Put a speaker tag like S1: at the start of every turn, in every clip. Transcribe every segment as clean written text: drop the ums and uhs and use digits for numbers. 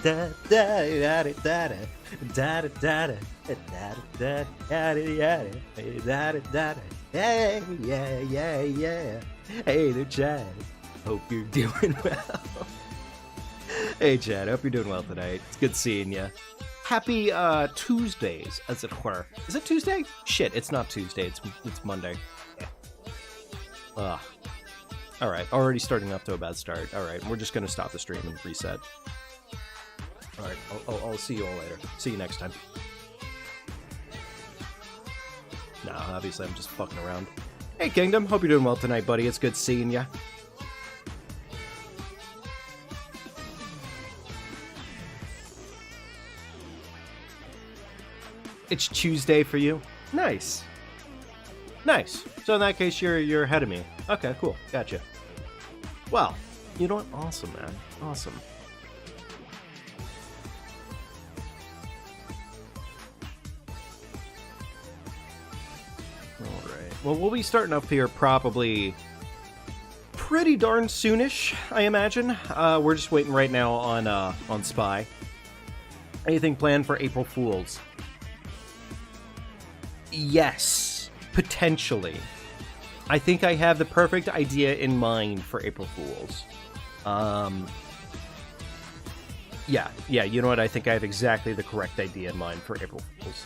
S1: Hey, yeah. Hey there, Chad. Hope you're doing well. Hey, Chad. Hope you're doing well tonight. It's good seeing you. Happy Tuesdays, as it were. Is it Tuesday? Shit, it's not Tuesday. It's Monday. Ugh. All right, already starting off to a bad start. All right, we're just gonna stop the stream and reset. All right, I'll see you all later. See you next time. Nah, obviously I'm just fucking around. Hey, Kingdom. Hope you're doing well tonight, buddy. It's good seeing ya. It's Tuesday for you. Nice. Nice. So in that case, you're ahead of me. Okay, cool. Gotcha. Well, you know what? Awesome, man. Awesome. Alright. Well, we'll be starting up here probably pretty darn soonish, I imagine. We're just waiting right now on Spy. Anything planned for April Fools? Yes, potentially. I think I have the perfect idea in mind for April Fools. Yeah, you know what? I think I have exactly the correct idea in mind for April Fools.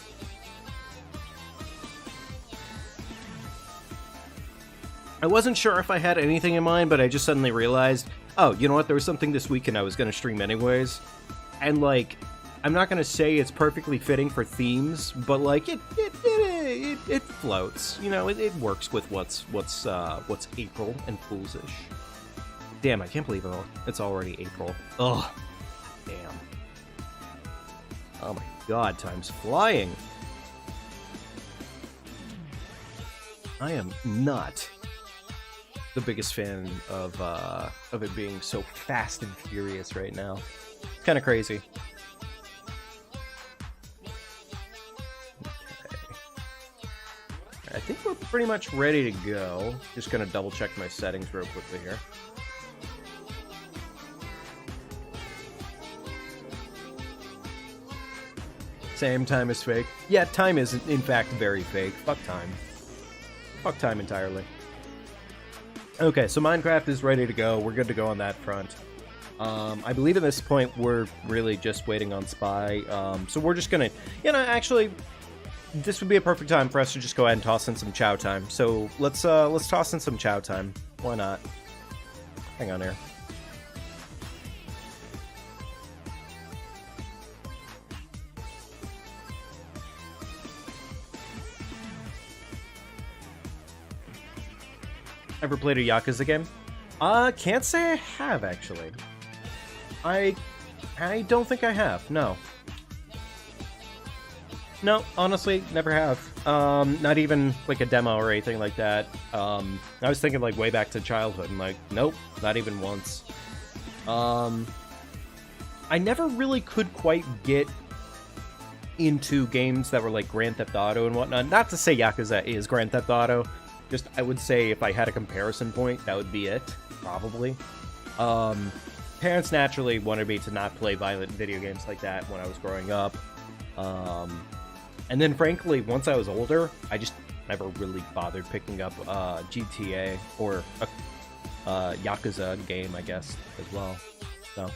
S1: I wasn't sure if I had anything in mind, but I just suddenly realized, oh, you know what? There was something this weekend I was going to stream anyways. And, like, I'm not going to say it's perfectly fitting for themes, but, like, it floats. You know, it works with what's April and Foolsish. Damn, I can't believe it's already April. Ugh. Damn. Oh my god, time's flying. I am not the biggest fan of it being so fast and furious right now. It's kind of crazy. I think we're pretty much ready to go. Just gonna double check my settings real quickly here. Same time is fake. Yeah, time is in fact very fake. Fuck time. Fuck time entirely. Okay, so Minecraft is ready to go. We're good to go on that front. I believe at this point we're really just waiting on Spy. So we're just gonna, you know, actually, this would be a perfect time for us to just go ahead and toss in some chow time. So let's toss in some chow time. Why not? Hang on here. Ever played a Yakuza game? Can't say I have, actually. I don't think I have, no. No, honestly, never have. Not even, like, a demo or anything like that. I was thinking, like, way back to childhood, and, like, nope, not even once. I never really could quite get into games that were, like, Grand Theft Auto and whatnot. Not to say Yakuza is Grand Theft Auto. Just, I would say if I had a comparison point, that would be it, probably. Parents naturally wanted me to not play violent video games like that when I was growing up. And then, frankly, once I was older, I just never really bothered picking up GTA or a Yakuza game, I guess, as well. So,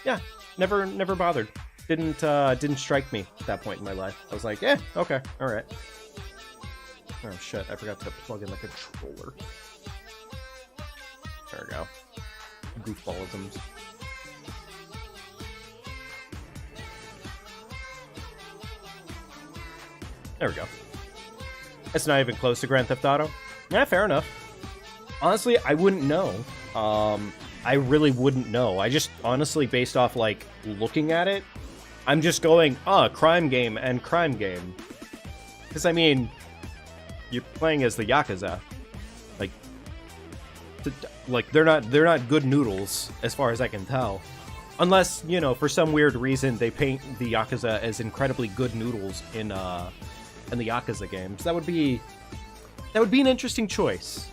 S1: yeah, never bothered. Didn't strike me at that point in my life. I was like, eh, okay, all right. Oh shit, I forgot to plug in the controller. There we go. Goofballisms. There we go. It's not even close to Grand Theft Auto. Yeah, fair enough. Honestly, I wouldn't know. I really wouldn't know. I just, honestly, based off, like, looking at it, I'm just going, crime game and crime game. Because, I mean, you're playing as the Yakuza. Like, they're not good noodles, as far as I can tell. Unless, you know, for some weird reason, they paint the Yakuza as incredibly good noodles in the Yakuza games. That would be an interesting choice.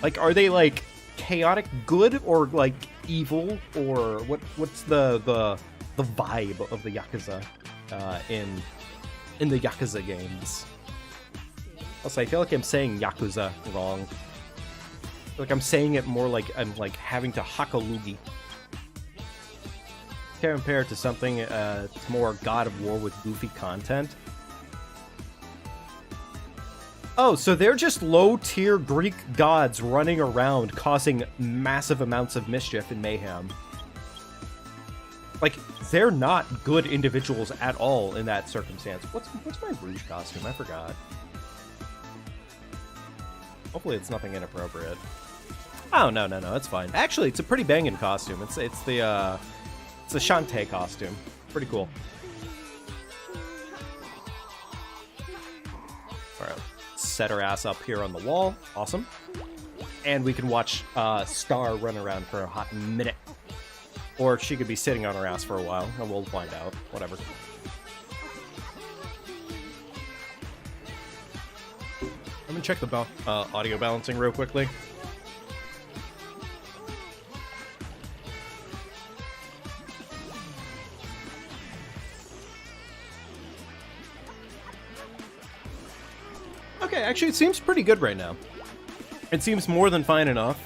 S1: Like, are they, like, chaotic good, or, like, evil, or what's the vibe of the Yakuza in the Yakuza games. Also, I feel like I'm saying Yakuza wrong. Like I'm saying it more like I'm like having to hakalugi. Compare it to something it's more God of War with goofy content. Oh, so they're just low-tier Greek gods running around causing massive amounts of mischief and mayhem. Like, they're not good individuals at all in that circumstance. What's my Rouge costume? I forgot. Hopefully it's nothing inappropriate. Oh, no, it's fine. Actually, it's a pretty banging costume. It's the Shantae costume. Pretty cool. Alright, set her ass up here on the wall. Awesome. And we can watch Star run around for a hot minute. Or she could be sitting on her ass for a while, and we'll find out. Whatever. I'm gonna check the audio balancing real quickly. Okay, actually, it seems pretty good right now. It seems more than fine enough.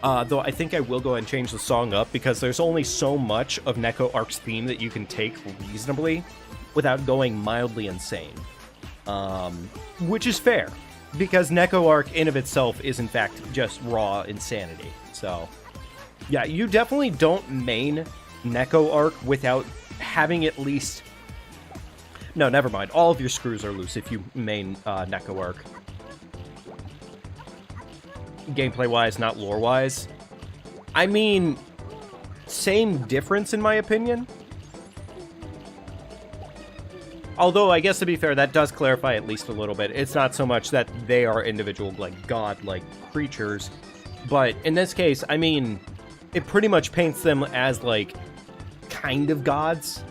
S1: Though I think I will go ahead and change the song up, because there's only so much of Neko Arc's theme that you can take reasonably without going mildly insane. Which is fair, because Neko Arc in of itself is in fact just raw insanity. So, yeah, you definitely don't main Neko Arc without having at least... No, never mind. All of your screws are loose if you main Neko Arc. Gameplay-wise, not lore-wise. I mean, same difference in my opinion. Although, I guess to be fair, that does clarify at least a little bit. It's not so much that they are individual, like, god-like creatures. But in this case, I mean, it pretty much paints them as, like, kind of gods.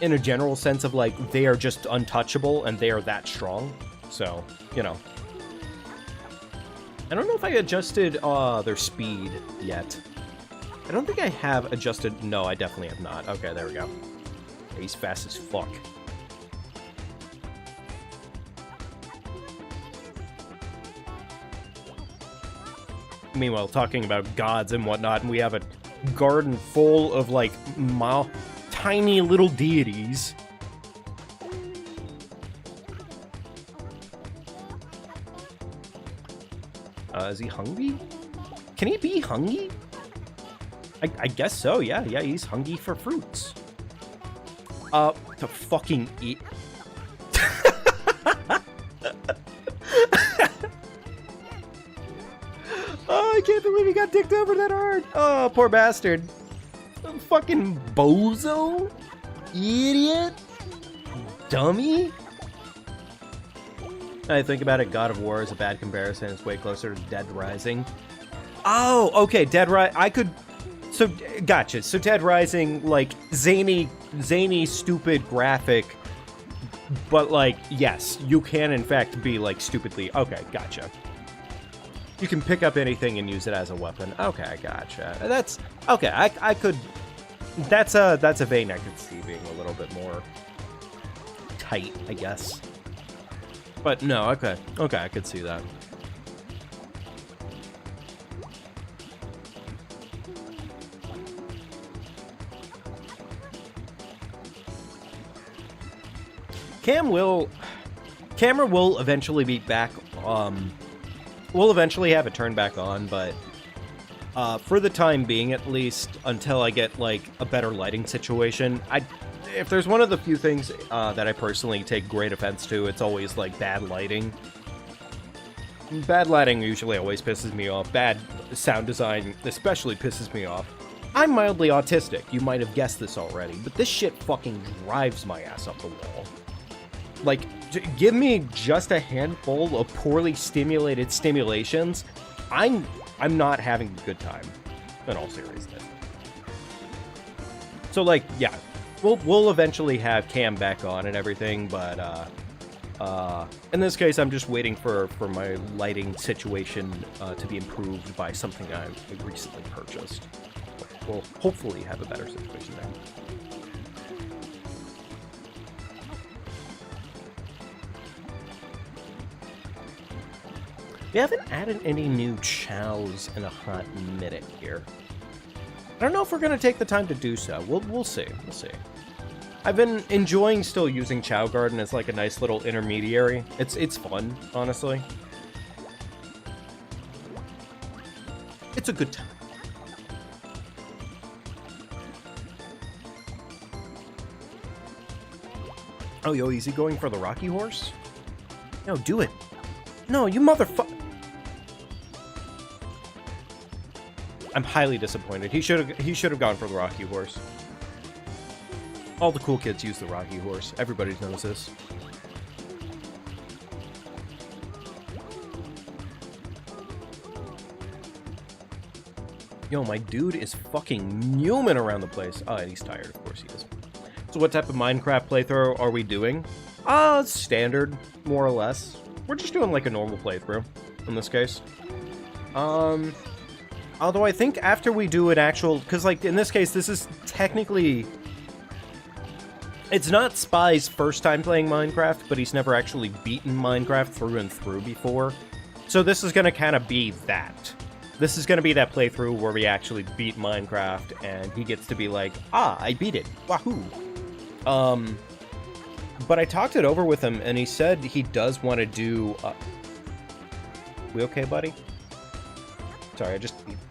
S1: In a general sense of, like, they are just untouchable and they are that strong. So, you know. I don't know if I adjusted their speed yet. I don't think I have adjusted... No, I definitely have not. Okay, there we go. He's fast as fuck. Meanwhile, talking about gods and whatnot, and we have a garden full of, like, tiny little deities. Is he hungry? Can he be hungry? I guess so, yeah, he's hungry for fruits. To fucking eat. Oh, I can't believe he got dicked over that hard. Oh, poor bastard. Fucking bozo? Idiot? Dummy? I think about it, God of War is a bad comparison. It's way closer to Dead Rising. Oh, okay, Dead Rising. I could... So, gotcha. So Dead Rising, like, zany, stupid graphic. But, like, yes, you can, in fact, be, like, stupidly... Okay, gotcha. You can pick up anything and use it as a weapon. Okay, gotcha. That's... Okay, I could... That's a vein I could see being a little bit more tight, I guess. But no, okay, I could see that. Camera will eventually be back. We'll eventually have it turned back on, but for the time being, at least, until I get like a better lighting situation, if there's one of the few things that I personally take great offense to, it's always, like, bad lighting. Bad lighting usually always pisses me off. Bad sound design especially pisses me off. I'm mildly autistic, you might have guessed this already, but this shit fucking drives my ass up the wall. Like, give me just a handful of poorly stimulated stimulations, I'm not having a good time, in all seriousness. So, like, yeah. We'll eventually have cam back on and everything, but in this case, I'm just waiting for my lighting situation to be improved by something I recently purchased. we'll hopefully have a better situation there. We haven't added any new chows in a hot minute here. I don't know if we're going to take the time to do so. We'll see. We'll see. I've been enjoying still using Chow Garden as like a nice little intermediary. It's fun, honestly. It's a good time. Oh, yo, is he going for the Rocky Horse? No, do it. No, you motherfucker. I'm highly disappointed. He should have gone for the Rocky Horse. All the cool kids use the Rocky Horse. Everybody knows this. Yo, my dude is fucking newman around the place. Oh, and he's tired. Of course he is. So what type of Minecraft playthrough are we doing? Standard, more or less. We're just doing like a normal playthrough in this case. Although I think after we do an actual... Because, like, in this case, this is technically... It's not Spy's first time playing Minecraft, but he's never actually beaten Minecraft through and through before. So this is going to kind of be that. This is going to be that playthrough where we actually beat Minecraft, and he gets to be like, ah, I beat it. Wahoo! But I talked it over with him, and he said he does want to do... We okay, buddy? Sorry,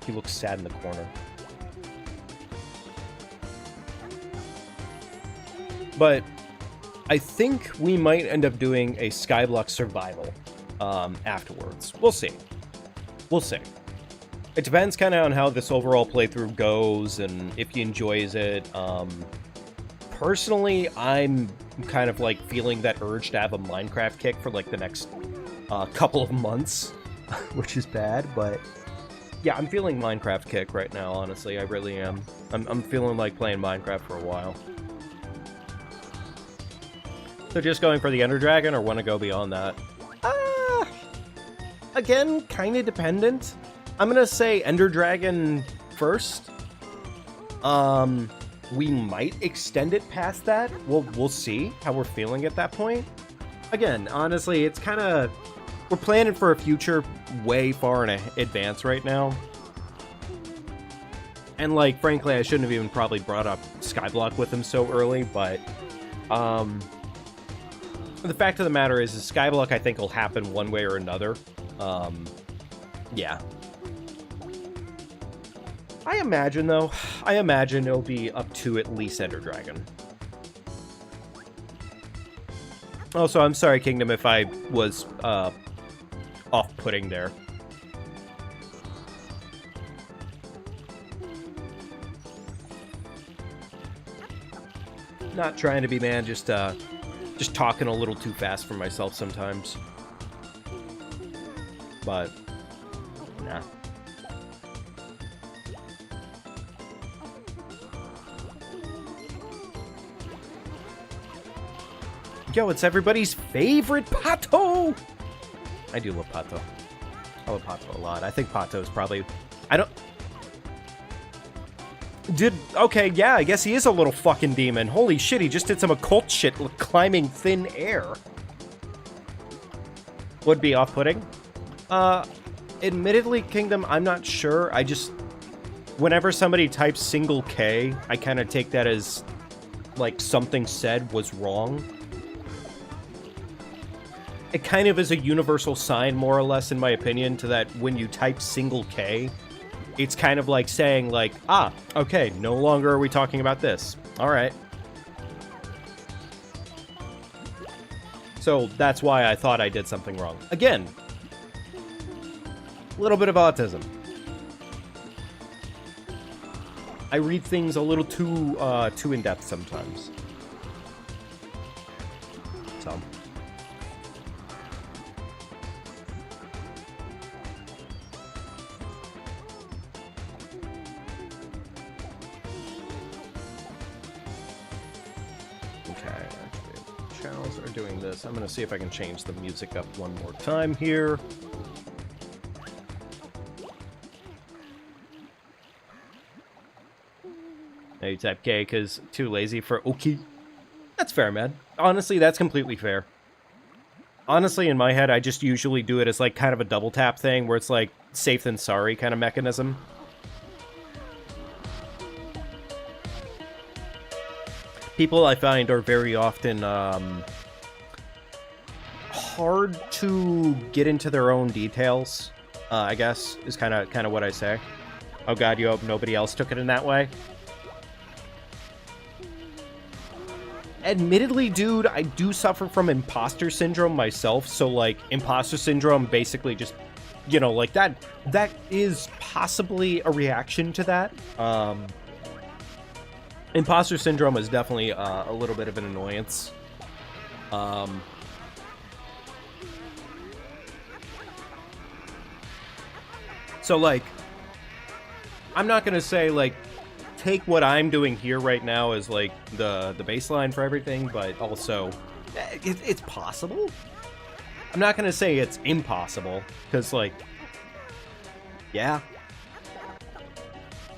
S1: he looks sad in the corner. But I think we might end up doing a Skyblock survival afterwards. We'll see. We'll see. It depends kind of on how this overall playthrough goes and if he enjoys it. Personally, I'm kind of like feeling that urge to have a Minecraft kick for like the next couple of months, which is bad, but yeah, I'm feeling Minecraft kick right now, honestly. I really am. I'm feeling like playing Minecraft for a while. So just going for the Ender Dragon or want to go beyond that? Again, kind of dependent. I'm going to say Ender Dragon first. We might extend it past that. We'll see how we're feeling at that point. Again, honestly, it's kind of... We're planning for a future way far in advance right now. And, like, frankly, I shouldn't have even probably brought up Skyblock with him so early, but... the fact of the matter is Skyblock, I think, will happen one way or another. Yeah. I imagine, though, it'll be up to at least Ender Dragon. Also, I'm sorry, Kingdom, if I was, off-putting there. Not trying to be, man, just talking a little too fast for myself sometimes. But, nah. Yo, it's everybody's favorite Pato! I do love Pato. I love Pato a lot. I think Pato is probably... Okay, yeah, I guess he is a little fucking demon. Holy shit, he just did some occult shit climbing thin air. Would be off-putting. Admittedly, Kingdom, I'm not sure. I just... Whenever somebody types single K, I kind of take that as, like, something said was wrong. It kind of is a universal sign, more or less, in my opinion, to that when you type single K, it's kind of like saying, like, ah, okay, no longer are we talking about this. All right. So that's why I thought I did something wrong. Again, a little bit of autism. I read things a little too in-depth sometimes. So... doing this. I'm going to see if I can change the music up one more time here. Now you type K because too lazy for okay. That's fair, man. Honestly, that's completely fair. Honestly, in my head, I just usually do it as, like, kind of a double tap thing, where it's, like, safe than sorry kind of mechanism. People, I find, are very often, hard to get into their own details, I guess, is kind of what I say. Oh god, you hope nobody else took it in that way? Admittedly, dude, I do suffer from imposter syndrome myself, so, like, imposter syndrome basically just, you know, like, that is possibly a reaction to that. Imposter syndrome is definitely a little bit of an annoyance. So, like, I'm not gonna say, like, take what I'm doing here right now as, like, the baseline for everything, but also, it's possible. I'm not gonna say it's impossible, because, like, yeah.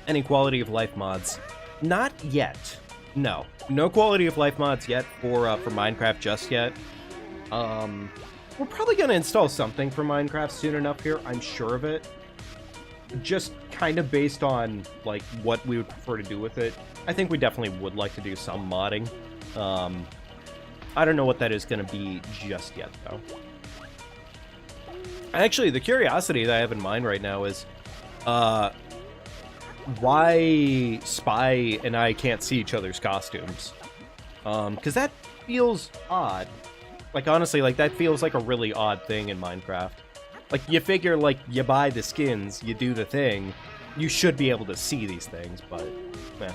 S1: Any quality of life mods? Not yet. No. No quality of life mods yet for Minecraft just yet. We're probably gonna install something for Minecraft soon enough here, I'm sure of it. Just kind of based on, like, what we would prefer to do with it. I think we definitely would like to do some modding. I don't know what that is going to be just yet, though. Actually, the curiosity that I have in mind right now is, why Spy and I can't see each other's costumes. Because that feels odd. Like, honestly, like, that feels like a really odd thing in Minecraft. Like, you figure, like, you buy the skins, you do the thing, you should be able to see these things, but, meh.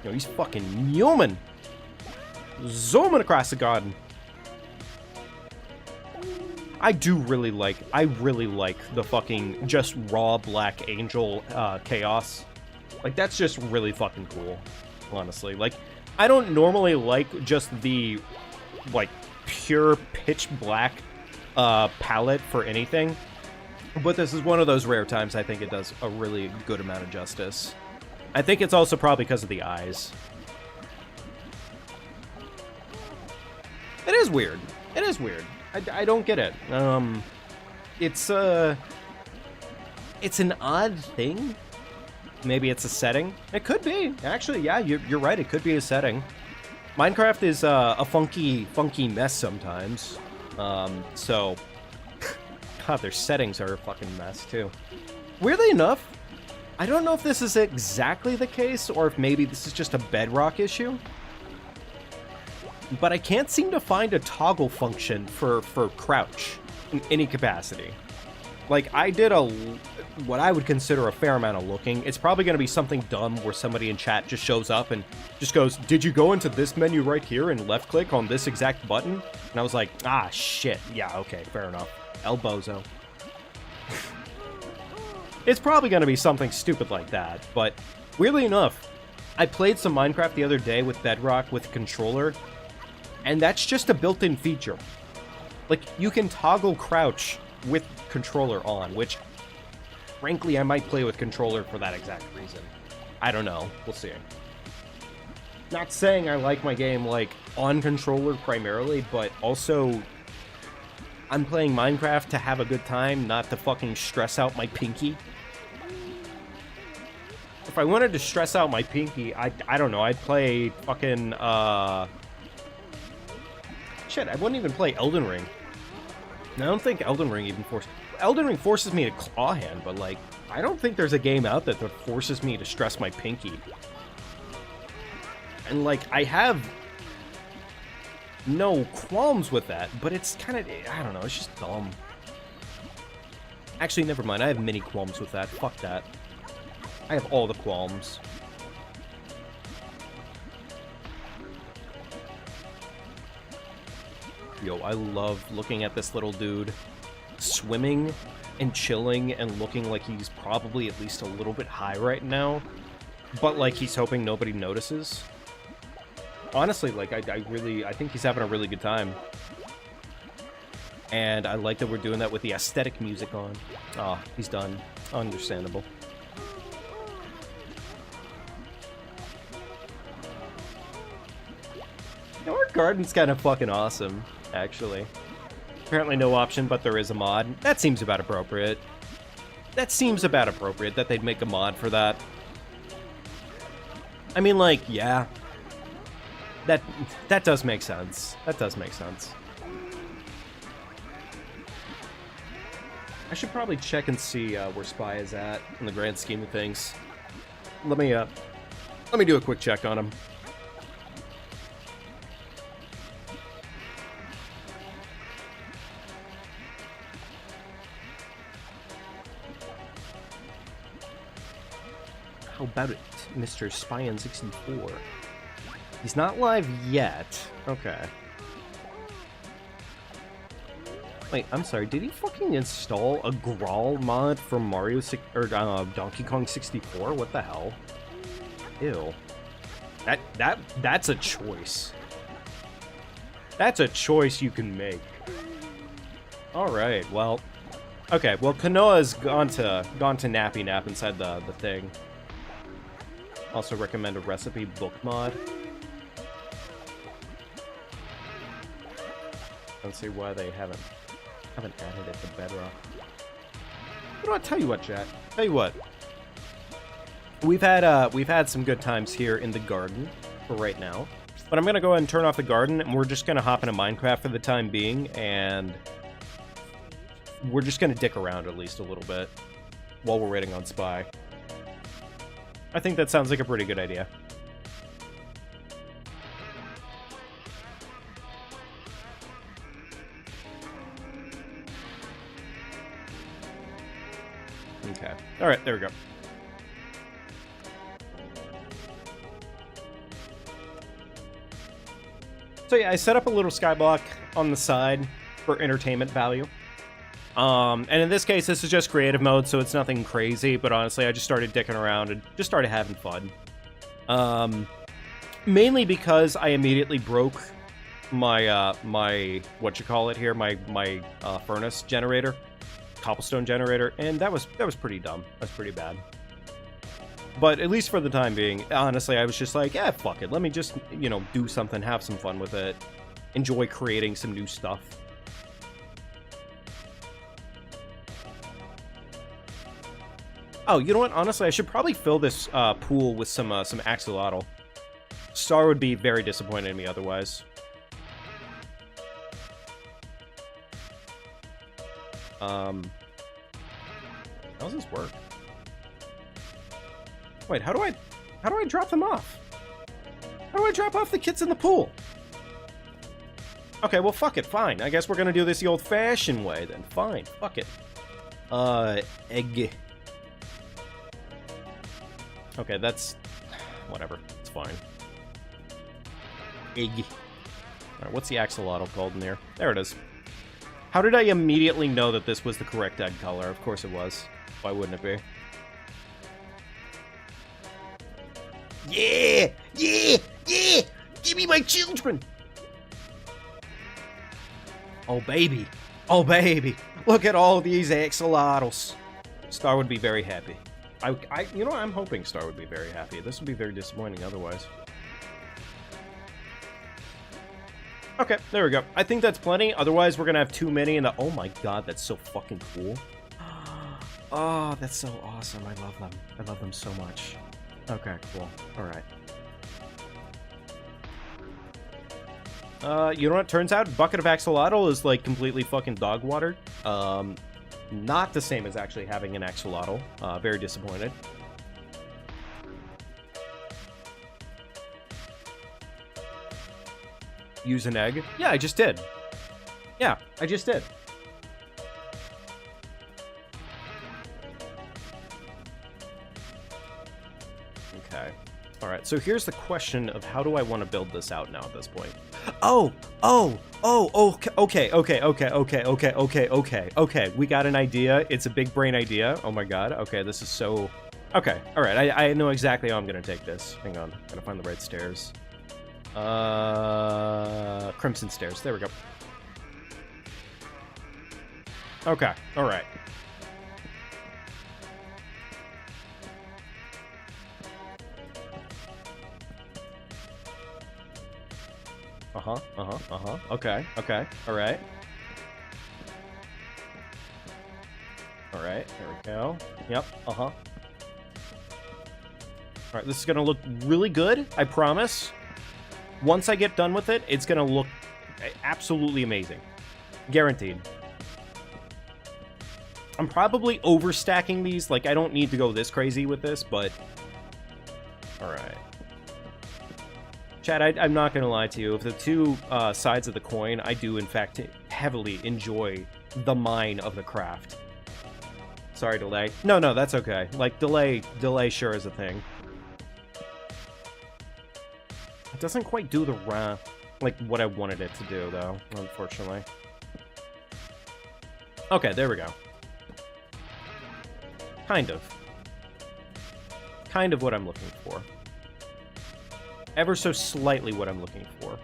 S1: Yo, he's fucking human! Zooming across the garden! I really like the fucking just raw Black Angel, chaos. Like, that's just really fucking cool, honestly. Like, I don't normally like just the, like, pure pitch black palette for anything, but this is one of those rare times I think it does a really good amount of justice. I think it's also probably because of the eyes. It is weird. It is weird. I don't get it. It's an odd thing. Maybe it's a setting. It could be. Actually, yeah, you're right. It could be a setting. Minecraft is a funky mess sometimes. So, God, their settings are a fucking mess too. Weirdly enough, I don't know if this is exactly the case or if maybe this is just a bedrock issue. But I can't seem to find a toggle function for crouch in any capacity. Like, I did what I would consider a fair amount of looking. It's probably going to be something dumb where somebody in chat just shows up and just goes, "Did you go into this menu right here and left click on this exact button?" And I was like, ah, shit. Yeah, okay, fair enough. El Bozo. It's probably going to be something stupid like that, but weirdly enough, I played some Minecraft the other day with Bedrock with a controller, and that's just a built-in feature. Like, you can toggle crouch with controller on, which, frankly, I might play with controller for that exact reason. I don't know. We'll see. Not saying I like my game, like, on controller primarily, but also, I'm playing Minecraft to have a good time, not to fucking stress out my pinky. If I wanted to stress out my pinky, I don't know, I'd play fucking, shit, I wouldn't even play Elden Ring. I don't think Elden Ring even Elden Ring forces me to claw hand, but, like, I don't think there's a game out there that forces me to stress my pinky. And, like, I have no qualms with that, but it's kind of, I don't know, it's just dumb. Actually, never mind, I have many qualms with that. Fuck that. I have all the qualms. Yo, I love looking at this little dude swimming and chilling and looking like he's probably at least a little bit high right now, but like he's hoping nobody notices. Honestly, like, I think he's having a really good time. And I like that we're doing that with the aesthetic music on. Ah, he's done. Understandable. garden's kind of fucking awesome, actually. Apparently no option, but there is a mod. That seems about appropriate. That seems about appropriate that they'd make a mod for that. I mean, like, yeah. That does make sense. That does make sense. I should probably check and see where Spy is at in the grand scheme of things. Let me do a quick check on him. How about it, Mr. Spyan64? He's not live yet. Okay. Wait, I'm sorry. Did he fucking install a Grawl mod from Donkey Kong 64? What the hell? Ew. That's a choice. That's a choice you can make. All right. Well. Okay. Well, Kanoa's gone to nappy nap inside the thing. Also recommend a recipe book mod. Don't see why they haven't added it to Bedrock. What do I tell you what, chat? Tell you what. We've had some good times here in the garden for right now. But I'm gonna go ahead and turn off the garden, and we're just gonna hop into Minecraft for the time being, and we're just gonna dick around at least a little bit while we're waiting on Spy. I think that sounds like a pretty good idea. Okay. Alright, there we go. So yeah, I set up a little skyblock on the side for entertainment value. And in this case, this is just creative mode, so it's nothing crazy, but honestly, I just started dicking around and just started having fun. Mainly because I immediately broke my, my furnace generator, cobblestone generator, and that was pretty dumb. That's pretty bad. But at least for the time being, honestly, I was just like, yeah, fuck it. Let me just, you know, do something, have some fun with it, enjoy creating some new stuff. Oh, you know what? Honestly, I should probably fill this pool with some axolotl. Star would be very disappointed in me otherwise. How does this work? Wait, how do I drop them off? How do I drop off the kids in the pool? Okay, well, fuck it, fine. I guess we're gonna do this the old-fashioned way, then. Fine, fuck it. Egg. Okay, that's... whatever, it's fine. Egg. Alright, what's the axolotl called in there? There it is. How did I immediately know that this was the correct egg color? Of course it was. Why wouldn't it be? Yeah! Yeah! Yeah! Give me my children! Oh, baby. Oh, baby. Look at all these axolotls. Star would be very happy. You know, I'm hoping Star would be very happy. This would be very disappointing otherwise. Okay, there we go. I think that's plenty. Otherwise, we're gonna have too many in the... Oh my god, that's so fucking cool. Oh, that's so awesome. I love them. I love them so much. Okay, cool. Alright. You know what? Turns out Bucket of Axolotl is, like, completely fucking dog water. Not the same as actually having an axolotl. Very disappointed. Use an egg? Yeah, I just did. Yeah, I just did. Okay. Alright, so here's the question of how do I want to build this out now at this point? Okay, we got an idea. It's a big brain idea. Oh my god. Okay, this is so... Okay, alright, I know exactly how I'm gonna take this. Hang on, gotta find the right stairs. Crimson stairs, there we go. Okay, alright. Okay, okay, alright. Alright, there we go. Yep, Alright, this is gonna look really good, I promise. Once I get done with it, it's gonna look absolutely amazing. Guaranteed. I'm probably overstacking these, like, I don't need to go this crazy with this, but... Alright. Chad, I'm not gonna lie to you. Of the two sides of the coin, I do, in fact, heavily enjoy the mine of the craft. Sorry, delay. No, that's okay. Like, delay sure is a thing. It doesn't quite do the like, what I wanted it to do, though, unfortunately. Okay, there we go. Kind of. Kind of what I'm looking for. Ever so slightly what I'm looking for.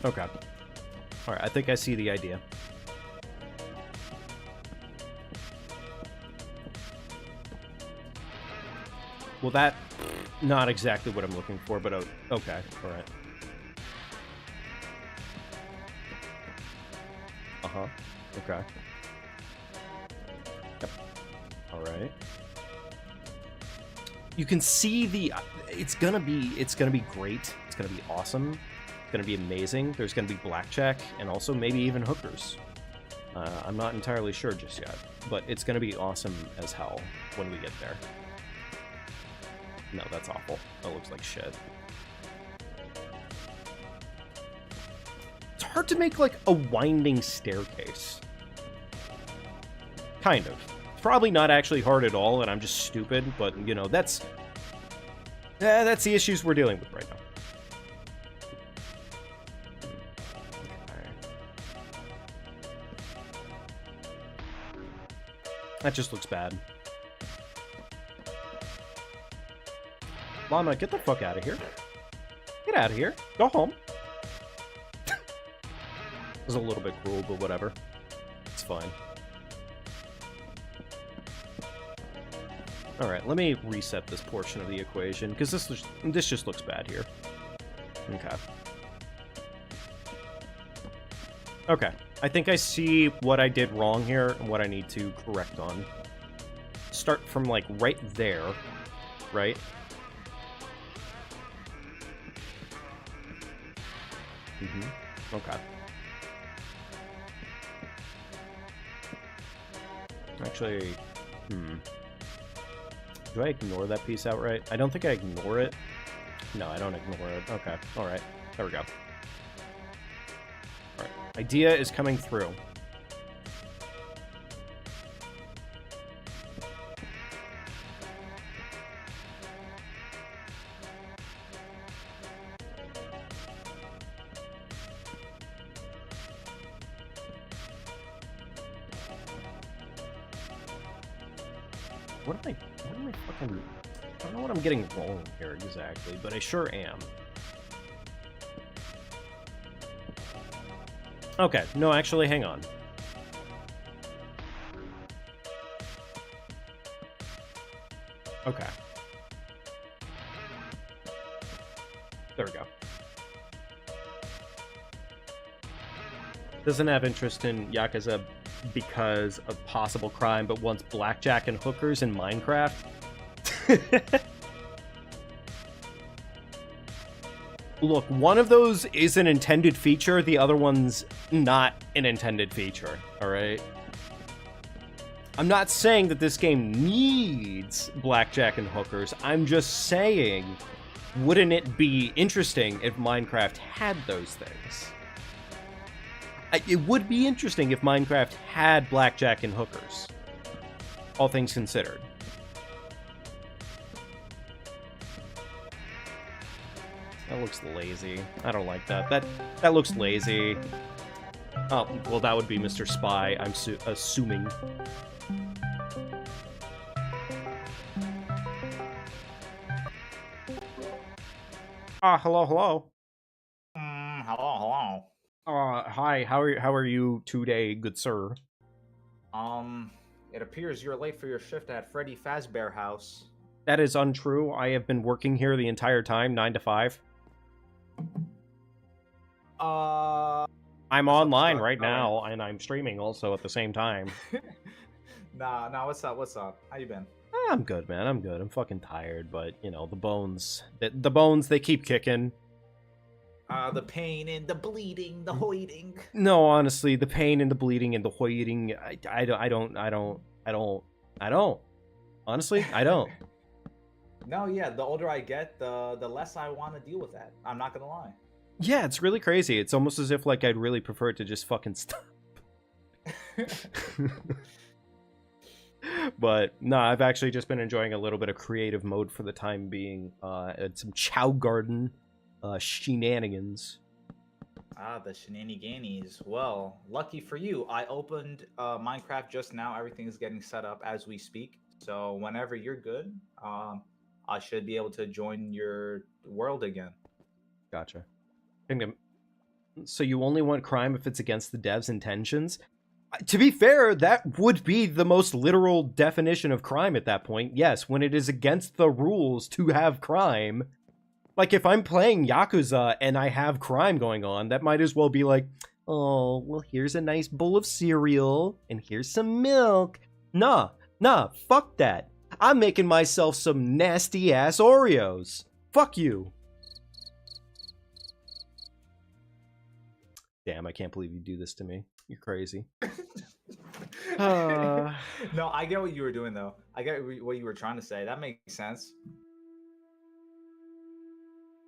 S1: Okay. Alright, I think I see the idea. Well, that... Not exactly what I'm looking for, but okay. Alright. Okay. Yep. Alright. You can see the... It's gonna be great. It's gonna be awesome. It's gonna be amazing. There's gonna be blackjack, and also maybe even hookers. I'm not entirely sure just yet, but it's gonna be awesome as hell when we get there. No, that's awful. That looks like shit. It's hard to make, like, a winding staircase. Kind of. Probably not actually hard at all, and I'm just stupid, but, you know, that's the issues we're dealing with right now. That just looks bad. Llama, get the fuck out of here. Get out of here. Go home. It was a little bit cruel, but whatever. It's fine. Alright, let me reset this portion of the equation, because this just looks bad here. Okay. Okay. I think I see what I did wrong here, and what I need to correct on. Start from, like, right there. Right? Okay. Actually, do I ignore that piece outright? I don't think I ignore it. No, I don't ignore it. Okay, alright. There we go. Alright. Idea is coming through. What am I fucking... I don't know what I'm getting wrong here exactly, but I sure am. Okay, no, actually, hang on. Okay. There we go. Doesn't have interest in Yakuza because of possible crime, but wants blackjack and hookers in Minecraft. Look, one of those is an intended feature, the other one's not an intended feature, alright? I'm not saying that this game needs blackjack and hookers, I'm just saying, wouldn't it be interesting if Minecraft had those things? It would be interesting if Minecraft had blackjack and hookers. All things considered. That looks lazy. I don't like that. That looks lazy. Oh, well, that would be Mr. Spy, I'm assuming. Hello.
S2: Hello.
S1: Hi, how are you today, good sir?
S2: It appears you're late for your shift at Freddy Fazbear House.
S1: That is untrue. I have been working here the entire time, 9 to 5. I'm online right now, and I'm streaming also at the same time.
S2: Nah, what's up? What's up? How you been?
S1: I'm good, man. I'm good. I'm fucking tired, but, you know, the bones, they keep kicking.
S2: The pain and the bleeding, the hoiding.
S1: No, honestly, the pain and the bleeding and the hoiding, I don't. Honestly, I don't.
S2: No, yeah, the older I get, the less I want to deal with that. I'm not gonna lie.
S1: Yeah, it's really crazy. It's almost as if, like, I'd really prefer it to just fucking stop. But, no, I've actually just been enjoying a little bit of creative mode for the time being. And some Chow Garden shenanigans.
S2: The shenaniganies. Well, lucky for you, I opened Minecraft just now. Everything is getting set up as we speak. So whenever you're good, I should be able to join your world again.
S1: Gotcha. So you only want crime if it's against the devs' intentions? To be fair, that would be the most literal definition of crime at that point. Yes, when it is against the rules to have crime. Like, if I'm playing Yakuza and I have crime going on, that might as well be like, oh, well, here's a nice bowl of cereal, and here's some milk. Nah, fuck that. I'm making myself some nasty-ass Oreos. Fuck you. Damn, I can't believe you do this to me. You're crazy.
S2: No, I get what you were doing, though. I get what you were trying to say. That makes sense.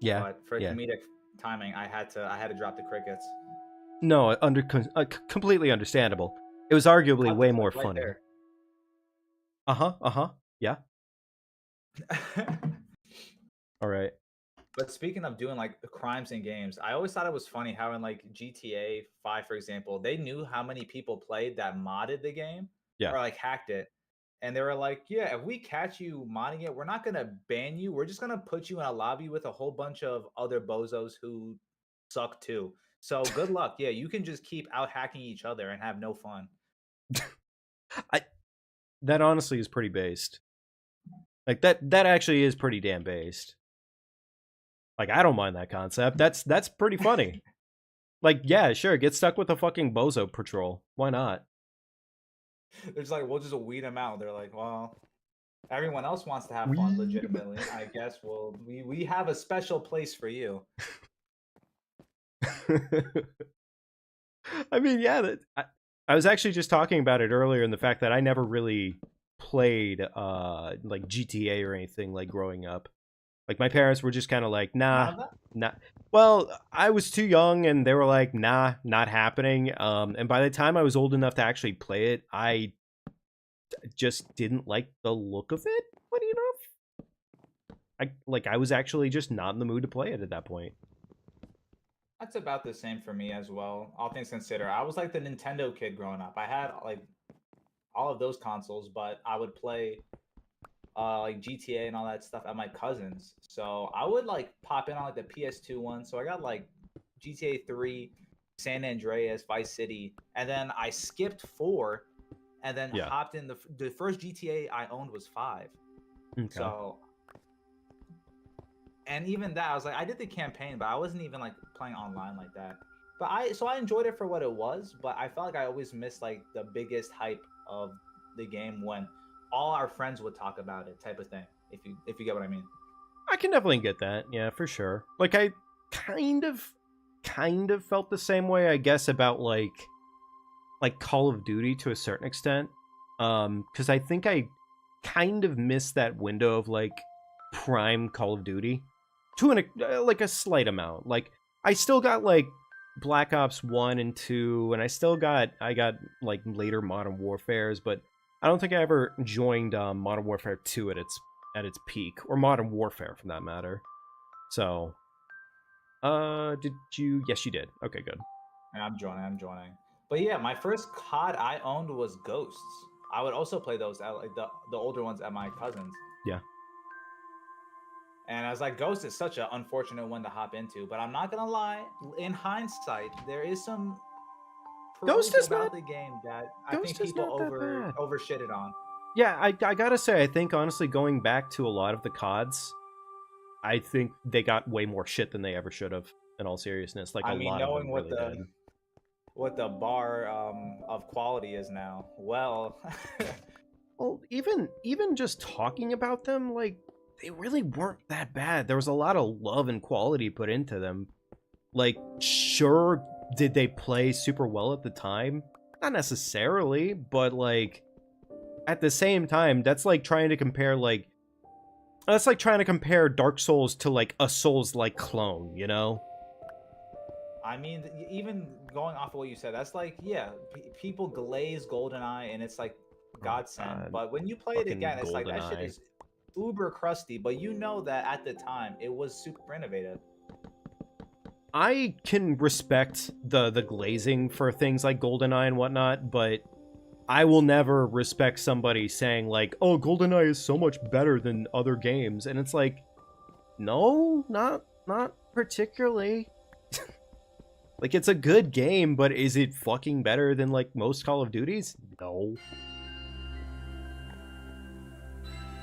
S1: Yeah.
S2: But for comedic timing, I had to drop the crickets.
S1: No, completely understandable. It was arguably way more funny. Yeah. All right.
S2: But speaking of doing like crimes in games, I always thought it was funny how in like GTA 5, for example, they knew how many people played that modded the game or like hacked it. And they were like, yeah, if we catch you modding it, we're not going to ban you. We're just going to put you in a lobby with a whole bunch of other bozos who suck too. So good luck. Yeah, you can just keep out hacking each other and have no fun.
S1: That honestly is pretty based. Like that actually is pretty damn based. Like, I don't mind that concept. That's pretty funny. Like, yeah, sure, get stuck with a fucking bozo patrol. Why not?
S2: They're just like, we'll just weed them out. They're like, well, everyone else wants to have fun legitimately. I guess we have a special place for you.
S1: I mean, yeah, I was actually just talking about it earlier, in the fact that I never really played like GTA or anything like growing up. Like, my parents were just kind of like, nah. Well, I was too young, and they were like, nah, not happening. And by the time I was old enough to actually play it, I just didn't like the look of it. Funny enough, I was actually just not in the mood to play it at that point.
S2: That's about the same for me as well. All things considered, I was like the Nintendo kid growing up. I had like all of those consoles, but I would play like GTA and all that stuff at my cousin's. So I would like pop in on like the PS2 one. So I got like GTA 3, San Andreas, Vice City, and then I skipped 4 and then hopped in the first GTA I owned was 5. Okay. So, and even that, I was like, I did the campaign, but I wasn't even like playing online like that. But I enjoyed it for what it was, but I felt like I always missed like the biggest hype of the game when all our friends would talk about it, type of thing. If you get what I mean.
S1: I can definitely get that. Yeah, for sure. Like, I kind of felt the same way, I guess, about like Call of Duty to a certain extent. Because I think I kind of missed that window of like prime Call of Duty to like a slight amount. Like, I still got like Black Ops 1 and 2, and I got like later Modern Warfares, but I don't think I ever joined Modern Warfare 2 at its peak, or Modern Warfare for that matter. So, did you? Yes, you did. Okay, good.
S2: Yeah, I'm joining. But yeah, my first COD I owned was Ghosts. I would also play those at like the older ones at my cousin's.
S1: Yeah.
S2: And I was like, Ghost is such an unfortunate one to hop into, but I'm not gonna lie. In hindsight, there is some
S1: Ghost is
S2: about the game that I think people overshitted on.
S1: Yeah, I gotta say, I think honestly, going back to a lot of the CODs, I think they got way more shit than they ever should have. In all seriousness, like a
S2: I mean,
S1: lot of
S2: knowing
S1: them really did.
S2: what the bar of quality is now, well,
S1: Well, even just talking about them, like they really weren't that bad. There was a lot of love and quality put into them. Like, sure, did they play super well at the time? Not necessarily, but like at the same time, that's like trying to compare Dark Souls to like a Souls-like clone, you know?
S2: I mean, even going off of what you said, that's like, yeah, people glaze GoldenEye and it's like
S1: Oh
S2: godsend.
S1: god,
S2: But when you play it
S1: fucking
S2: again, it's like that shit
S1: GoldenEye.
S2: is uber crusty. But you know that at the time it was super innovative.
S1: I can respect the glazing for things like GoldenEye and whatnot, but I will never respect somebody saying like, "Oh, GoldenEye is so much better than other games," and it's like, no, not particularly. Like, it's a good game, but is it fucking better than like most Call of Duties? No.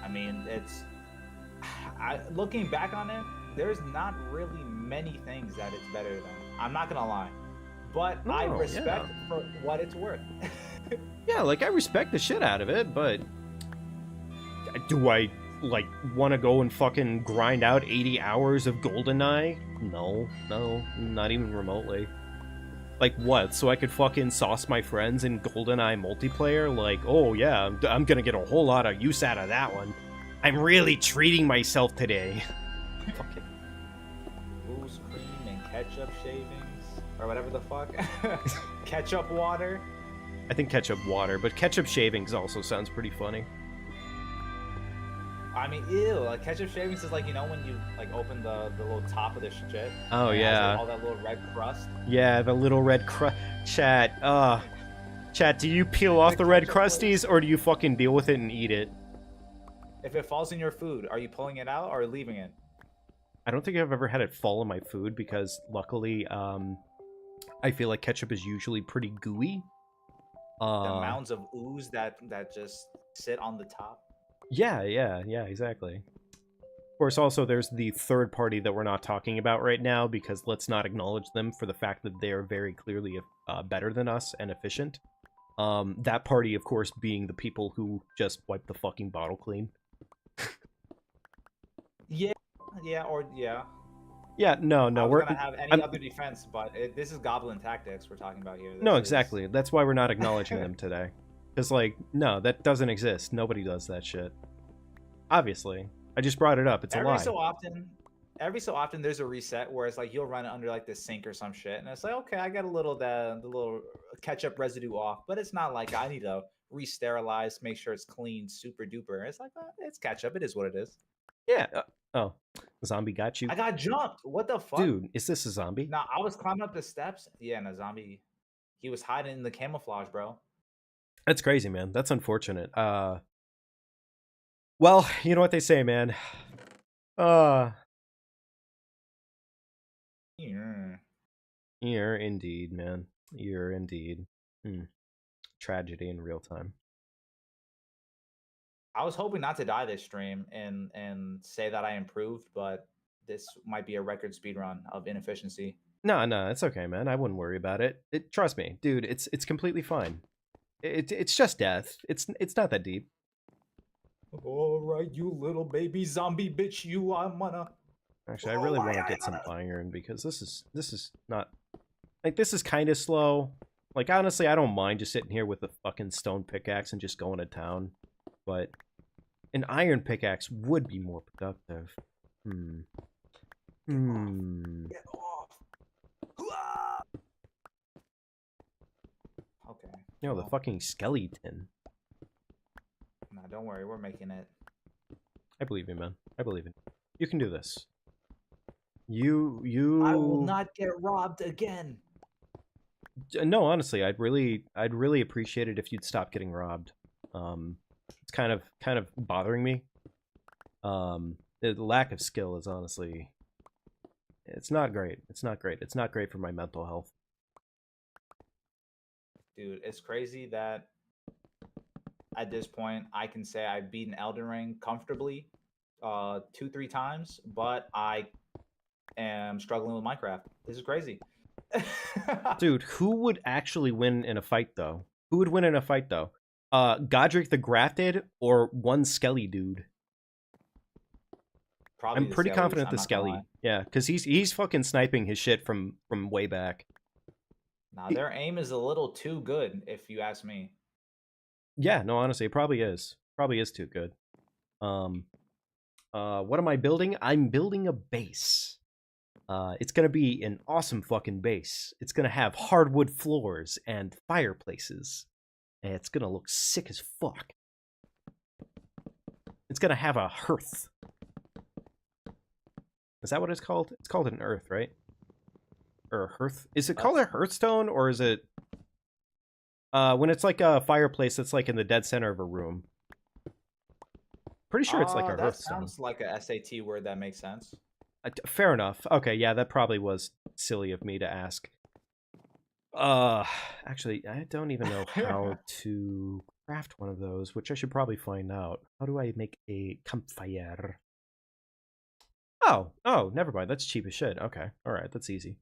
S2: I mean, it's looking back on it, there's not really many things that it's better than. I'm not gonna lie, but I
S1: No,
S2: respect
S1: yeah.
S2: for what it's worth.
S1: Yeah, like I respect the shit out of it, but do I like want to go and fucking grind out 80 hours of GoldenEye? No, not even remotely. Like what? So I could fucking sauce my friends in GoldenEye multiplayer? Like, oh yeah, I'm gonna get a whole lot of use out of that one. I'm really treating myself today. Fucking
S2: Booze cream and ketchup shavings, or whatever the fuck. Ketchup water.
S1: I think ketchup water, but ketchup shavings also sounds pretty funny.
S2: I mean, ew. Like ketchup shavings is like, you know, when you like open the little top of the shit.
S1: Oh
S2: And it has, like,
S1: yeah.
S2: all that little red crust.
S1: Yeah, the little red chat. Chat, do you peel off the red
S2: ketchup
S1: crusties or do you fucking deal with it and eat it?
S2: If it falls in your food, are you pulling it out or leaving it?
S1: I don't think I've ever had it fall in my food because luckily, I feel like ketchup is usually pretty gooey.
S2: The mounds of ooze that just sit on the top.
S1: Yeah, exactly. Of course, also there's the third party that we're not talking about right now because let's not acknowledge them for the fact that they are very clearly better than us and efficient. That party, of course, being the people who just wipe the fucking bottle clean.
S2: Yeah, yeah.
S1: Yeah, no,
S2: I was
S1: we're
S2: gonna have any other defense, but this is goblin tactics we're talking about here.
S1: no,
S2: This
S1: exactly. That's why we're not acknowledging them today. Because, like, no, that doesn't exist. Nobody does that shit. Obviously. I just brought it up. It's a lie.
S2: Every so often there's a reset where it's like you'll run it under like the sink or some shit, and it's like, okay, I got a little the little ketchup residue off, but it's not like I need to re-sterilize, make sure it's clean, super duper. It's like, it's ketchup. It is what it is.
S1: Yeah. Oh, zombie got you.
S2: I got jumped. What the fuck?
S1: Dude, is this a zombie?
S2: Nah, I was climbing up the steps. Yeah, and a zombie. He was hiding in the camouflage, bro.
S1: That's crazy, man. That's unfortunate. Well, you know what they say, man.
S2: Yeah.
S1: You're indeed, man. You're indeed. Tragedy in real time.
S2: I was hoping not to die this stream and say that I improved, but this might be a record speed run of inefficiency.
S1: No, it's okay, man. I wouldn't worry about it. Trust me, dude. It's completely fine. It's just death. It's not that deep.
S2: All right, you little baby zombie bitch, you I'm gonna.
S1: Actually, I really want to get some iron because this is not like this is kind of slow. Like honestly, I don't mind just sitting here with a fucking stone pickaxe and just going to town, but an iron pickaxe would be more productive.
S2: Get off. Okay.
S1: Yo, the fucking skeleton.
S2: Nah, don't worry, we're making it.
S1: I believe you, man. I believe it. You can do this.
S2: I will not get robbed again.
S1: No, honestly, I'd really appreciate it if you'd stop getting robbed. It's kind of bothering me. The lack of skill is honestly, it's not great. It's not great. It's not great for my mental health.
S2: Dude, it's crazy that at this point, I can say I've beaten Elden Ring comfortably, 2, 3 times, but I am struggling with Minecraft. This is crazy.
S1: Dude, who would actually win in a fight though? Who would win in a fight though? Godric the Grafted or one Skelly dude?
S2: Probably
S1: I'm
S2: the
S1: pretty
S2: Skellies,
S1: confident
S2: I'm
S1: the
S2: not gonna
S1: Skelly.
S2: lie.
S1: Yeah, because he's fucking sniping his shit from way back.
S2: Now their aim is a little too good, if you ask me.
S1: Yeah, no, honestly, it probably is. Probably is too good. What am I building? I'm building a base. It's gonna be an awesome fucking base. It's gonna have hardwood floors and fireplaces. And it's gonna look sick as fuck. It's gonna have a hearth. Is that what it's called? It's called an earth, right? Or a hearth? Is it called a hearthstone, or is it when it's like a fireplace that's like in the dead center of a room? Pretty sure it's like a
S2: That
S1: hearthstone.
S2: sounds like a SAT word that makes sense.
S1: Fair enough. Okay, yeah, that probably was silly of me to ask. Actually, I don't even know how to craft one of those, which I should probably find out. How do I make a campfire? Oh, never mind. That's cheap as shit. Okay, all right, that's easy.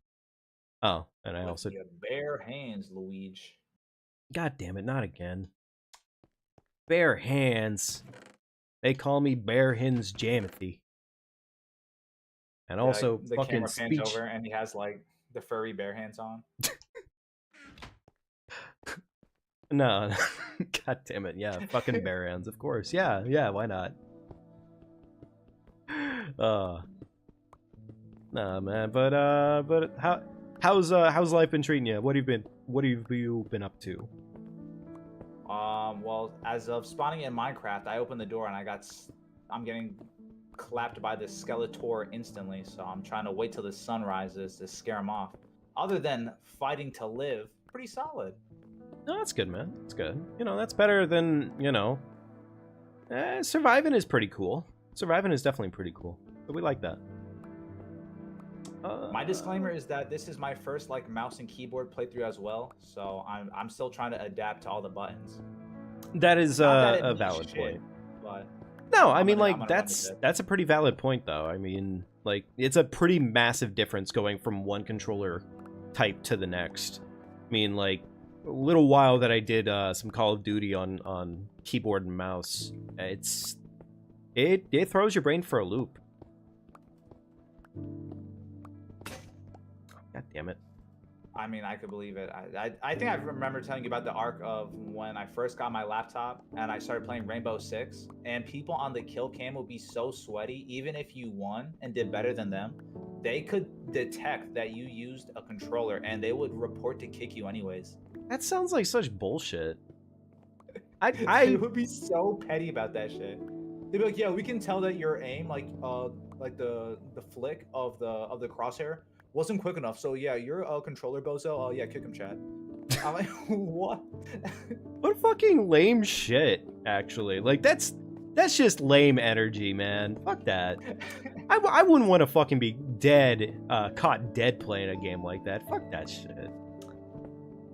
S1: Oh, and I
S2: With
S1: also...
S2: your bare hands, Luigi.
S1: God damn it, not again. Bare hands. They call me Bare Hands Jamothy. And also
S2: the
S1: fucking
S2: camera pans
S1: speech.
S2: over and he has like the furry bare hands on.
S1: No, god damn it, yeah, fucking bare hands, of course. Yeah, why not? Nah, man, but how's life been treating you? What have you been up to?
S2: Well, as of spawning in Minecraft, I opened the door and I'm getting clapped by this Skeletor instantly, so I'm trying to wait till the sun rises to scare him off. Other than fighting to live, pretty solid.
S1: No, that's good, man. That's good. You know, that's better than, surviving is pretty cool. Surviving is definitely pretty cool. But we like that.
S2: My disclaimer is that this is my first like mouse and keyboard playthrough as well, so I'm still trying to adapt to all the buttons.
S1: That is a valid point.
S2: But
S1: no, I mean, like, that's a pretty valid point, though. I mean, like, it's a pretty massive difference going from one controller type to the next. I mean, like, a little while that I did some Call of Duty on keyboard and mouse, it throws your brain for a loop. God damn it.
S2: I mean, I could believe it. I think I remember telling you about the arc of when I first got my laptop and I started playing Rainbow Six, and people on the kill cam would be so sweaty, even if you won and did better than them, they could detect that you used a controller and they would report to kick you anyways.
S1: That sounds like such bullshit.
S2: I would be so petty about that shit. They'd be like, yeah, we can tell that your aim, like the flick of the crosshair wasn't quick enough. So yeah, you're a controller bozo. Oh yeah, kick him, chat. I'm like, what?
S1: What fucking lame shit, actually. Like, that's just lame energy, man. Fuck that. I wouldn't want to fucking be caught dead playing a game like that. Fuck that shit.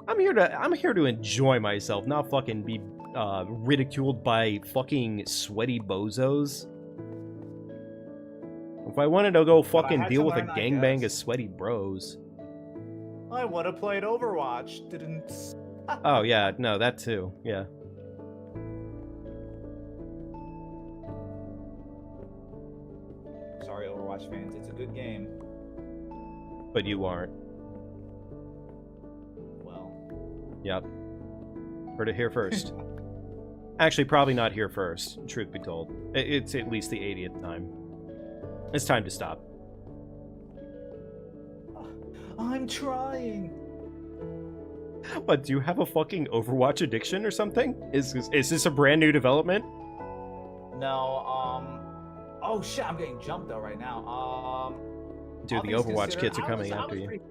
S1: I'm here to enjoy myself, not fucking be ridiculed by fucking sweaty bozos. If I wanted to go fucking deal with a gangbang of sweaty bros.
S2: I want to play Overwatch. Didn't.
S1: Oh yeah, no, that too. Yeah.
S2: Sorry, Overwatch fans. It's a good game.
S1: But you aren't.
S2: Well.
S1: Yep. Heard it here first. Actually, probably not here first, truth be told. It's at least the 80th time. It's time to stop.
S2: I'm trying.
S1: What, do you have a fucking Overwatch addiction or something? Is this a brand new development?
S2: No, oh shit, I'm getting jumped though right now.
S1: Dude, the Overwatch kids are coming after you.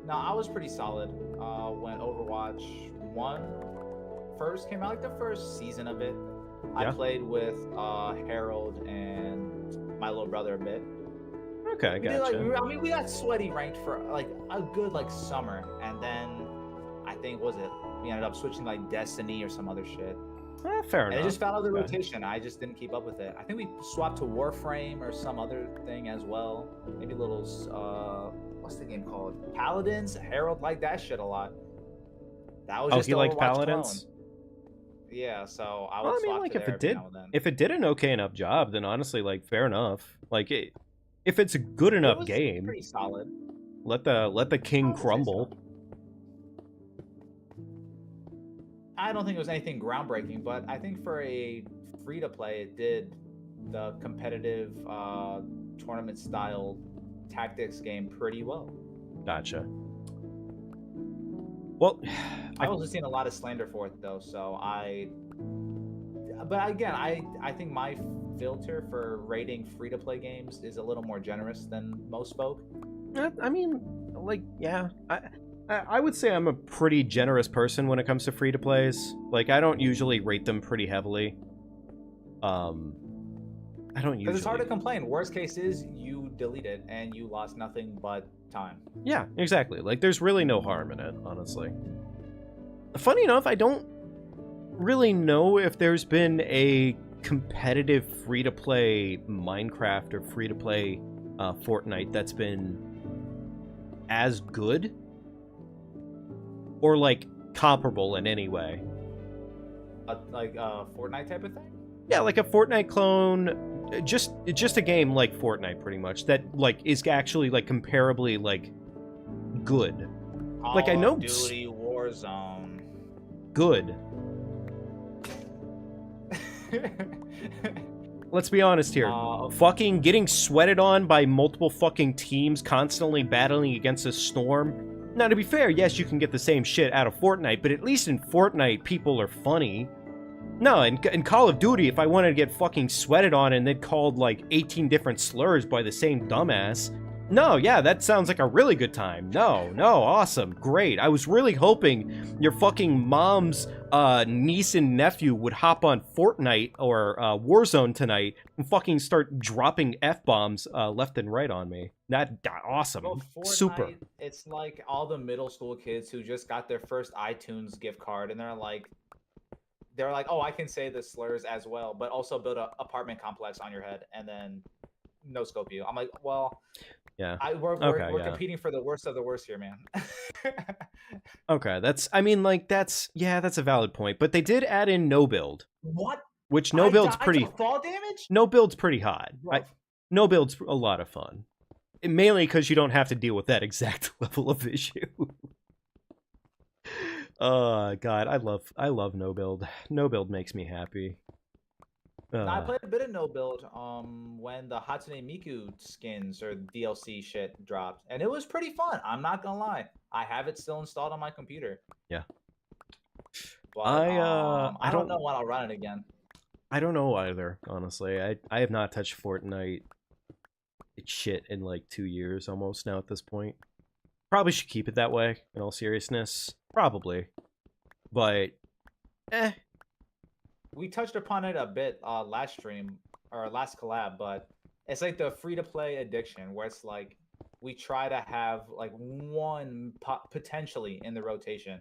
S2: No, I was pretty solid when Overwatch 1 first came out, like the first season of it. Yeah. I played with Harold and my little brother a bit.
S1: Okay, gotcha.
S2: We got sweaty ranked for like a good like summer, and then I think we ended up switching like Destiny or some other shit.
S1: Fair
S2: And
S1: enough.
S2: it just fell out of the
S1: Okay.
S2: rotation. I just didn't keep up with it. I think we swapped to Warframe or some other thing as well. Maybe little what's the game called? Paladins. Harold liked that shit a lot. That was
S1: Oh,
S2: just
S1: he liked
S2: Overwatch clone.
S1: Paladins?
S2: Yeah, so I
S1: Well,
S2: would
S1: I mean,
S2: swap
S1: like,
S2: to there every now and then.
S1: if it did an okay enough job, then honestly, like, fair enough. Like, if it's a good
S2: It
S1: enough
S2: was
S1: game,
S2: pretty solid.
S1: let the king
S2: I would say
S1: crumble.
S2: so. I don't think it was anything groundbreaking, but I think for a free to play, it did the competitive tournament style tactics game pretty well.
S1: Gotcha. Well,
S2: I wasn't seeing a lot of slander for it though, so but again, I think my filter for rating free to play games is a little more generous than most folk.
S1: I mean, like, yeah, I would say I'm a pretty generous person when it comes to free to plays. Like, I don't usually rate them pretty heavily. I don't usually.
S2: Because it's hard to complain. Worst case is you delete it and you lost nothing but time.
S1: Yeah, exactly. Like, there's really no harm in it, honestly. Funny enough, I don't really know if there's been a competitive free-to-play Minecraft or free-to-play Fortnite that's been as good or, like, comparable in any way.
S2: Like a Fortnite type of thing?
S1: Yeah, like a Fortnite clone, just a game like Fortnite, pretty much, that, like, is actually, like, comparably, like, good. Like, I know...
S2: Call of Duty Warzone.
S1: Good. Let's be honest here. Fucking getting sweated on by multiple fucking teams constantly battling against a storm. Now, to be fair, yes, you can get the same shit out of Fortnite, but at least in Fortnite, people are funny. No, in Call of Duty, if I wanted to get fucking sweated on and then called, like, 18 different slurs by the same dumbass... No, yeah, that sounds like a really good time. No, awesome, great. I was really hoping your fucking mom's niece and nephew would hop on Fortnite or Warzone tonight and fucking start dropping F-bombs left and right on me. Awesome,
S2: well, Fortnite,
S1: super.
S2: it's like all the middle school kids who just got their first iTunes gift card and they're like, oh, I can say the slurs as well, but also build an apartment complex on your head and then no scope you. I'm like, well...
S1: Yeah.
S2: We're competing for the worst of the worst here, man.
S1: Okay, that's a valid point. But they did add in no build.
S2: What?
S1: Which no build's pretty
S2: fall damage?
S1: No build's pretty hot. No build's a lot of fun. Mainly because you don't have to deal with that exact level of issue. God, I love no build. No build makes me happy.
S2: I played a bit of no build when the Hatsune Miku skins or DLC shit dropped, and it was pretty fun. I'm not gonna lie, I have it still installed on my computer.
S1: Yeah,
S2: but I don't know when I'll run it again.
S1: I don't know either, honestly. I have not touched Fortnite shit in like 2 years almost now at this point. Probably should keep it that way, in all seriousness. Probably, but
S2: we touched upon it a bit last stream or last collab, but it's like the free-to-play addiction where it's like we try to have like one potentially in the rotation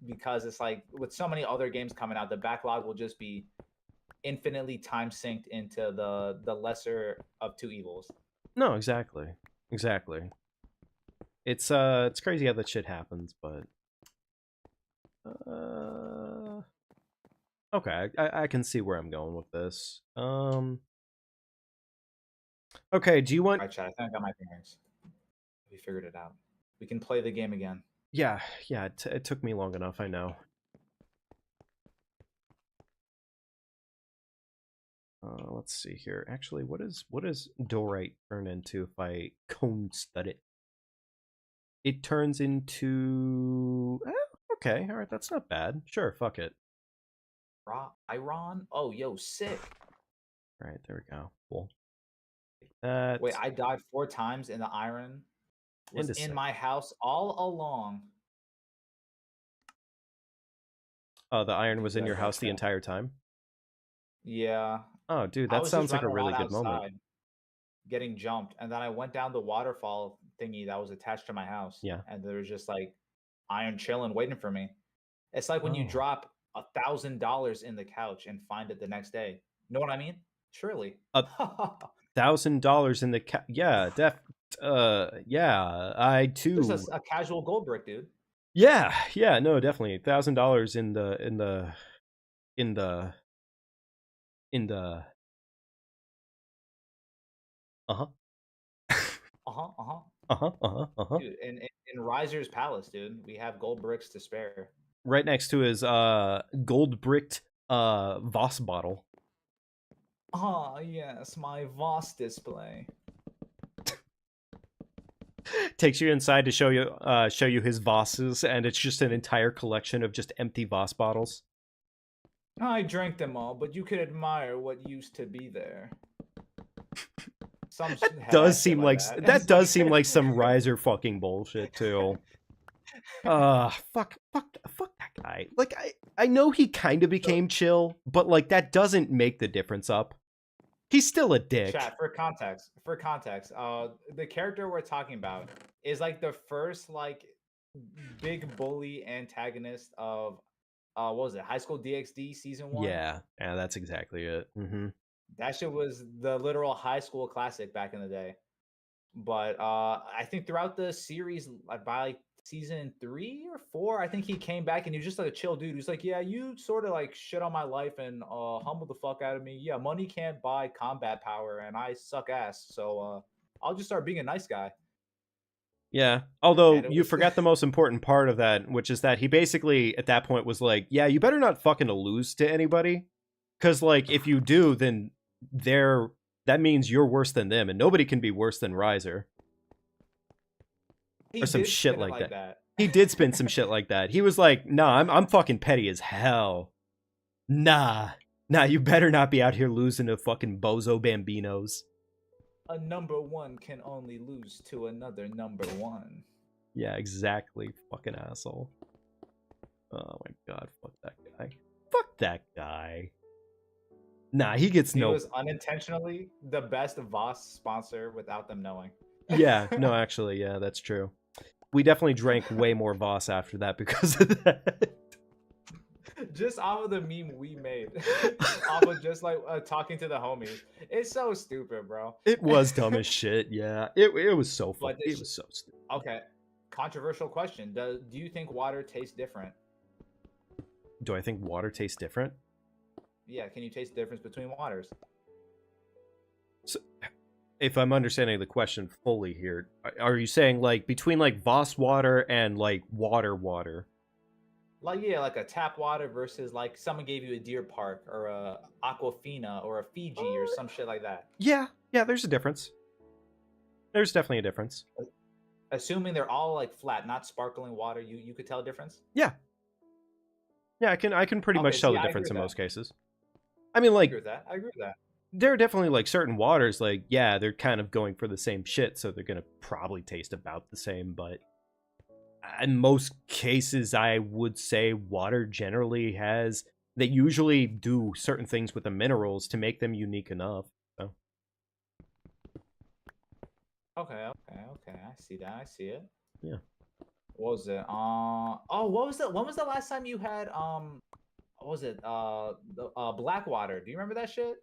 S2: because it's like with so many other games coming out, the backlog will just be infinitely time synced into the lesser of two evils.
S1: No, exactly. It's crazy how that shit happens, but okay, I can see where I'm going with this. Okay, do you want...
S2: All right, chat, I think I got my bearings. We figured it out. We can play the game again.
S1: Yeah, it took me long enough, I know. Let's see here. Actually, what does Dorite turn into if I cone stud it? It turns into... okay, alright, that's not bad. Sure, fuck it.
S2: Iron? Oh, yo, sick.
S1: Alright, there we go. Cool.
S2: Wait, I died 4 times and the iron was in my house all along.
S1: Oh, the iron was in your house the entire time?
S2: Yeah.
S1: Oh, dude, that sounds like a really good moment.
S2: Getting jumped, and then I went down the waterfall thingy that was attached to my house.
S1: Yeah.
S2: And there was just like iron chilling, waiting for me. It's like when you drop $1,000 in the couch and find it the next day. Know what I mean? Surely.
S1: $1,000 in the yeah, yeah, I
S2: Just
S1: too.
S2: a casual gold brick, dude.
S1: Yeah, yeah, no, definitely $1,000 in the uh-huh. Uh-huh.
S2: Dude, in Riser's Palace, dude, we have gold bricks to spare.
S1: Right next to his gold bricked Voss bottle.
S2: Ah, yes, my Voss display.
S1: Takes you inside to show you his Vosses, and it's just an entire collection of just empty Voss bottles.
S2: I drank them all, but you could admire what used to be there. Some
S1: Does seem like that does seem like some Riser fucking bullshit too. Fuck that guy. Like I know he kind of became chill, but like that doesn't make the difference up. He's still a dick.
S2: Chat, for context, the character we're talking about is like the first like big bully antagonist of what was it, High School DxD season 1?
S1: Yeah, that's exactly it. Mm-hmm.
S2: That shit was the literal high school classic back in the day. But I think throughout the series, like by like season 3 or 4, I think he came back and he was just like a chill dude. He's like, yeah, you sort of like shit on my life and humble the fuck out of me. Yeah, money can't buy combat power, and I suck ass. So I'll just start being a nice guy.
S1: Yeah, although you
S2: was...
S1: forgot the most important part of that, which is that he basically at that point was like, yeah, you better not fucking lose to anybody, because like if you do, then that means you're worse than them, and nobody can be worse than Riser. Or some shit like that. He did spin some shit like that. He was like, nah, I'm fucking petty as hell. Nah, you better not be out here losing to fucking bozo bambinos.
S2: A number 1 can only lose to another number 1.
S1: Yeah, exactly, fucking asshole. Oh my god, fuck that guy. Fuck that guy. Nah, he gets no...
S2: He was unintentionally the best Voss sponsor without them knowing.
S1: Yeah, no, actually, yeah, that's true. We definitely drank way more Voss after that because of that.
S2: Just off of the meme we made. Off of just like talking to the homies. It's so stupid, bro.
S1: It was dumb as shit, yeah. It was so funny. It was so stupid.
S2: Okay. Controversial question. Do you think water tastes different?
S1: Do I think water tastes different?
S2: Yeah, can you taste the difference between waters?
S1: So, if I'm understanding the question fully here, are you saying like between like Voss water and like water?
S2: Like, yeah, like a tap water versus like someone gave you a Deer Park or a Aquafina or a Fiji or some shit like that.
S1: Yeah, there's a difference. There's definitely a difference.
S2: Assuming they're all like flat, not sparkling water, you could tell a difference?
S1: Yeah, I can pretty much tell the difference in most cases. I mean, like,
S2: I agree with that.
S1: There are definitely like certain waters, like, yeah, they're kind of going for the same shit, so they're gonna probably taste about the same, but in most cases, I would say water generally they usually do certain things with the minerals to make them unique enough. So.
S2: Okay. I see that. I see it.
S1: Yeah.
S2: What was it? When was the last time you had what was it? Blackwater. Do you remember that shit?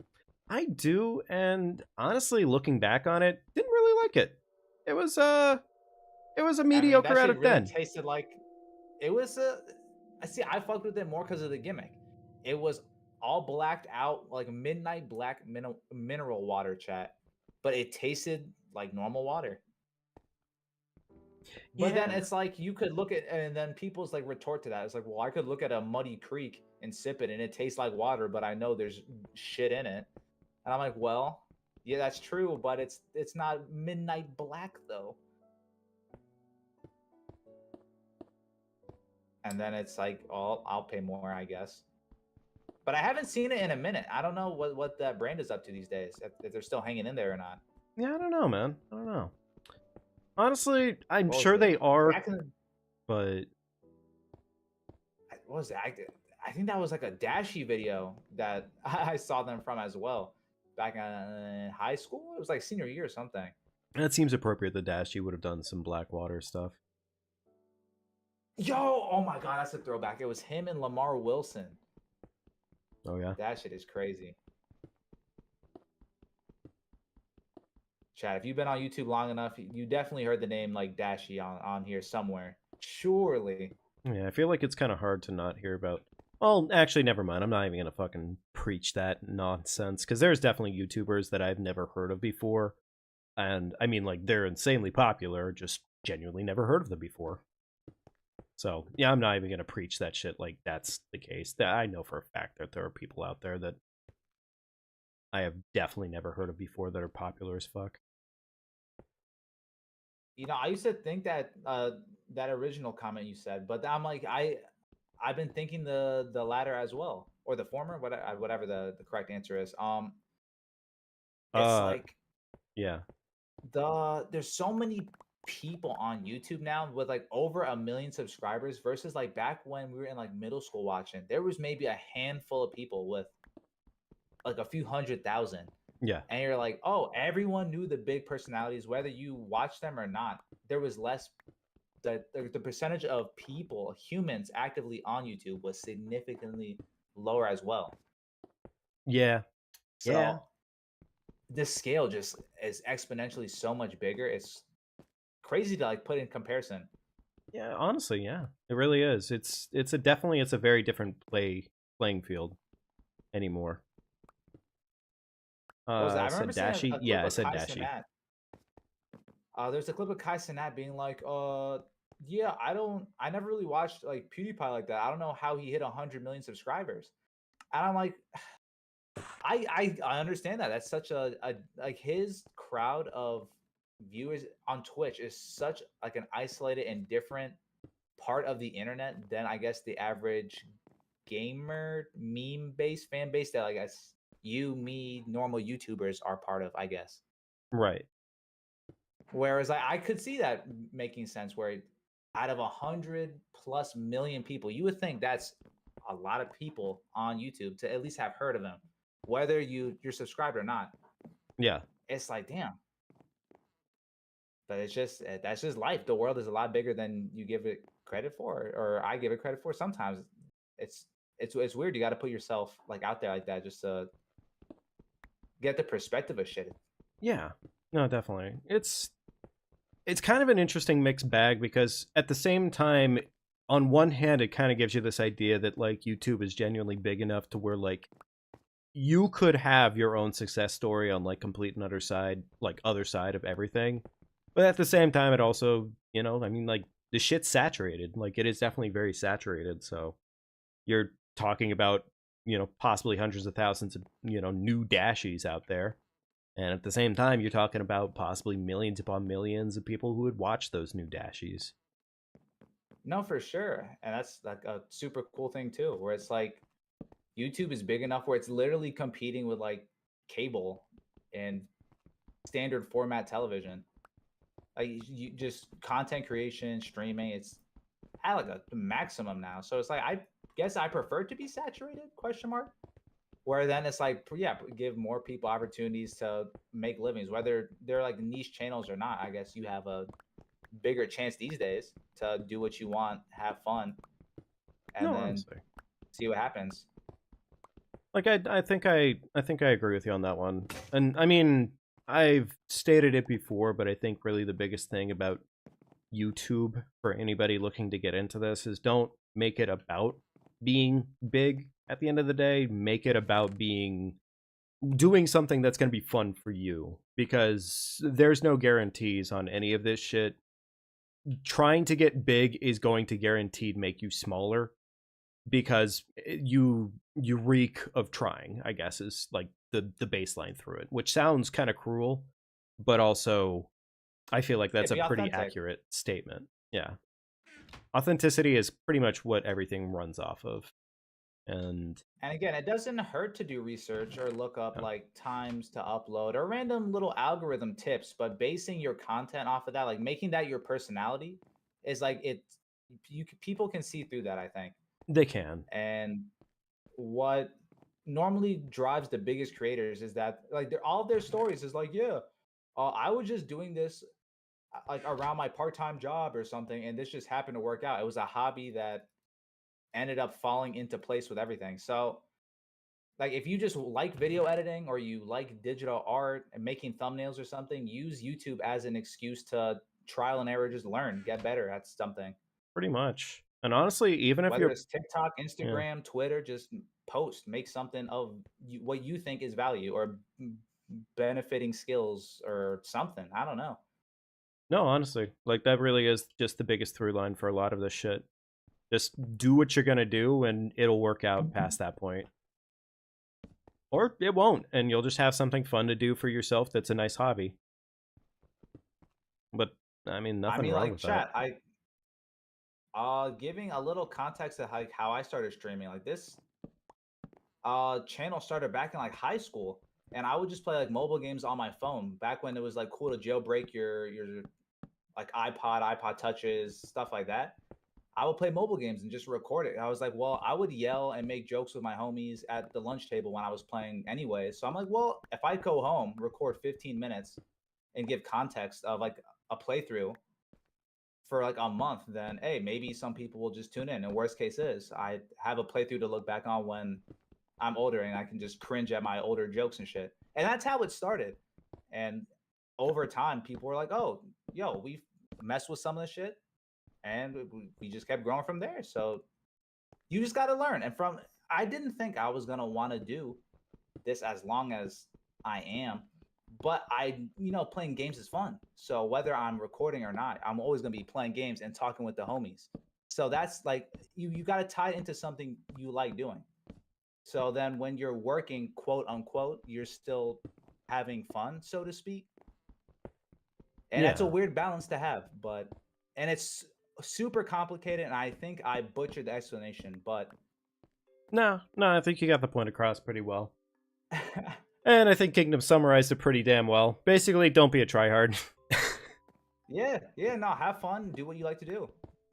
S1: I do, and honestly, looking back on it, didn't really like it. It was a mediocre out of 10.
S2: Tasted like it was I fucked with it more because of the gimmick. It was all blacked out, like midnight black mineral water, chat, but it tasted like normal water. But then it's like you could look at, and then people's like retort to that. It's like, well, I could look at a muddy creek and sip it, and it tastes like water, but I know there's shit in it. And I'm like, well, yeah, that's true, but it's not midnight black though. And then it's like, oh, I'll pay more, I guess. But I haven't seen it in a minute. I don't know what that brand is up to these days, if they're still hanging in there or not.
S1: Yeah, I don't know, man. I don't know. Honestly, I'm sure they are, but...
S2: What was it? I think that was like a Dashie video that I saw them from as well. Back in high school? It was like senior year or something.
S1: That seems appropriate that Dashie would have done some Blackwater stuff.
S2: Yo, oh my god, that's a throwback. It was him and Lamar Wilson.
S1: Oh yeah.
S2: That shit is crazy. Chad, if you've been on YouTube long enough, you definitely heard the name like Dashy on here somewhere. Surely.
S1: Yeah, I feel like it's kind of hard to not hear about. Well, actually, never mind. I'm not even gonna fucking preach that nonsense because there's definitely YouTubers that I've never heard of before, and I mean, like, they're insanely popular. Just genuinely never heard of them before. So yeah, I'm not even gonna preach that shit like that's the case. That I know for a fact that there are people out there that I have definitely never heard of before that are popular as fuck.
S2: You know, I used to think that that original comment you said, but I'm like I've been thinking the latter as well, or the former, whatever the correct answer is. It's
S1: Uh,
S2: like
S1: yeah,
S2: there's so many people on YouTube now with like over 1 million subscribers versus like back when we were in like middle school watching, there was maybe a handful of people with like a few 100,000.
S1: yeah,
S2: And you're like, oh, everyone knew the big personalities, whether you watched them or not. There was less the percentage of people, humans actively on YouTube was significantly lower as well.
S1: yeah, yeah.
S2: So this scale just is exponentially so much bigger. It's crazy to like put in comparison.
S1: Yeah, honestly, yeah, it really is. It's a definitely it's a very different playing field anymore.
S2: What was that? I remember
S1: Said
S2: seeing
S1: Dashi.
S2: a
S1: Yeah,
S2: clip
S1: I
S2: of
S1: said
S2: Kai
S1: Dashi.
S2: Cenat. There's a clip of Kai Cenat being like, yeah, I never really watched like PewDiePie like that. I don't know how he hit 100 million subscribers. And I'm like, I understand that. That's such a like his crowd of viewers on Twitch is such like an isolated and different part of the internet than I guess the average gamer meme based fan base that I guess you, me, normal YouTubers are part of, I guess.
S1: Right.
S2: Whereas I could see that making sense where out of 100+ million people, you would think that's a lot of people on YouTube to at least have heard of him, whether you're subscribed or not.
S1: Yeah.
S2: It's like, damn. But it's just that's just life. The world is a lot bigger than you give it credit for, or I give it credit for. Sometimes it's it's weird. You got to put yourself like out there like that just to get the perspective of shit.
S1: Yeah. No, definitely. It's kind of an interesting mixed bag because at the same time, on one hand, it kind of gives you this idea that like YouTube is genuinely big enough to where like you could have your own success story on like complete and utter side, like other side of everything. But at the same time, it also, I mean, like the shit's saturated. Like it is definitely very saturated. So you're talking about, possibly hundreds of thousands of, new dashies out there. And at the same time, you're talking about possibly millions upon millions of people who would watch those new dashies.
S2: No, for sure, and that's like a super cool thing too, where it's like YouTube is big enough where it's literally competing with like cable and standard format television. Like you just content creation, streaming, it's at like a maximum now. So it's like I guess I prefer to be saturated? Question mark. Where then it's like yeah, give more people opportunities to make livings, whether they're like niche channels or not. I guess you have a bigger chance these days to do what you want, have fun, and
S1: No,
S2: then
S1: honestly.
S2: see what happens.
S1: Like I think I agree with you on that one. And I mean, I've stated it before, but I think really the biggest thing about YouTube for anybody looking to get into this is don't make it about being big at the end of the day. Make it about doing something that's going to be fun for you because there's no guarantees on any of this shit. Trying to get big is going to guaranteed make you smaller because you reek of trying, I guess, is like the baseline through it, which sounds kind of cruel, but also I feel like
S2: Yeah,
S1: that's a
S2: be
S1: pretty
S2: authentic.
S1: accurate statement. Yeah. Authenticity is pretty much what everything runs off of. And
S2: And again, it doesn't hurt to do research or look up
S1: yeah,
S2: like times to upload or random little algorithm tips, but basing your content off of that, like making that your personality, is like people can see through that, I think.
S1: they can.
S2: And what normally drives the biggest creators is that like all of their stories is like, yeah, I was just doing this like around my part-time job or something, and this just happened to work out. It was a hobby that ended up falling into place with everything. So like if you just like video editing or you like digital art and making thumbnails or something, use YouTube as an excuse to trial and error, just learn, get better at something.
S1: Pretty much. And honestly, even if
S2: Whether
S1: you're,
S2: it's TikTok,
S1: yeah,
S2: Instagram, Twitter, just post, make something of what you think is value or benefiting skills or something. I don't know.
S1: no, honestly, like that really is just the biggest through line for a lot of this shit. Just do what you're gonna do, and it'll work out past that point. Or it won't, and you'll just have something fun to do for yourself that's a nice hobby. But I mean,
S2: I
S1: nothing
S2: mean,
S1: wrong
S2: like
S1: with that.
S2: chat, giving a little context of how I started streaming. Like this channel started back in like high school, and I would just play like mobile games on my phone back when it was like cool to jailbreak your like iPod touches, stuff like that. I would play mobile games and just record it. I was like, well, I would yell and make jokes with my homies at the lunch table when I was playing anyway. So I'm like, well, if I go home, record 15 minutes and give context of like a playthrough for like a month, then hey, maybe some people will just tune in. And worst case is I have a playthrough to look back on when I'm older and I can just cringe at my older jokes and shit. And that's how it started. And over time, people were like, oh, yo, we've messed with some of the shit and we just kept growing from there. So you just got to learn. And from, I didn't think I was going to want to do this as long as I am, but playing games is fun. So whether I'm recording or not, I'm always going to be playing games and talking with the homies. So that's like, you got to tie it into something you like doing. So then when you're working, quote unquote, you're still having fun, so to speak. And that's a
S1: Yeah.
S2: weird balance to have, and it's super complicated. And I think I butchered the explanation, but
S1: No, I think you got the point across pretty well. And I think Kingdom summarized it pretty damn well. Basically, don't be a tryhard.
S2: yeah, no, have fun, do what you like to do.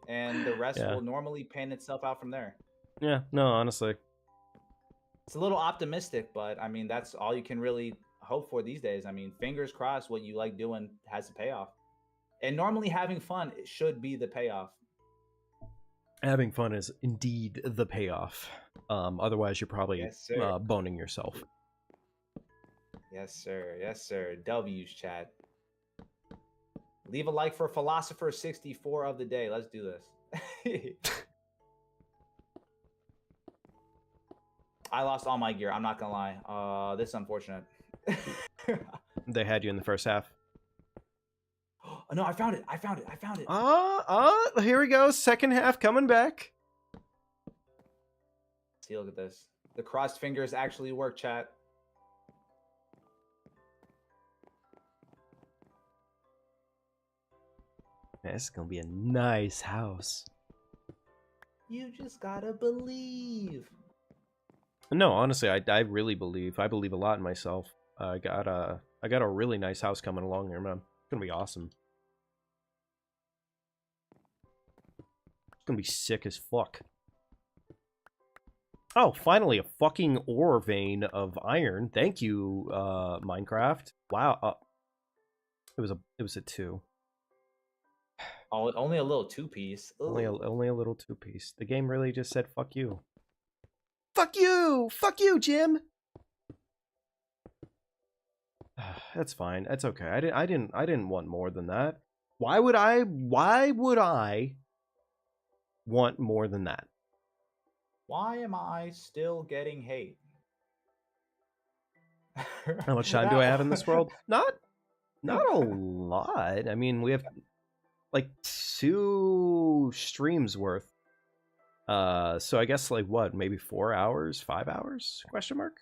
S2: And the rest
S1: Yeah.
S2: will normally pan itself out from there.
S1: Yeah, no, honestly.
S2: It's a little optimistic, but I mean, that's all you can really hope for these days. I mean, fingers crossed what you like doing has a payoff. And normally having fun should be the payoff.
S1: Having fun is indeed the payoff. Otherwise, you're probably
S2: Yes, sir.
S1: boning yourself.
S2: Yes, sir. Yes, sir. W's chat. Leave a like for Philosopher 64 of the day. Let's do this. I lost all my gear. I'm not gonna lie. This is unfortunate.
S1: They had you in the first half.
S2: Oh, no, I found it.
S1: Here we go. Second half coming back.
S2: See, look at this. The crossed fingers actually work, chat.
S1: This is gonna be a nice house.
S2: You just gotta believe.
S1: No, honestly, I really believe. I believe a lot in myself. I got a really nice house coming along here, man. It's gonna be awesome. It's gonna be sick as fuck. Oh, finally, a fucking ore vein of iron. Thank you, Minecraft. Wow. It was a 2.
S2: Oh, only a little two-piece.
S1: Only a little 2-piece. The game really just said fuck you. Fuck you! Fuck you, Jim! That's fine. That's okay. I didn't want more than that. Why would I want more than that?
S2: Why am I still getting hate?
S1: How much time do I have in this world? Not a lot. I mean, we have like 2 streams worth. So I guess like what, maybe 4 hours, 5 hours? Question mark.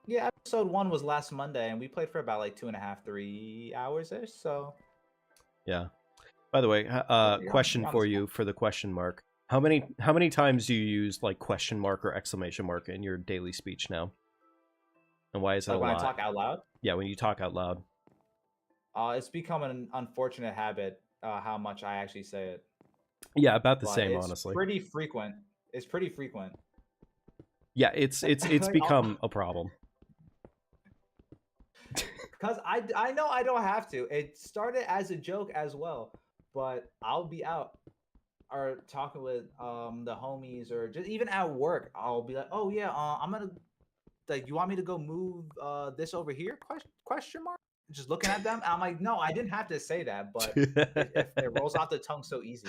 S2: Yeah, episode 1 was last Monday, and we played for about like 2.5, 3 hours ish. So
S1: yeah. By the way, question for you for the question mark. How many times do you use like question mark or exclamation mark in your daily speech now? And why is it
S2: like
S1: a
S2: when
S1: lot?
S2: I talk out loud?
S1: Yeah, when you talk out loud.
S2: It's become an unfortunate habit how much I actually say it.
S1: Yeah, about the
S2: But
S1: same,
S2: it's
S1: honestly.
S2: pretty frequent. It's pretty frequent.
S1: Yeah, it's
S2: Like,
S1: become a problem.
S2: Cause I know I don't have to. It started as a joke as well, but I'll be out or talking with the homies or just even at work. I'll be like, oh yeah, I'm gonna like, you want me to go move this over here? Question mark. Just looking at them, I'm like, no, I didn't have to say that, but it rolls off the tongue so easy.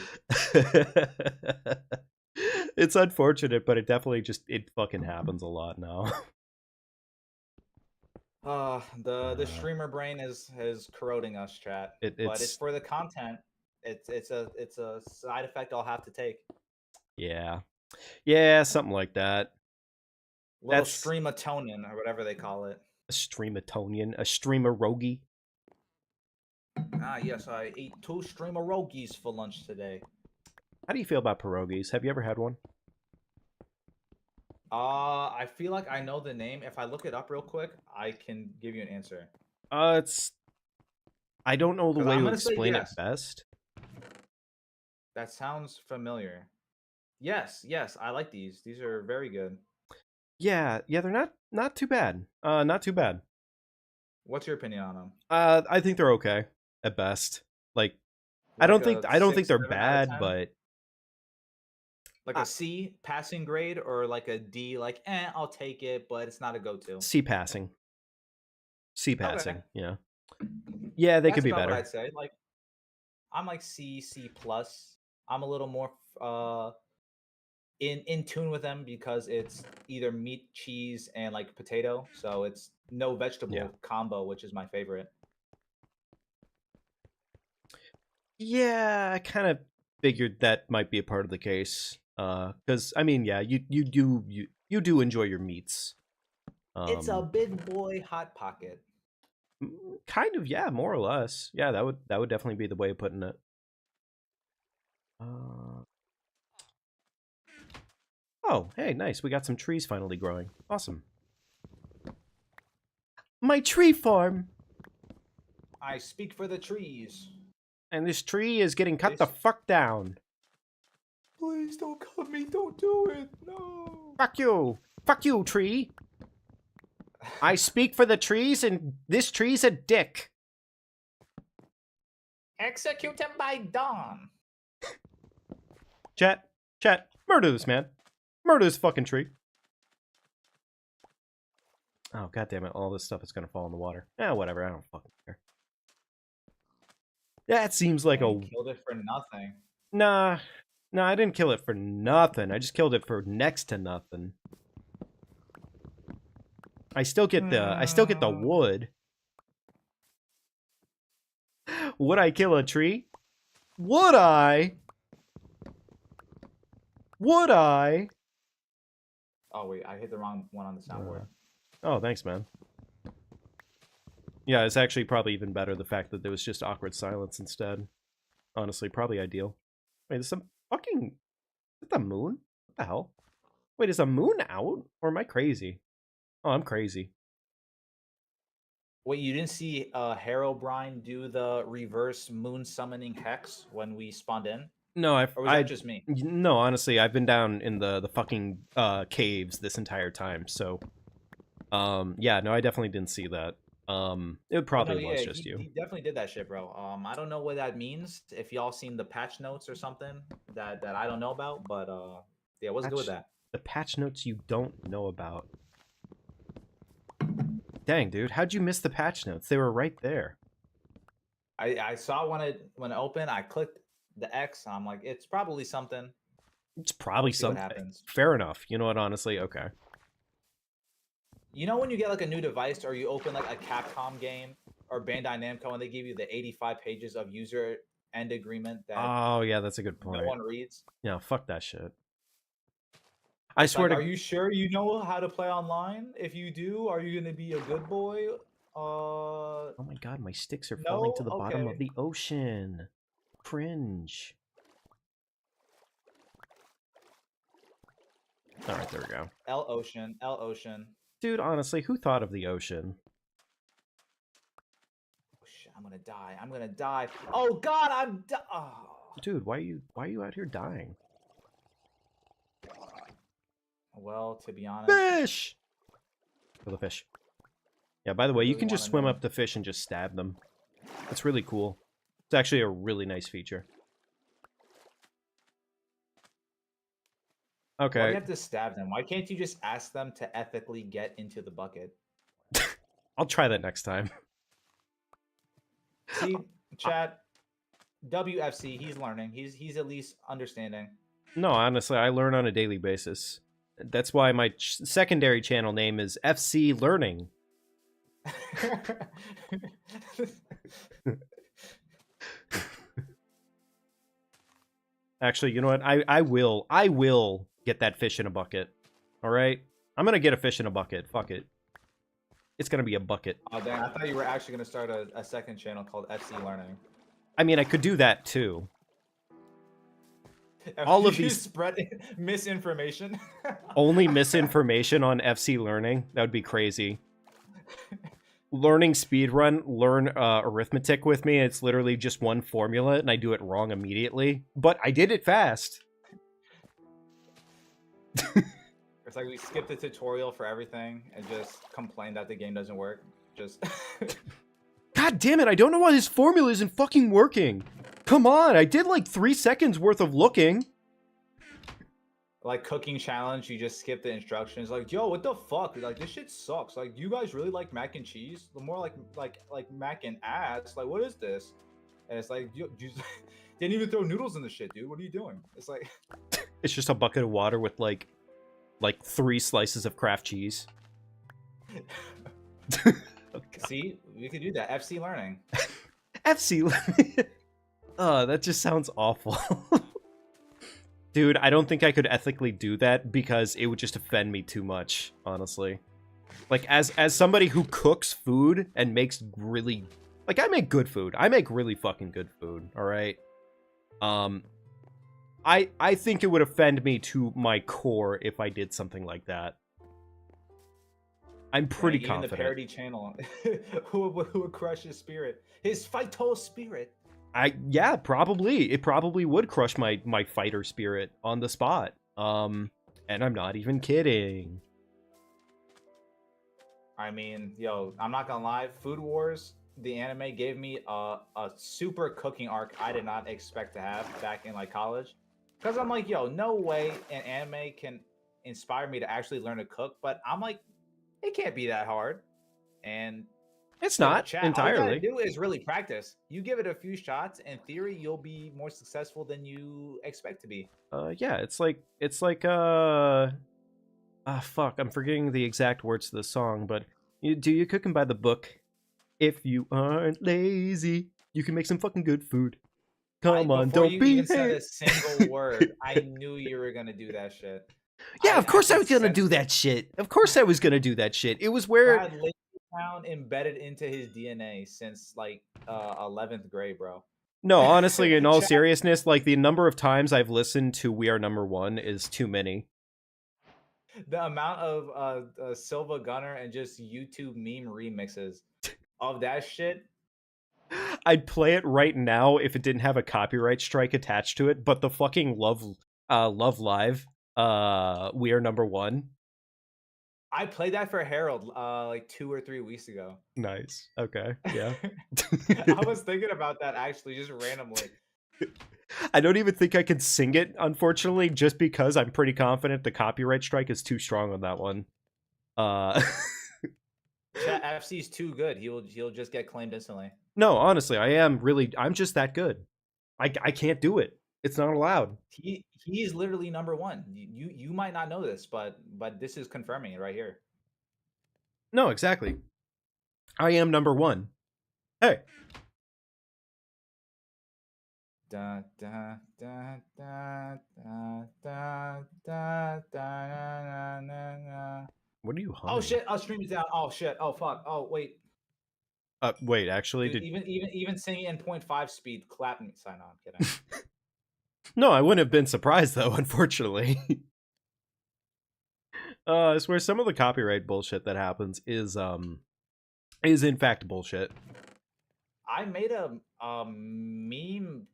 S1: It's unfortunate, but it definitely it fucking happens a lot now.
S2: The streamer brain is corroding us, chat. But it's
S1: It's
S2: for the content. It's a side effect I'll have to take.
S1: yeah, something like that.
S2: Little
S1: That's
S2: streamatonin or whatever they call it.
S1: a streamatonian, a streamerogi.
S2: Ah, yes, I ate 2 streamerogis for lunch today.
S1: How do you feel about pierogies? Have you ever had one?
S2: I feel like I know the name. If I look it up real quick, I can give you an answer.
S1: It's I don't know the
S2: 'Cause
S1: way
S2: I'm
S1: to
S2: gonna say
S1: explain it
S2: yes.
S1: best.
S2: That sounds familiar. Yes, yes, I like these. These are very good.
S1: Yeah, they're not too bad. Not too bad.
S2: What's your opinion on them?
S1: I think they're okay at best. Like I
S2: Like
S1: don't think
S2: six,
S1: they're
S2: 7 out of
S1: bad,
S2: 10?
S1: but
S2: Like a C passing grade or like a D, like I'll take it, but it's not a go-to.
S1: C passing. C
S2: Okay.
S1: passing, yeah. Yeah, they
S2: That's
S1: could be
S2: about what
S1: better.
S2: I'd say. Like I'm like C plus. I'm a little more in tune with them because it's either meat, cheese, and like potato. So it's no
S1: Yeah.
S2: vegetable combo, which is my favorite.
S1: Yeah, I kind of figured that might be a part of the case. Because I mean, yeah, you do enjoy your meats.
S2: It's a big boy hot pocket.
S1: Kind of, yeah, more or less. Yeah, that would definitely be the way of putting it. Oh, hey, nice. We got some trees finally growing. Awesome. My tree farm.
S2: I speak for the trees.
S1: And this tree is getting cut the fuck down.
S2: Please don't cut me. Don't do it. No.
S1: Fuck you. Fuck you, tree. I speak for the trees, and this tree's a dick.
S2: Execute him by dawn.
S1: Chat, murder this man. Murder this fucking tree. Oh, god damn it. All this stuff is gonna fall in the water. Yeah, whatever. I don't fucking care. That seems like
S2: You killed it for nothing.
S1: Nah, I didn't kill it for nothing. I just killed it for next to nothing. I still get the wood. Would I kill a tree? Would I? Would I?
S2: Oh wait, I hit the wrong one on the soundboard.
S1: Oh, thanks, man. Yeah, it's actually probably even better the fact that there was just awkward silence instead. Honestly, probably ideal. Wait, there's some fucking... Is it the moon? What the hell? Wait, is the moon out? Or am I crazy? Oh, I'm crazy.
S2: Wait, you didn't see Herobrine do the reverse moon summoning hex when we spawned in?
S1: No,
S2: Or was that just me?
S1: No, honestly, I've been down in the fucking caves this entire time, so... yeah, no, I definitely didn't see that. It probably was just you.
S2: He definitely did that shit, bro. I don't know what that means. If y'all seen the patch notes or something that I don't know about, but yeah, what's good with that?
S1: The patch notes you don't know about. Dang, dude, how'd you miss the patch notes? They were right there.
S2: I saw when it opened. I clicked the X. And I'm like, it's probably something.
S1: It's probably something.
S2: What happens?
S1: Fair enough. You know what? Honestly, okay.
S2: You know when you get like a new device or you open like a Capcom game or Bandai Namco and they give you the 85 pages of user end agreement that
S1: oh yeah, that's a good point.
S2: No one reads.
S1: Yeah, fuck that shit. I swear to.
S2: Are you sure you know how to play online? If you do, are you gonna be a good boy?
S1: Oh my god, my sticks are falling to the bottom of
S2: Okay.
S1: the ocean. Cringe. All right, there we go.
S2: L Ocean.
S1: Dude, honestly, who thought of the ocean?
S2: Oh, shit, I'm gonna die. Oh god, oh.
S1: Dude, why are you out here dying?
S2: Well, to be honest.
S1: Fish! Kill the fish. Yeah, by the
S2: I
S1: way, you
S2: really
S1: can
S2: want
S1: just
S2: to
S1: swim
S2: know.
S1: up the fish and just stab them. It's really cool. It's actually a really nice feature.
S2: Why do you
S1: Okay,
S2: have to stab them? Why can't you just ask them to ethically get into the bucket?
S1: I'll try that next time.
S2: See, chat, WFC, he's learning. He's at least understanding.
S1: No, honestly, I learn on a daily basis. That's why my secondary channel name is FC Learning. Actually, you know what? I will get that fish in a bucket. All right? I'm going to get a fish in a bucket. Fuck it. It's going to be a bucket.
S2: Oh, damn, I thought you were actually going to start a second channel called FC Learning.
S1: I mean, I could do that too. All
S2: You
S1: of these
S2: spread misinformation.
S1: only misinformation on FC Learning. That would be crazy. Learning speedrun, learn arithmetic with me. It's literally just one formula, and I do it wrong immediately. But I did it fast.
S2: It's like we skip the tutorial for everything and just complain that the game doesn't work. Just
S1: God damn it, I don't know why this formula isn't fucking working. Come on, I did like 3 seconds worth of looking.
S2: like cooking challenge, you just skip the instructions. Like, yo, what the fuck? Like, this shit sucks. Like, you guys really like mac and cheese? The more like mac and ass. Like, what is this? And it's like, you didn't even throw noodles in the shit, dude. What are you doing? It's like,
S1: It's just a bucket of water with like 3 slices of Kraft cheese. Oh,
S2: see, we could do that. FC Learning.
S1: FC. That just sounds awful. Dude, I don't think I could ethically do that because it would just offend me too much, honestly. Like, as somebody who cooks food and makes really... Like, I make good food. I make really fucking good food, alright? I think it would offend me to my core if I did something like that. I'm pretty
S2: Even
S1: confident.
S2: the parody channel, who would crush his spirit, his phyto spirit.
S1: Yeah, probably. It probably would crush my fighter spirit on the spot. And I'm not even kidding.
S2: I mean, yo, I'm not gonna lie. Food Wars, the anime, gave me a super cooking arc I did not expect to have back in like college. Cause I'm like, yo, no way an anime can inspire me to actually learn to cook. But I'm like, it can't be that hard. And
S1: It's
S2: yo,
S1: not
S2: chat, all you gotta
S1: entirely.
S2: do is really practice. You give it a few shots, in theory, you'll be more successful than you expect to be.
S1: Yeah, it's like fuck, I'm forgetting the exact words to the song, but do you cooking by the book? If you aren't lazy, you can make some fucking good food. Come on,
S2: Before
S1: don't
S2: you
S1: be
S2: even said
S1: hate.
S2: a single word, I knew you were gonna do that shit.
S1: Yeah, of course I
S2: could
S1: was gonna
S2: sense
S1: do that shit. Of course I was gonna do that shit. It was where
S2: Brad Lazy Town embedded into his DNA since like 11th grade, bro.
S1: no, honestly, in all
S2: Chat,
S1: seriousness, like the number of times I've listened to "We Are Number One" is too many.
S2: the amount of Silva Gunner and just YouTube meme remixes of that shit.
S1: I'd play it right now if it didn't have a copyright strike attached to it, but the fucking Love Live, "We Are Number One."
S2: I played that for Harold like 2 or 3 weeks ago.
S1: Nice. Okay. Yeah.
S2: I was thinking about that actually, just randomly.
S1: I don't even think I can sing it, unfortunately, just because I'm pretty confident the copyright strike is too strong on that one.
S2: Chat FC's too good. He'll just get claimed instantly.
S1: No, honestly, I'm just that good. I can't do it. It's not allowed.
S2: He is literally number one. You might not know this, but this is confirming it right here.
S1: No, exactly. I am number one. Hey.
S2: Da, da, da, da, da, da, da, da, na, na, na.
S1: What are you
S2: Oh
S1: humming?
S2: shit! I'll stream it down. Oh shit! Oh fuck! Oh wait,
S1: Wait, actually,
S2: dude. Even singing in 0.5 speed, clap me. Sign on. Kidding.
S1: No, I wouldn't have been surprised though, unfortunately. It's where some of the copyright bullshit that happens is in fact bullshit.
S2: I made a meme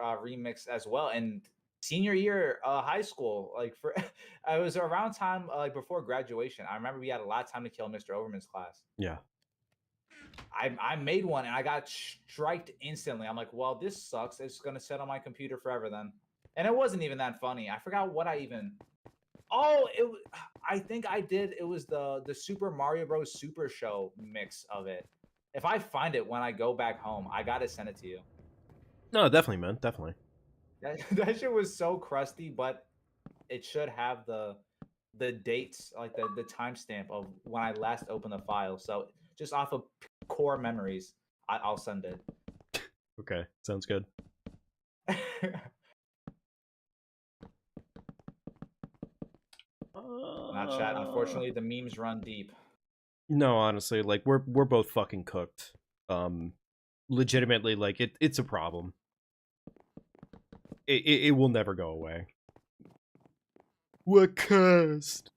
S2: remix as well, and senior year high school, like for I was around time like before graduation. I remember we had a lot of time to kill Mr. Overman's class.
S1: Yeah.
S2: I made one and I got striked instantly. I'm like, well, this sucks. It's gonna sit on my computer forever then. And it wasn't even that funny. I forgot what I even. Oh, I think I did. It was the Super Mario Bros. Super Show mix of it. If I find it when I go back home, I gotta send it to you.
S1: No, definitely, man, definitely.
S2: That shit was so crusty, but it should have the dates, like the timestamp of when I last opened the file. So just off of core memories, I'll send it.
S1: Okay, sounds good.
S2: Not chat. Unfortunately, the memes run deep.
S1: No, honestly, like we're both fucking cooked. Legitimately, like it's a problem. It will never go away. We're cursed.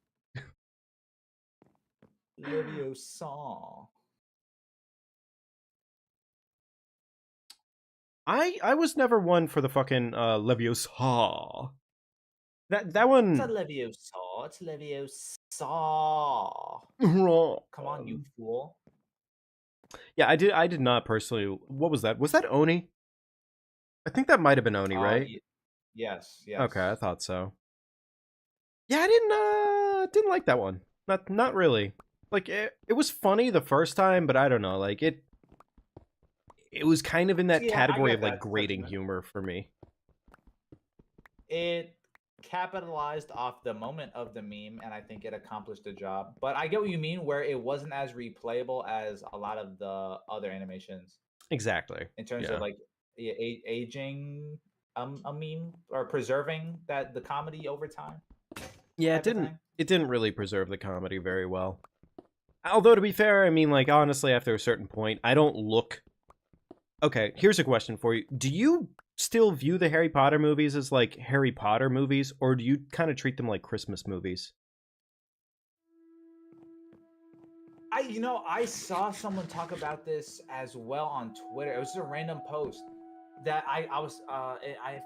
S2: Leviosa.
S1: I was never one for the fucking Leviosa. That one.
S2: It's a Leviosa. It's Leviosa. Come on, you fool.
S1: Yeah, I did not personally. What was that? Was that Oni? I think that might have been Oni, right?
S2: Yes.
S1: Okay, I thought so. Yeah, I didn't like that one. Not really. Like it was funny the first time, but I don't know. Like it was kind of in that category of like grating humor for me.
S2: It capitalized off the moment of the meme, and I think it accomplished the job. But I get what you mean, where it wasn't as replayable as a lot of the other animations.
S1: Exactly.
S2: In terms of like aging a meme or preserving the comedy over time.
S1: Yeah, it didn't really preserve the comedy very well. Although to be fair, I mean, like honestly, after a certain point, I don't look. Okay, here's a question for you: do you still view the Harry Potter movies as like Harry Potter movies, or do you kind of treat them like Christmas movies?
S2: I saw someone talk about this as well on Twitter. It was a random post that I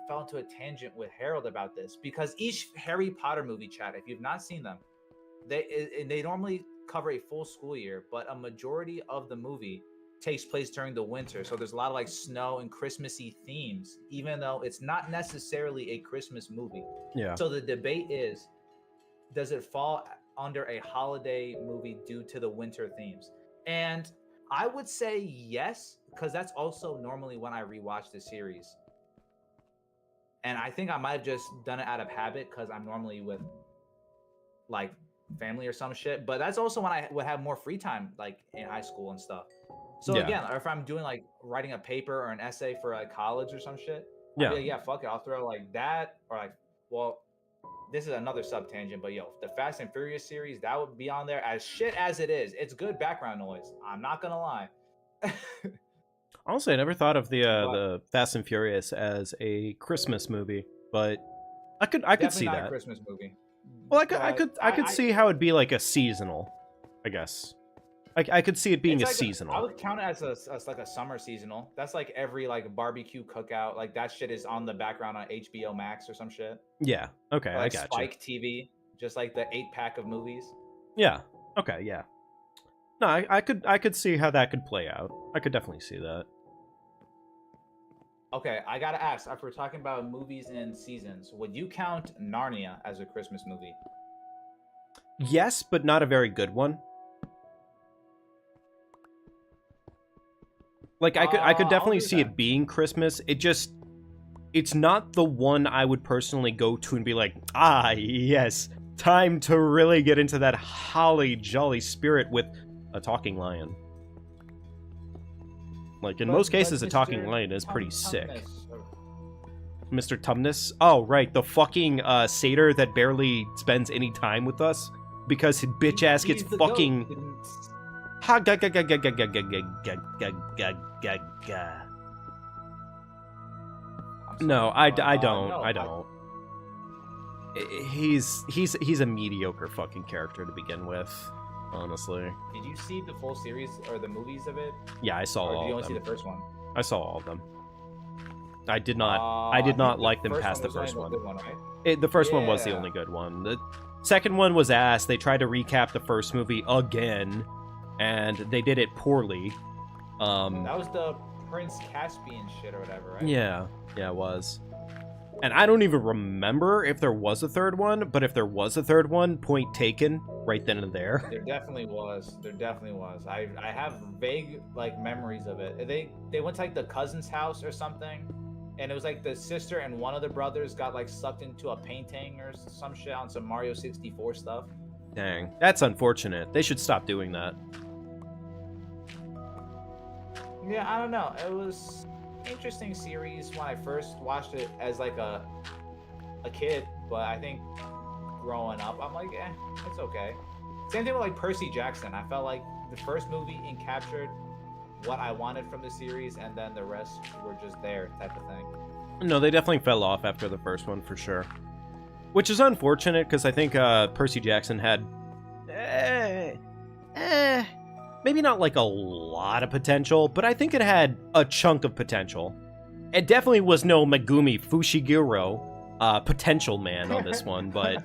S2: fell into a tangent with Harold about this, because each Harry Potter movie, chat, if you've not seen them, they normally cover a full school year, but a majority of the movie takes place during the winter. So there's a lot of like snow and Christmassy themes, even though it's not necessarily a Christmas movie.
S1: Yeah.
S2: So the debate is, does it fall under a holiday movie due to the winter themes? And I would say yes, because that's also normally when I rewatch the series. And I think I might have just done it out of habit because I'm normally with like family or some shit. But that's also when I would have more free time, like in high school and stuff. So again, or if I'm doing like writing a paper or an essay for like college or some shit, I'd be like, yeah, fuck it, I'll throw like that, or like, well, this is another sub tangent, but yo, the Fast and Furious series, that would be on there. As shit as it is, it's good background noise. I'm not gonna lie.
S1: Honestly, I never thought of the Fast and Furious as a Christmas movie, but I could see that.
S2: A Christmas movie.
S1: Well, I could see how it'd be like a seasonal, I guess. I could see it being a seasonal.
S2: I would count it as like a summer seasonal. That's like every like barbecue cookout, like that shit is on the background on HBO Max or some shit.
S1: Yeah. Okay,
S2: or like
S1: I got
S2: Spike TV, just like the 8-pack of movies.
S1: Yeah. Okay. Yeah. No, I could see how that could play out. I could definitely see that.
S2: Okay, I gotta ask, if we're talking about movies and seasons, would you count Narnia as a Christmas movie?
S1: Yes, but not a very good one. Like I could definitely see it being Christmas. It's not the one I would personally go to and be like, ah, yes, time to really get into that holly jolly spirit with a talking lion. Like in most cases, a talking lion is pretty sick. Mr. Tumnus? Oh, right, the fucking satyr that barely spends any time with us because his bitch ass gets fucking. Ha ga ga ga ga ga ga ga ga ga ga ga ga. No, I don't. He's a mediocre fucking character to begin with, honestly.
S2: Did you see the full series or the movies of it?
S1: Yeah, I saw all of them.
S2: Or did you only see the first one?
S1: I saw all of them. I did not like them past the first one. The first one was the only good one. The second one was ass. They tried to recap the first movie again, and they did it poorly.
S2: That was the Prince Caspian shit or whatever, right?
S1: Yeah, it was. And I don't even remember if there was a third one, but if there was a third one, point taken right then and there.
S2: There definitely was. There definitely was. I have vague like memories of it. They went to like the cousin's house or something, and it was like the sister and one of the brothers got like sucked into a painting or some shit on some Mario 64 stuff.
S1: Dang, that's unfortunate. They should stop doing that.
S2: Yeah, I don't know. It was an interesting series when I first watched it as like a kid, but I think growing up, I'm like, it's okay. Same thing with like Percy Jackson. I felt like the first movie encaptured what I wanted from the series, and then the rest were just there, type of thing.
S1: No, they definitely fell off after the first one for sure. Which is unfortunate because I think Percy Jackson had, maybe not like a lot of potential, but I think it had a chunk of potential. It definitely was no Megumi Fushiguro potential man on this one, but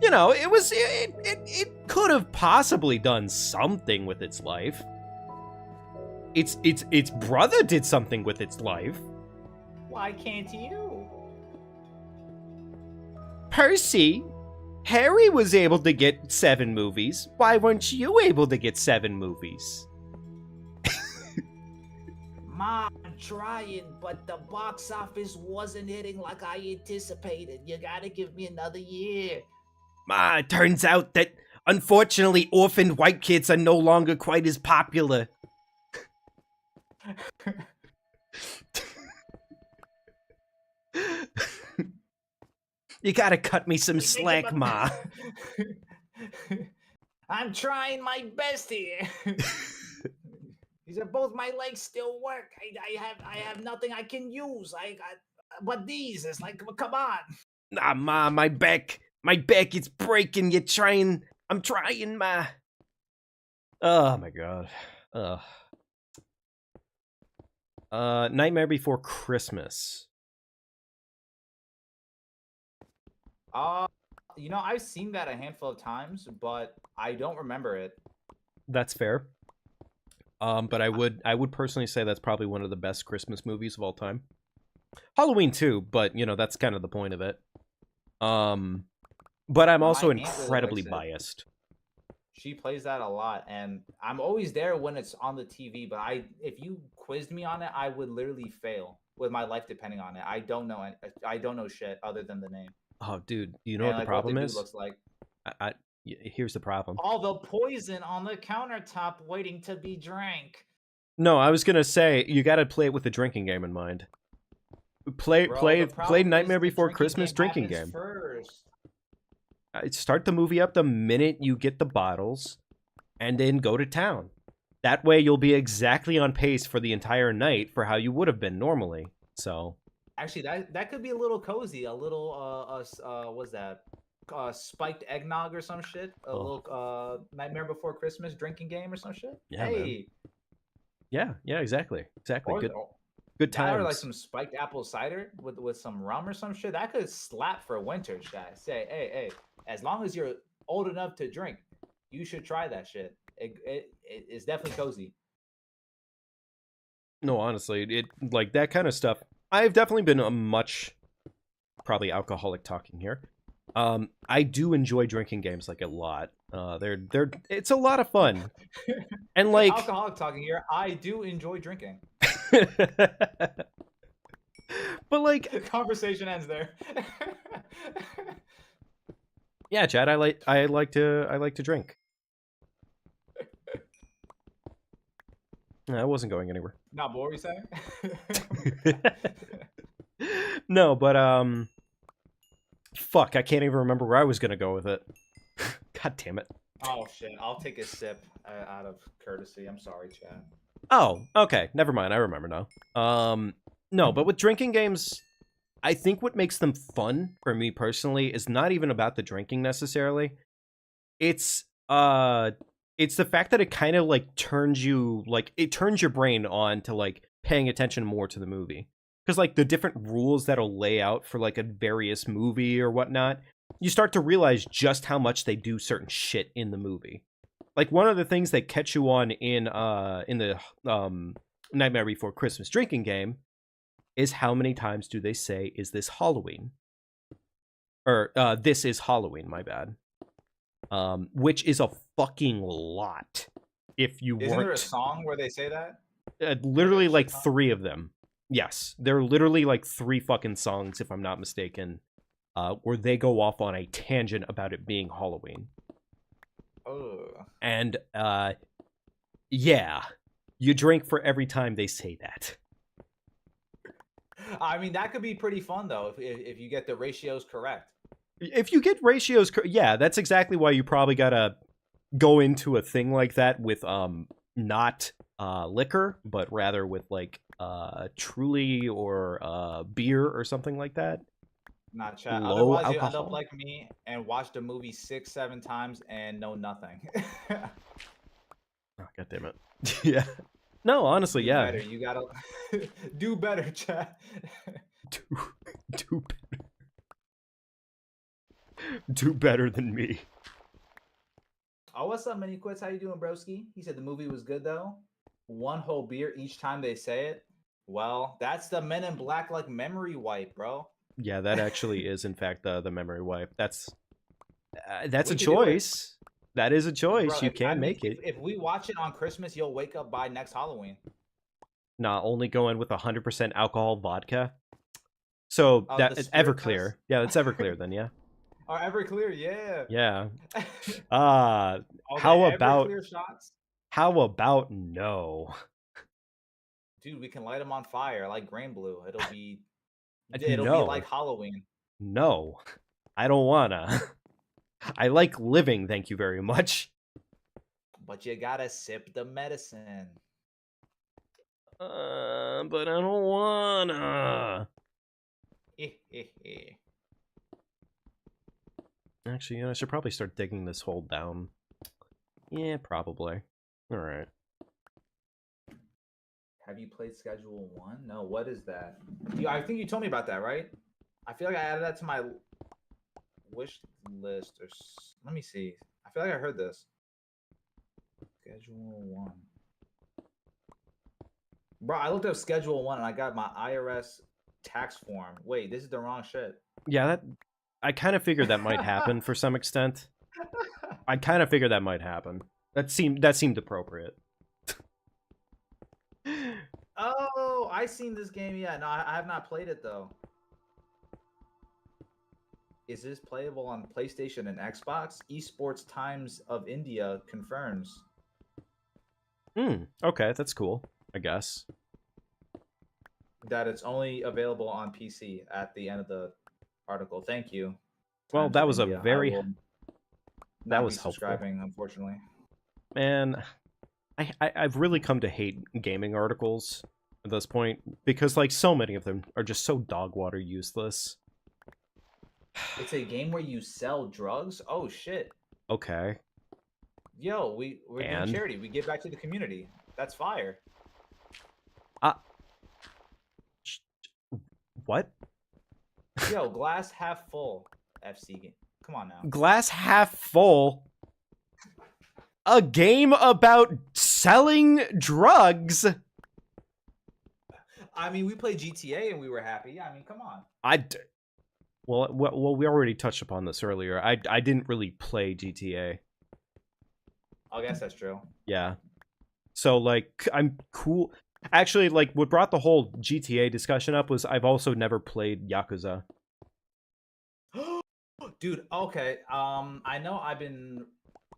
S1: you know, it could have possibly done something with its life. Its brother did something with its life.
S2: Why can't you?
S1: Percy, Harry was able to get 7 movies. Why weren't you able to get 7 movies?
S2: Ma, I'm trying, but the box office wasn't hitting like I anticipated. You gotta give me another year.
S1: It turns out that, unfortunately, orphaned white kids are no longer quite as popular. You gotta cut me some slack, Ma.
S2: I'm trying my best here. These are both my legs still work. I have nothing I can use. But these, it's like, come on.
S1: Nah, Ma, my back is breaking. I'm trying, Ma. Oh my god. Nightmare Before Christmas.
S2: You know, I've seen that a handful of times, but I don't remember it.
S1: That's fair. But I would personally say that's probably one of the best Christmas movies of all time. Halloween too, but you know, that's kind of the point of it. But I'm also incredibly biased.
S2: She plays that a lot, and I'm always there when it's on the TV, but if you quizzed me on it, I would literally fail with my life depending on it. I don't know shit other than the name.
S1: Oh, dude, you know what the problem is?
S2: Looks like.
S1: Here's the problem.
S2: All the poison on the countertop waiting to be drank.
S1: No, I was gonna say you gotta play it with the drinking game in mind. Play Nightmare Before Christmas drinking game.
S2: First.
S1: Start the movie up the minute you get the bottles, and then go to town. That way you'll be exactly on pace for the entire night for how you would have been normally. So.
S2: Actually, that could be a little cozy. A little what's that? Spiked eggnog or some shit. A little Nightmare Before Christmas drinking game or some shit.
S1: Yeah,
S2: hey.
S1: Man. Yeah, exactly.
S2: Or,
S1: good times.
S2: Or like some spiked apple cider with some rum or some shit. That could slap for winter, chat. Say, hey, as long as you're old enough to drink, you should try that shit. It's definitely cozy.
S1: No, honestly, it like that kind of stuff. I've definitely been a much probably alcoholic talking here. I do enjoy drinking games like a lot. It's a lot of fun. And like
S2: alcoholic talking here, I do enjoy drinking.
S1: But like
S2: the conversation ends there.
S1: Yeah, Chad, I like to drink. No, I wasn't going anywhere.
S2: No, what were you saying?
S1: No, but fuck, I can't even remember where I was gonna go with it. God damn it.
S2: Oh shit, I'll take a sip out of courtesy. I'm sorry, Chad.
S1: Oh, okay, never mind. I remember now. No, but with drinking games, I think what makes them fun for me personally is not even about the drinking necessarily. It's the fact that it kind of like turns your brain on to like paying attention more to the movie. Because like the different rules that'll lay out for like a various movie or whatnot, you start to realize just how much they do certain shit in the movie. Like one of the things they catch you on in the Nightmare Before Christmas drinking game is how many times do they say, is this Halloween? Or, this is Halloween, my bad. Which is a fucking lot. If you
S2: Isn't there a
S1: weren't...
S2: song where they say that?
S1: literally like
S2: Shit
S1: 3 of them. Yes, there are literally like 3 fucking songs, if I'm not mistaken, where they go off on a tangent about it being Halloween.
S2: Oh.
S1: And, yeah, you drink for every time they say that.
S2: I mean, that could be pretty fun though if you get the ratios correct.
S1: If you get ratios, yeah, that's exactly why you probably gotta go into a thing like that with not liquor, but rather with like Truly or beer or something like that.
S2: Not chat.
S1: Low
S2: Otherwise, you end up
S1: alcohol.
S2: like me and watch the movie 6, 7 times and know nothing.
S1: Oh, God damn it. Yeah. No, honestly,
S2: Do
S1: yeah.
S2: better. You gotta do better, chat.
S1: Do better. Do better than me.
S2: Oh, what's up, Mini Quits? How you doing, broski? He said the movie was good though. 1 whole beer each time they say it. Well, that's the Men in Black like memory wipe, bro.
S1: Yeah, that actually is in fact the memory wipe. That's a
S2: We could do it.
S1: choice. That is a choice.
S2: Bro,
S1: You can make it.
S2: If we watch it on Christmas, you'll wake up by next Halloween.
S1: Not only going with 100% alcohol vodka. So
S2: Oh,
S1: that
S2: the
S1: is
S2: spirit
S1: Everclear.
S2: test?
S1: Yeah, that's Everclear then, yeah.
S2: Oh, Everclear, yeah.
S1: Yeah.
S2: All the
S1: How about
S2: Everclear shots?
S1: no?
S2: Dude, we can light them on fire like grain blue. It'll be
S1: No.
S2: like Halloween.
S1: No. I don't wanna. I like living, thank you very much.
S2: But you gotta sip the medicine.
S1: But I don't wanna. Actually, I should probably start digging this hole down. Yeah, probably. Alright.
S2: Have you played Schedule 1? No, what is that? I think you told me about that, right? I feel like I added that to my wish list. Let me see. I feel like I heard this. Schedule 1. Bro, I looked up Schedule 1 and I got my IRS tax form. Wait, this is the wrong shit.
S1: Yeah, I kind of figured that might happen for some extent. I kind of figured that might happen. That seemed appropriate.
S2: Oh, I seen this game. Yeah, no, I have not played it though. Is this playable on PlayStation and Xbox? Esports Times of India confirms.
S1: Okay, that's cool, I guess.
S2: That it's only available on PC at the end of the article. Thank you.
S1: Well,
S2: Times
S1: that
S2: of
S1: was
S2: India.
S1: a very...
S2: That
S1: was
S2: be
S1: helpful.
S2: subscribing, unfortunately.
S1: Man, I've really come to hate gaming articles at this point, because like so many of them are just so dog water useless.
S2: It's a game where you sell drugs? Oh shit.
S1: Okay.
S2: Yo, we're doing charity. We give back to the community. That's fire.
S1: What?
S2: Yo, glass half full. FC game. Come on now.
S1: Glass half full. A game about selling drugs.
S2: I mean, we played GTA and we were happy. I mean, come on.
S1: Well, we already touched upon this earlier. I didn't really play GTA.
S2: I guess that's true.
S1: Yeah. So, like, I'm cool. Actually, like, what brought the whole GTA discussion up was I've also never played Yakuza.
S2: Dude, okay. I know I've been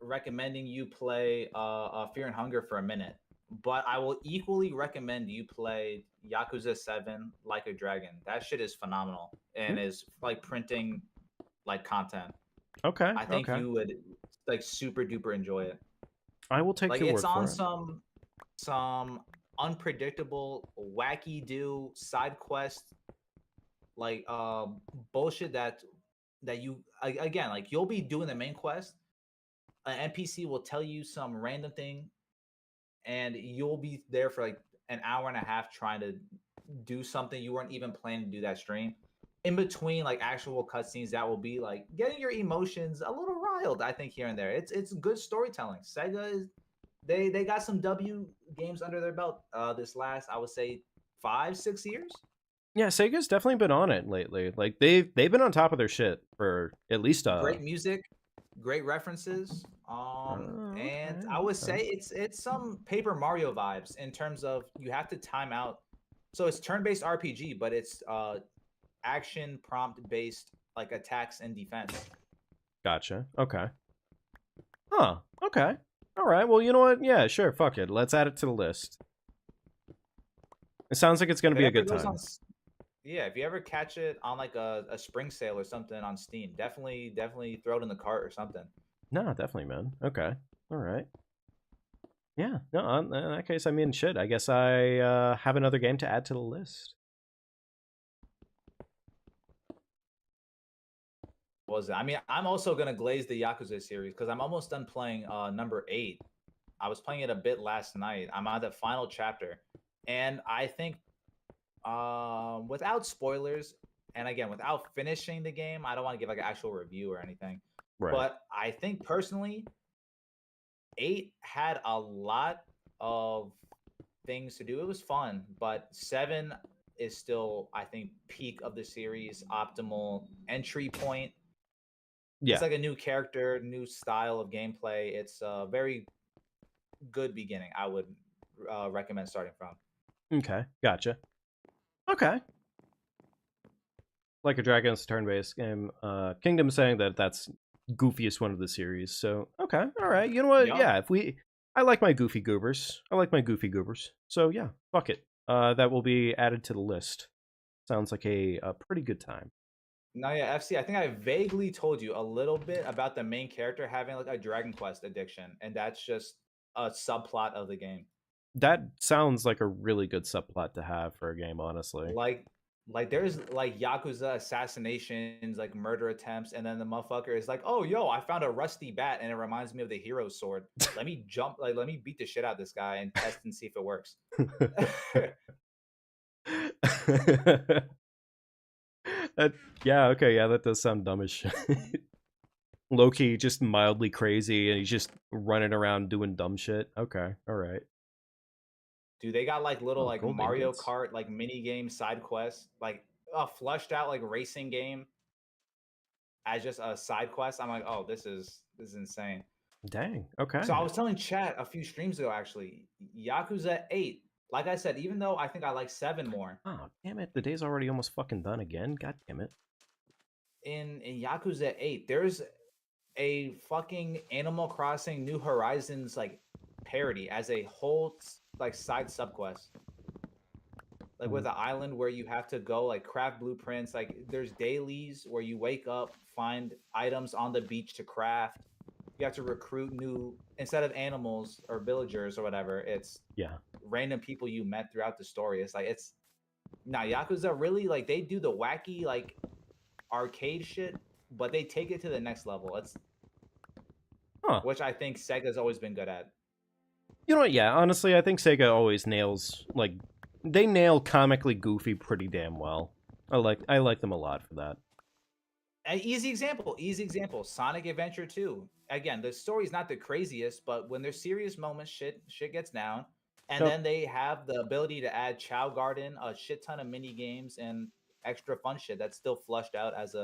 S2: recommending you play Fear and Hunger for a minute, but I will equally recommend you play Yakuza 7 Like a Dragon. That shit is phenomenal and is like printing like content.
S1: Okay.
S2: I think you would like super duper enjoy it.
S1: I will take your word for it.
S2: It's on some unpredictable, wacky do side quest like bullshit that you again, like you'll be doing the main quest, an NPC will tell you some random thing and you'll be there for like an hour and a half trying to do something you weren't even planning to do that stream. In between like actual cutscenes that will be like getting your emotions a little riled, I think, here and there. It's good storytelling. Sega they got some W games under their belt. This last, I would say, 5-6 years.
S1: Yeah, Sega's definitely been on it lately. Like they've been on top of their shit for at least
S2: Great music, great references.
S1: okay,
S2: And I would say it's some Paper Mario vibes in terms of you have to time out. So it's turn-based RPG, but it's action prompt-based like attacks and defense.
S1: Gotcha. Okay. Huh. Okay. All right. Well, you know what? Yeah, sure. Fuck it. Let's add it to the list. It sounds like it's going to be a good time.
S2: Yeah, if you ever catch it on like a spring sale or something on Steam, definitely throw it in the cart or something.
S1: No, definitely, man. Okay. All right. Yeah. No, in that case, I mean, shit. I guess I have another game to add to the list.
S2: What was it? I mean, I'm also gonna glaze the Yakuza series because I'm almost done playing number 8. I was playing it a bit last night. I'm on the final chapter, and I think without spoilers, and again without finishing the game, I don't want to give like an actual review or anything.
S1: Right.
S2: But I think personally, 8 had a lot of things to do. It was fun, but 7 is still, I think, peak of the series, optimal entry point.
S1: Yeah.
S2: It's like a new character, new style of gameplay. It's a very good beginning. I would recommend starting from.
S1: Okay. Gotcha. Okay. Like a Dragon's turn-based game. Kingdom saying that that's goofiest one of the series. So okay, all right. You know what? Yeah, I like my goofy goobers. So yeah, fuck it. That will be added to the list. Sounds like a pretty good time.
S2: No, yeah, FC. I think I vaguely told you a little bit about the main character having like a Dragon Quest addiction, and that's just a subplot of the game.
S1: That sounds like a really good subplot to have for a game, honestly.
S2: Like there's like Yakuza assassinations, like murder attempts, and then the motherfucker is like, "Oh, yo, I found a rusty bat, and it reminds me of the hero sword. Let me let me beat the shit out of this guy and test and see if it works."
S1: Yeah, okay, yeah, that does sound dumb as shit. Loki just mildly crazy, and he's just running around doing dumb shit. Okay, all right.
S2: Dude, they got like little like Mario Kart like mini game side quests, like a flushed out like racing game as just a side quest. I'm like, oh, this is insane.
S1: Dang. Okay.
S2: So I was telling chat a few streams ago, actually, Yakuza 8. Like I said, even though I think I like 7 more.
S1: Oh, damn it. The day's already almost fucking done again. God damn it.
S2: In Yakuza 8, there's a fucking Animal Crossing New Horizons like parody as a whole like side subquest. Like with an island where you have to go like craft blueprints. Like there's dailies where you wake up, find items on the beach to craft. You have to recruit new, instead of animals or villagers or whatever, it's random people you met throughout the story. It's like now Yakuza really like they do the wacky like arcade shit, but they take it to the next level. It's which I think Sega's always been good at.
S1: You know what? Yeah, honestly, I think Sega always nails like they nail comically goofy pretty damn well. I like them a lot for that.
S2: An easy example. Sonic Adventure 2. Again, the story's not the craziest, but when there's serious moments, shit gets down. And then they have the ability to add Chow Garden, a shit ton of mini games, and extra fun shit that's still flushed out as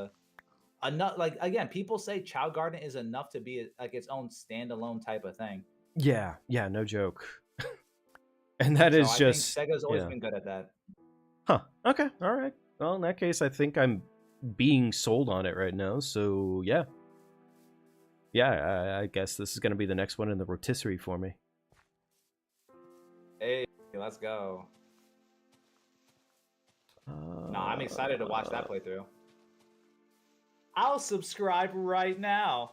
S2: enough. Like again, people say Chow Garden is enough to be like its own standalone type of thing.
S1: Yeah, no joke. And that is just
S2: I think Sega's always been good at that.
S1: Huh. Okay. All right. Well, in that case, I think I'm being sold on it right now. So yeah. I guess this is going to be the next one in the rotisserie for me.
S2: Hey, let's go. No, I'm excited to watch that playthrough. I'll subscribe right now.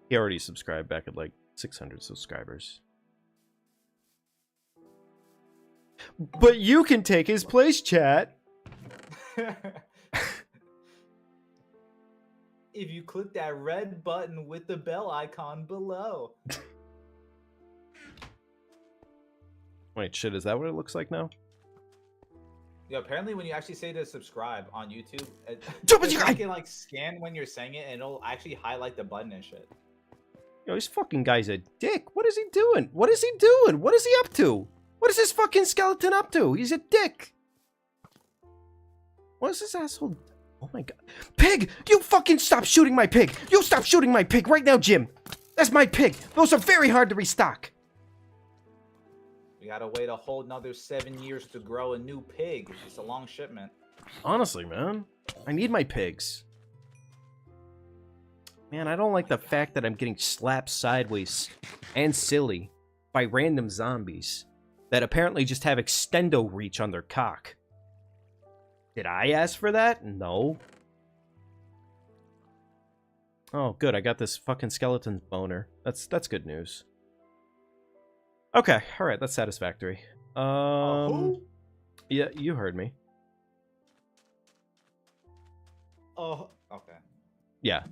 S1: He already subscribed back at like 600 subscribers. But you can take his place, chat.
S2: If you click that red button with the bell icon below.
S1: Wait, shit, is that what it looks like now?
S2: Yeah, apparently when you actually say to subscribe on YouTube, you can like scan when you're saying it and it'll actually highlight the button and shit.
S1: Yo, this fucking guy's a dick. What is he doing? What is he doing? What is he up to? What is this fucking skeleton up to? He's a dick. What is this asshole? Oh my god. Pig! You fucking stop shooting my pig! You stop shooting my pig right now, Jim! That's my pig! Those are very hard to restock!
S2: We gotta wait a whole another 7 years to grow a new pig. It's a long shipment.
S1: Honestly, man. I need my pigs. Man, I don't like the fact that I'm getting slapped sideways and silly by random zombies that apparently just have extendo reach on their cock. Did I ask for that? No. Oh, good. I got this fucking skeleton boner. That's good news. Okay, all right. That's satisfactory.
S2: Who?
S1: Yeah, you heard me.
S2: Oh, okay.
S1: Yeah.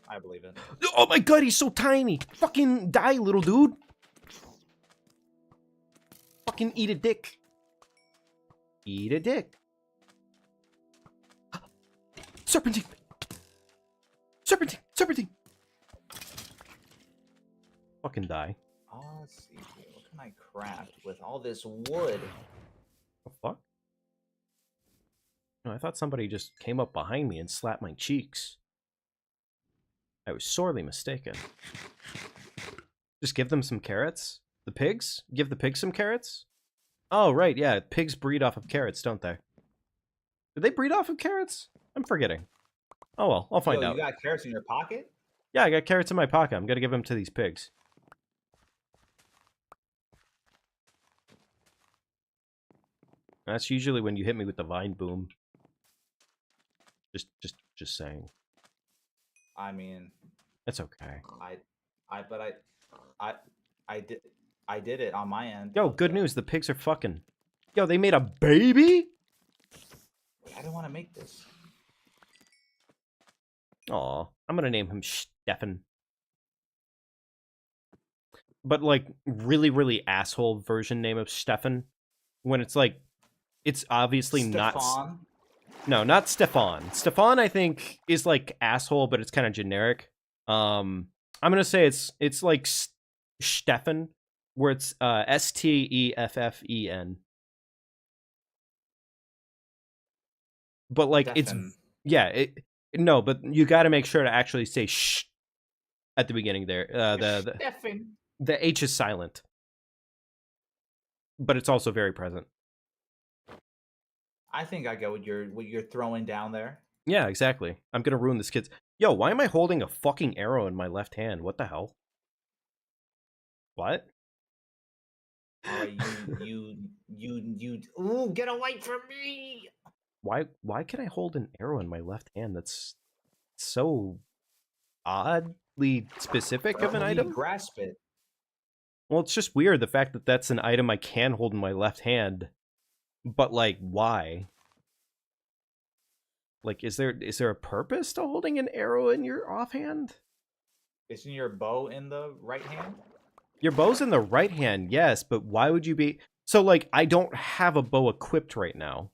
S2: I believe it.
S1: Oh my god, he's so tiny. Fucking die, little dude. Fucking eat a dick. Eat a dick. Serpentine! Serpentine! Serpentine! Fucking die.
S2: Oh, let's see here. What can I craft with all this wood?
S1: The fuck? No, I thought somebody just came up behind me and slapped my cheeks. I was sorely mistaken. Just give them some carrots? The pigs? Give the pigs some carrots? Oh, right, yeah. Pigs breed off of carrots, don't they? Do they breed off of carrots? I'm forgetting. Oh well, I'll find out.
S2: You got carrots in your pocket?
S1: Yeah, I got carrots in my pocket. I'm gonna give them to these pigs. That's usually when you hit me with the vine boom. Just saying.
S2: I mean,
S1: It's okay.
S2: I did it on my end.
S1: Yo, good news. The pigs are fucking. Yo, they made a baby?
S2: I didn't want to make this.
S1: Aw, I'm gonna name him Stefan. But, like, really asshole version name of Stefan. When it's like, it's obviously not... No, not Stefan. Stefan, I think, is, like, asshole, but it's kind of generic. I'm gonna say it's like Stefan, where it's Steffen. But, like,
S2: Stefan.
S1: it's... Yeah, no, but you gotta make sure to actually say sh at the beginning there. The H is silent. But it's also very present.
S2: I think I get what you're throwing down there.
S1: Yeah, exactly. I'm gonna ruin this kid's... Yo, why am I holding a fucking arrow in my left hand? What the hell? What?
S2: Alright, ooh, get away from me!
S1: Why can I hold an arrow in my left hand? That's so oddly specific of an item.
S2: Grasp it.
S1: Well, it's just weird the fact that that's an item I can hold in my left hand, but like, why? Like, is there a purpose to holding an arrow in your offhand?
S2: Isn't your bow in the right hand?
S1: Your bow's in the right hand, yes, but why would you be... So, like, I don't have a bow equipped right now.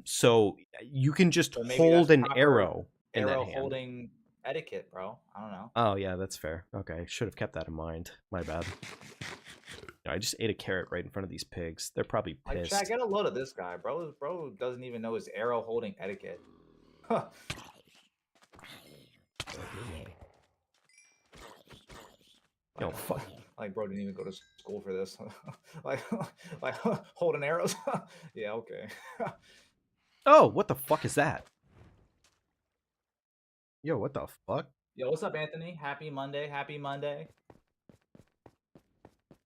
S1: So you can just hold an arrow in that hand.
S2: Arrow holding etiquette, bro. I don't know.
S1: Oh, yeah, that's fair. Okay, should have kept that in mind. My bad. I just ate a carrot right in front of these pigs. They're probably pissed.
S2: Like, Chad, get a load of this guy, bro. Bro doesn't even know his arrow holding etiquette. Huh.
S1: Yo, fuck.
S2: Like, bro didn't even go to school for this. like holding arrows. Yeah, okay.
S1: Oh, what the fuck is that? Yo, what the fuck?
S2: Yo, what's up, Anthony? Happy Monday. Happy Monday.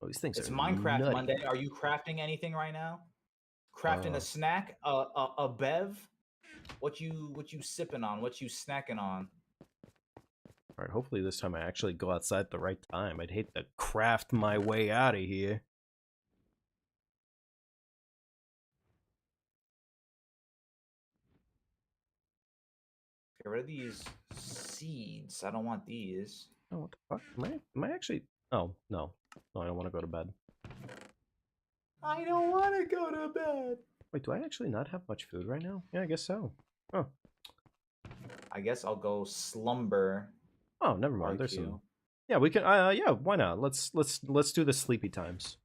S1: Oh, these things
S2: It's
S1: are
S2: Minecraft
S1: nutty.
S2: Monday. Are you crafting anything right now? Crafting a snack? A bev? What you sipping on? What you snacking on?
S1: Alright, hopefully this time I actually go outside at the right time. I'd hate to craft my way out of here.
S2: Get rid of these seeds. I don't want these.
S1: Oh, what the fuck? Am I actually... Oh, no. No, I don't want to go to bed.
S2: I don't want to go to bed.
S1: Wait, do I actually not have much food right now? Yeah, I guess so. Oh.
S2: I guess I'll go slumber.
S1: Oh, never mind. There's some Yeah, we can. Yeah, why not? Let's do the sleepy times.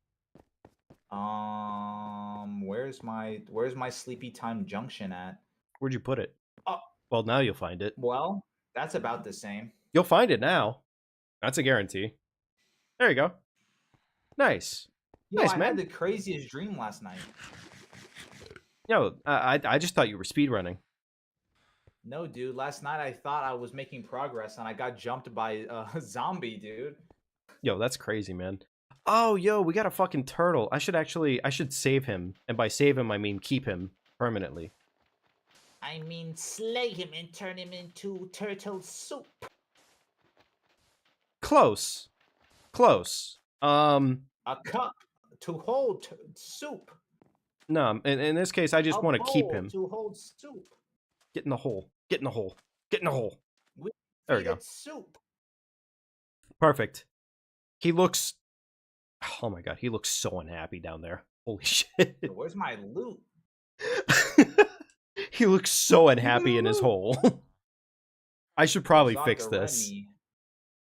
S2: Where's my sleepy time junction at?
S1: Where'd you put it?
S2: Oh,
S1: Well, now you'll find it.
S2: well, that's about the same.
S1: You'll find it now. That's a guarantee. There you go. Nice.
S2: Yo,
S1: Nice,
S2: I had
S1: man.
S2: the craziest dream last night.
S1: Yo, I just thought you were speedrunning.
S2: No, dude. Last night I thought I was making progress and I got jumped by a zombie, dude.
S1: Yo, that's crazy, man. Oh, yo, we got a fucking turtle. I should save him. And by save him, I mean keep him permanently.
S2: I mean, slay him and turn him into turtle soup.
S1: Close. Close.
S2: A cup to hold soup.
S1: No, in this case, I just want to keep him.
S2: To hold soup.
S1: Get in the hole. Get in the hole. Get in the hole.
S2: There
S1: we go.
S2: Soup.
S1: Perfect. He looks... Oh my god, he looks so unhappy down there. Holy shit.
S2: Where's my loot?
S1: He looks so unhappy in his hole. I should probably fix this.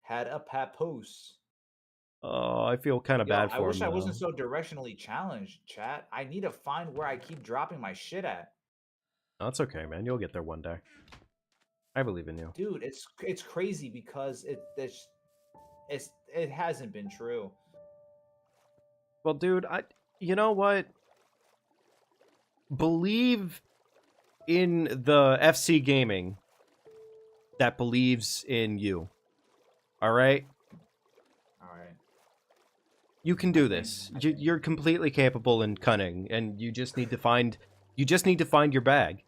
S2: Had a papoose.
S1: Oh, I feel kind of bad for him.
S2: I wish I wasn't so directionally challenged, chat. I need to find where I keep dropping my shit at.
S1: No, it's okay, man. You'll get there one day. I believe in you.
S2: Dude, it's crazy because it hasn't been true.
S1: Well, dude, you know what? Believe in the FC Gaming that believes in you. All right?
S2: All right.
S1: You can do this. You're completely capable and cunning, and you just need to find your bag.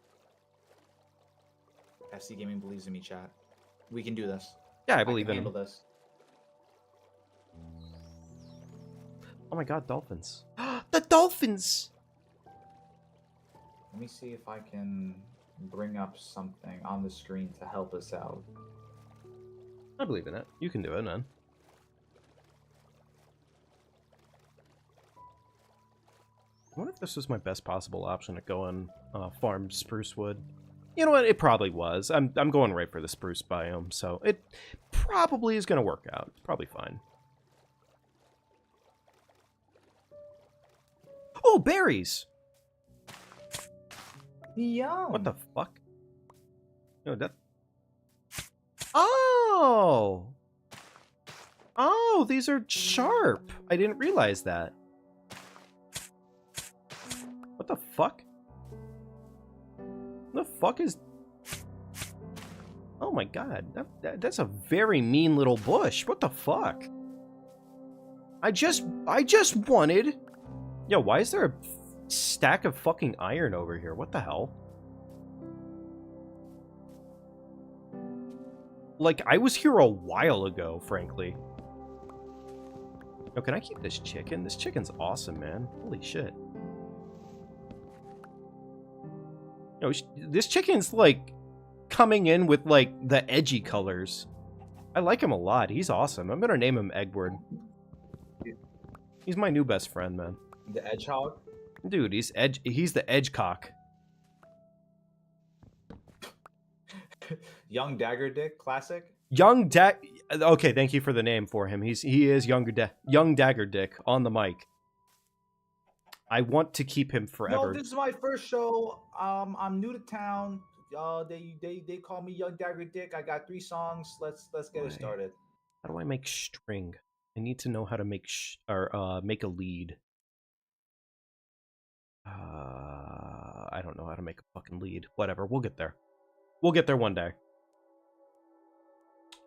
S2: FC Gaming believes in me, chat. We can do this.
S1: Yeah, I believe in
S2: handle this.
S1: Oh my god, dolphins. The dolphins!
S2: Let me see if I can bring up something on the screen to help us out.
S1: I believe in it. You can do it, man. I wonder if this was my best possible option to go and farm spruce wood. You know what? It probably was. I'm going right for the spruce biome, so it probably is going to work out. It's probably fine. Oh, berries!
S2: Yum!
S1: What the fuck? No, that... Oh! Oh, these are sharp! I didn't realize that. What the fuck? The fuck is... Oh my god, that's a very mean little bush. What the fuck? I just wanted... Yo, why is there a stack of fucking iron over here? What the hell? Like, I was here a while ago, frankly. Yo, can I keep this chicken? This chicken's awesome, man. Holy shit. Yo, this chicken's, like, coming in with, like, the edgy colors. I like him a lot. He's awesome. I'm gonna name him Eggward. He's my new best friend, man.
S2: The Edgehog?
S1: Dude, he's the Edgecock.
S2: Young Dagger Dick, classic?
S1: Okay, thank you for the name for him. He is Young Dagger Dick on the mic. I want to keep him forever.
S2: No, this is my first show. I'm new to town. They call me Young Dagger Dick. I got 3 songs. Let's get it started.
S1: How do I make string? I need to know how to make make a lead. I don't know how to make a fucking lead. Whatever, we'll get there. We'll get there one day.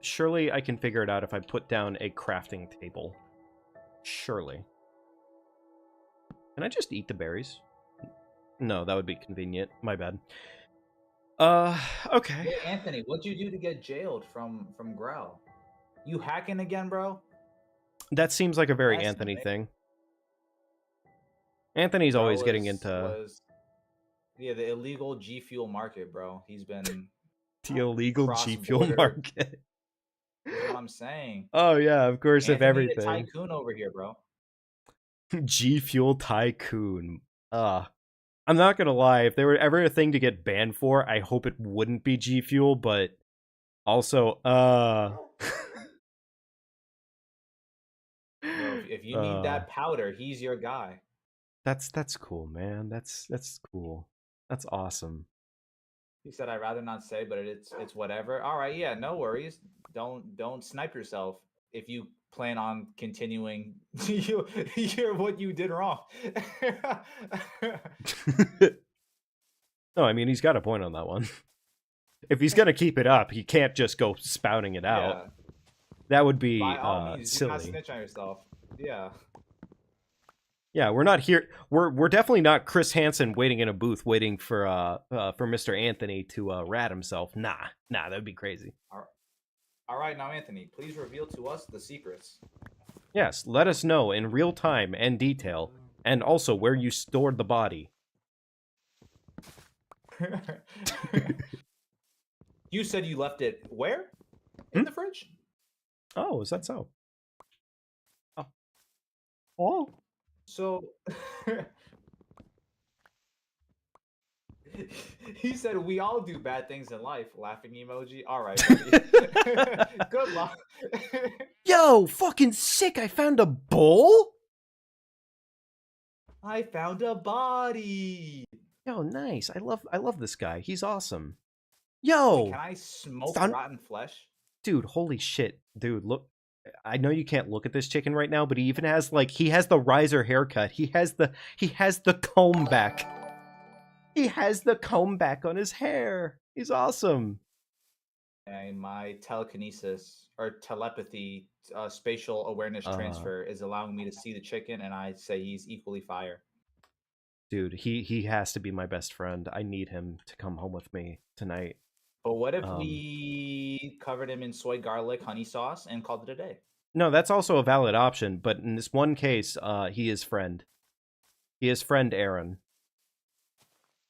S1: Surely I can figure it out if I put down a crafting table. Surely. Can I just eat the berries? No, that would be convenient. My bad. Okay.
S2: Hey, Anthony, what'd you do to get jailed from Growl? You hacking again, bro?
S1: That seems like a very Anthony thing. Anthony's always getting into...
S2: Yeah, the illegal G Fuel market, bro. He's been...
S1: The illegal G Fuel market.
S2: That's what I'm saying.
S1: Oh, yeah, of course,
S2: Anthony,
S1: of everything.
S2: Tycoon over here, bro.
S1: G Fuel Tycoon. I'm not gonna lie, if there were ever a thing to get banned for, I hope it wouldn't be G Fuel, but also,
S2: you need that powder, he's your guy.
S1: That's cool, man. That's cool. That's awesome.
S2: He said, "I'd rather not say, but it's whatever." All right, yeah, no worries. Don't snipe yourself if you plan on continuing what you did wrong.
S1: No, I mean he's got a point on that one. If he's gonna keep it up, he can't just go spouting it out.
S2: Yeah,
S1: That would be
S2: by all means, do not
S1: silly.
S2: snitch on yourself. Yeah.
S1: Yeah, we're not here. We're definitely not Chris Hansen waiting in a booth waiting for Mr. Anthony to rat himself. Nah, that'd be crazy.
S2: All right, now Anthony, please reveal to us the secrets.
S1: Yes, let us know in real time and detail, and also where you stored the body.
S2: You said you left it where? In the fridge?
S1: Oh, is that so? Oh.
S2: So he said we all do bad things in life. Laughing emoji. All right, buddy. Good luck.
S1: Yo, fucking sick! I found a bowl.
S2: I found a body.
S1: Yo, nice. I love this guy. He's awesome. Yo,
S2: Wait, can I smoke rotten flesh?
S1: Dude, holy shit. Dude, look. I know you can't look at this chicken right now, but he even has he has the riser haircut. He has the comb back. He has the comb back on his hair. He's awesome.
S2: And my telekinesis or telepathy, spatial awareness transfer is allowing me to see the chicken, and I say he's equally fire.
S1: Dude, he has to be my best friend. I need him to come home with me tonight.
S2: But what if we covered him in soy garlic honey sauce and called it a day?
S1: No, that's also a valid option, but in this one case, he is friend. He is friend Aaron.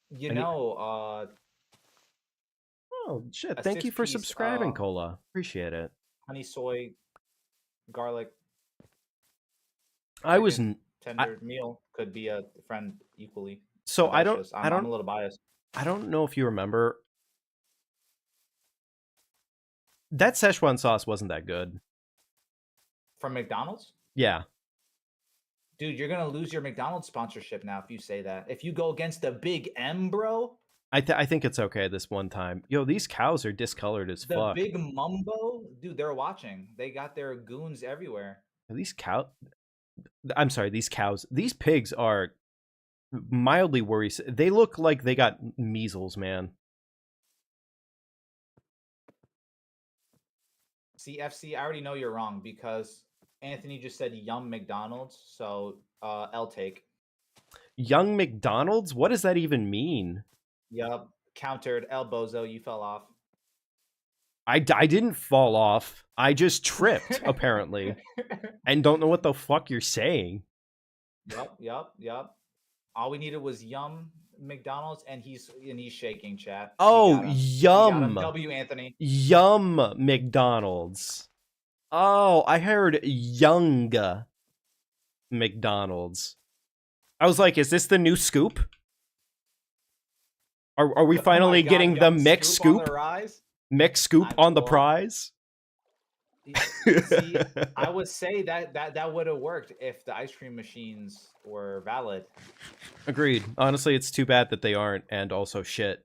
S2: You know,
S1: oh shit! Thank you for subscribing, Cola. Appreciate it.
S2: Honey soy garlic.
S1: I was
S2: tender meal could be a friend equally.
S1: So I'm
S2: a little biased.
S1: I don't know if you remember. That Szechuan sauce wasn't that good.
S2: From McDonald's?
S1: Yeah.
S2: Dude, you're gonna lose your McDonald's sponsorship now if you say that. If you go against the Big M, bro.
S1: I think it's okay this one time. Yo, these cows are discolored as fuck.
S2: The Big Mumbo, dude, they're watching. They got their goons everywhere.
S1: These cows. These pigs are mildly worrisome. They look like they got measles, man.
S2: CFC, I already know you're wrong because Anthony just said yum McDonald's, so L take.
S1: Young McDonald's? What does that even mean?
S2: Yup, countered. El Bozo, you fell off.
S1: I didn't fall off. I just tripped, apparently. And don't know what the fuck you're saying.
S2: Yup. All we needed was yum McDonald's, and he's shaking, chat.
S1: Oh, yum.
S2: W, Anthony.
S1: Yum McDonald's. Oh, I heard young McDonald's. I was like, is this the new scoop? Are we finally getting the mix scoop? Mix scoop on the prize?
S2: See, I would say that would have worked if the ice cream machines were valid.
S1: Agreed. Honestly, it's too bad that they aren't, and also shit.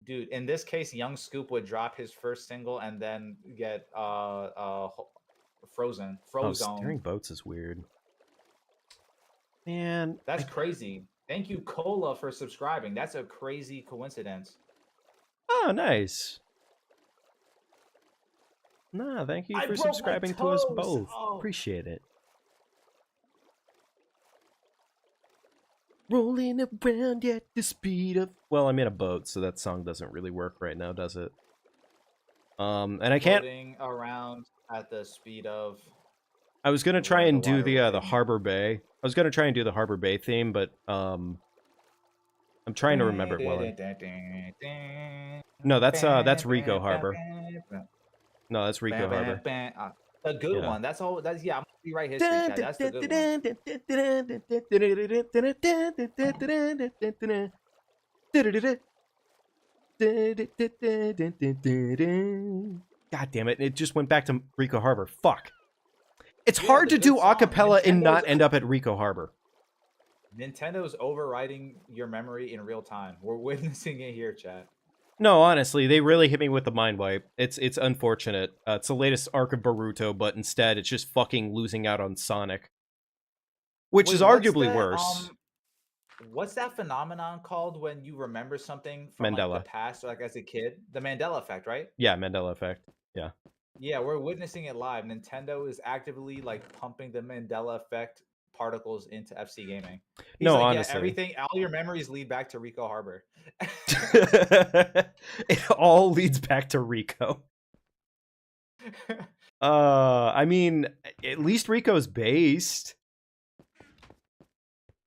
S2: Dude, in this case, Young Scoop would drop his first single and then get Frozen.
S1: Oh, steering boats is weird. Man,
S2: that's crazy. Thank you, Cola, for subscribing. That's a crazy coincidence.
S1: Oh, nice. Nah, thank you for subscribing to us both. Oh. Appreciate it. Rolling around at the speed of... Well, I'm in a boat, so that song doesn't really work right now, does it? And I can't...
S2: Rolling around at the speed of...
S1: I was gonna try and do the Harbor Bay. I was gonna try and do the Harbor Bay theme, but I'm trying to remember it well. No, that's Rico Harbor. No, that's Rico Harbor.
S2: A good one. That's all. That's I'm gonna rewrite history. Chat. That's the
S1: good one. God damn it! It just went back to Rico Harbor. Fuck. It's
S2: Yeah,
S1: hard
S2: the
S1: to do
S2: good song.
S1: acapella and not
S2: Nintendo's
S1: end up at Rico Harbor.
S2: Nintendo's overwriting your memory in real time. We're witnessing it here, chat.
S1: No, honestly, they really hit me with the mind wipe. It's unfortunate. It's the latest arc of Boruto, but instead it's just fucking losing out on Sonic, which is
S2: Wait, what's
S1: arguably
S2: that?
S1: worse.
S2: What's that phenomenon called when you remember something from like the
S1: Mandela.
S2: past or like as a kid? The Mandela effect, right?
S1: Yeah, Mandela effect. Yeah.
S2: Yeah, we're witnessing it live. Nintendo is actively like pumping the Mandela effect particles into FC gaming. He's
S1: No,
S2: like, yeah,
S1: honestly.
S2: everything, all your memories lead back to Rico Harbor.
S1: It all leads back to Rico. I mean, at least Rico's based.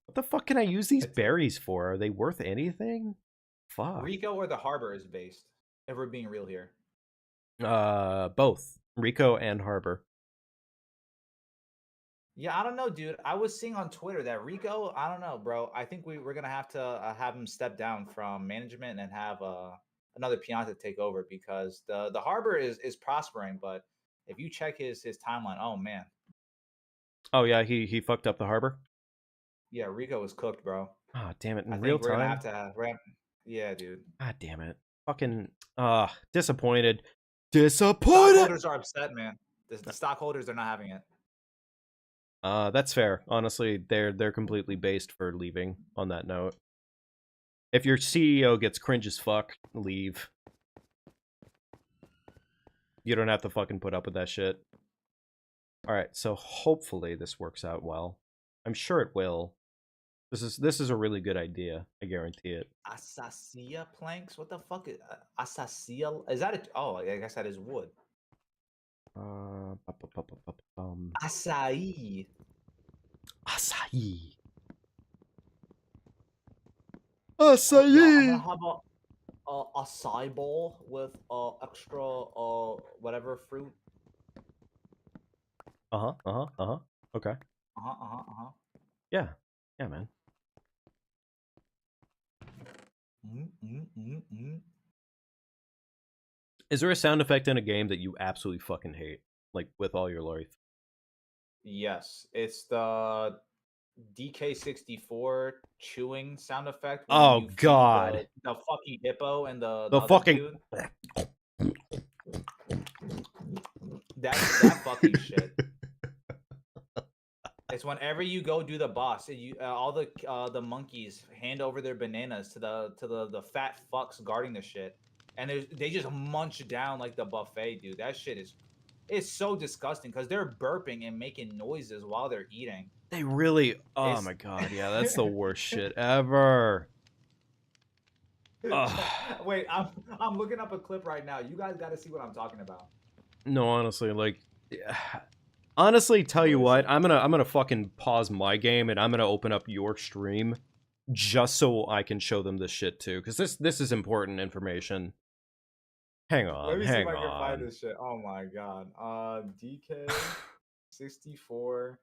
S1: What the fuck can I use these berries for? Are they worth anything? Fuck.
S2: Rico or the harbor is based. If we're being real here.
S1: Both Rico and Harbor.
S2: Yeah, I don't know, dude. I was seeing on Twitter that Rico, I don't know, bro. I think we're gonna have to have him step down from management and have another Pianta take over because the harbor is prospering, but if you check his timeline, oh man,
S1: Oh yeah, he fucked up the Harbor.
S2: yeah, Rico is cooked, bro.
S1: Ah, damn it!
S2: I
S1: In real
S2: think we're gonna
S1: time.
S2: have to have, yeah, dude.
S1: God damn it! Fucking disappointed. Disappointed.
S2: Stockholders are upset, man. The stockholders are not having it.
S1: That's fair. Honestly, they're completely based for leaving. On that note, if your CEO gets cringe as fuck, leave. You don't have to fucking put up with that shit. All right, so hopefully this works out well. I'm sure it will. This is a really good idea. I guarantee it.
S2: Asacia planks? What the fuck is Asacia? Is that a? Oh, I guess that is wood. Acai.
S1: Acai.
S2: Oh, yeah, I'm gonna
S1: Acai.
S2: have a acai bowl with extra whatever fruit.
S1: Okay. Yeah. Yeah, man. Is there a sound effect in a game that you absolutely fucking hate, like with all your life?
S2: Yes, it's the DK64 chewing sound effect when
S1: Oh
S2: you feed
S1: God.
S2: the fucking hippo and the
S1: The
S2: other
S1: fucking.
S2: dude. That fucking shit. It's whenever you go do the boss, and you all the monkeys hand over their bananas to the fat fucks guarding the shit, and they just munch down like the buffet, dude. That shit is it's so disgusting because they're burping and making noises while they're eating.
S1: They really. Oh
S2: It's
S1: my God. Yeah, that's the worst shit ever.
S2: Wait, I'm looking up a clip right now. You guys got to see what I'm talking about.
S1: No, honestly, like. Honestly, tell you what, I'm gonna fucking pause my game and I'm gonna open up your stream just so I can show them this shit too, because this is important information. Hang on,
S2: Let me see
S1: hang
S2: if I can find
S1: on.
S2: this shit. Oh my god. DK64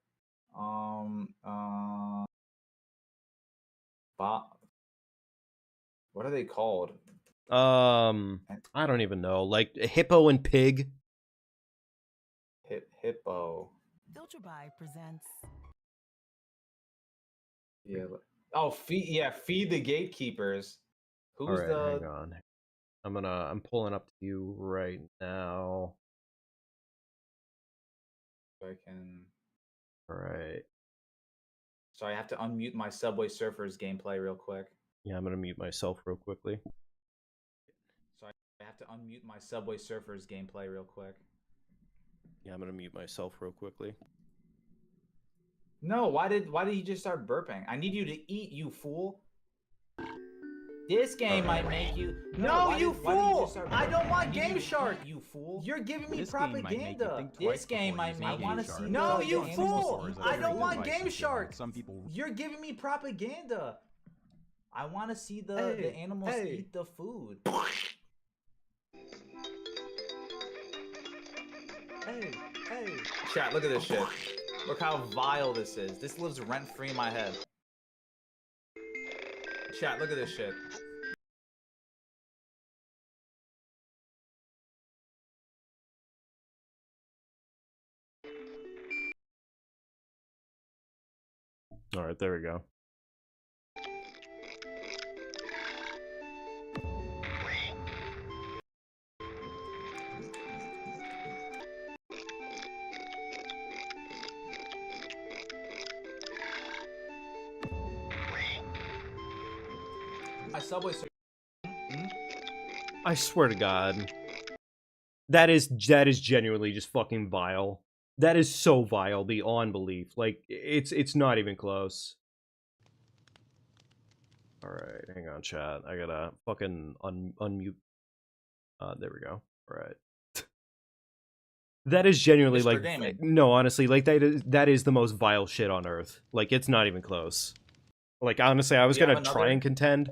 S2: Bot. What are they called?
S1: I don't even know. Like hippo and pig.
S2: Hippo.
S3: Filter by presents.
S2: Yeah. Oh, feed the gatekeepers.
S1: All
S2: Who's
S1: right,
S2: the?
S1: hang on. I'm pulling up to you right now.
S2: I can.
S1: All right.
S2: Sorry, I have to unmute my Subway Surfers gameplay real quick.
S1: Yeah, I'm gonna mute myself real quickly.
S2: Sorry, I have to unmute my Subway Surfers gameplay real quick.
S1: Yeah, I'm gonna mute myself real quickly.
S2: No, why did you just start burping? I need you to eat, you fool. This game might make you. No, you fool! I don't want Game Shark. You fool! You're giving me propaganda. This game might make you. I want to see. No, you fool! I don't want Game Shark. Some people. You're giving me propaganda. I want to see the animals eat the food. Hey. Chat, look at this shit. Look how vile this is. This lives rent-free in my head. Chat, look at this shit.
S1: All right, there we go.
S2: My Subway.
S1: I swear to God, that is genuinely just fucking vile. That is so vile beyond belief. Like it's not even close. All right, hang on, chat. I gotta fucking unmute. There we go. All right. That is genuinely
S2: Mr.
S1: like
S2: Gaming.
S1: no, honestly, like that is the most vile shit on earth. Like it's not even close. Like honestly, I was
S2: Do you
S1: gonna
S2: have
S1: try
S2: another-
S1: and contend.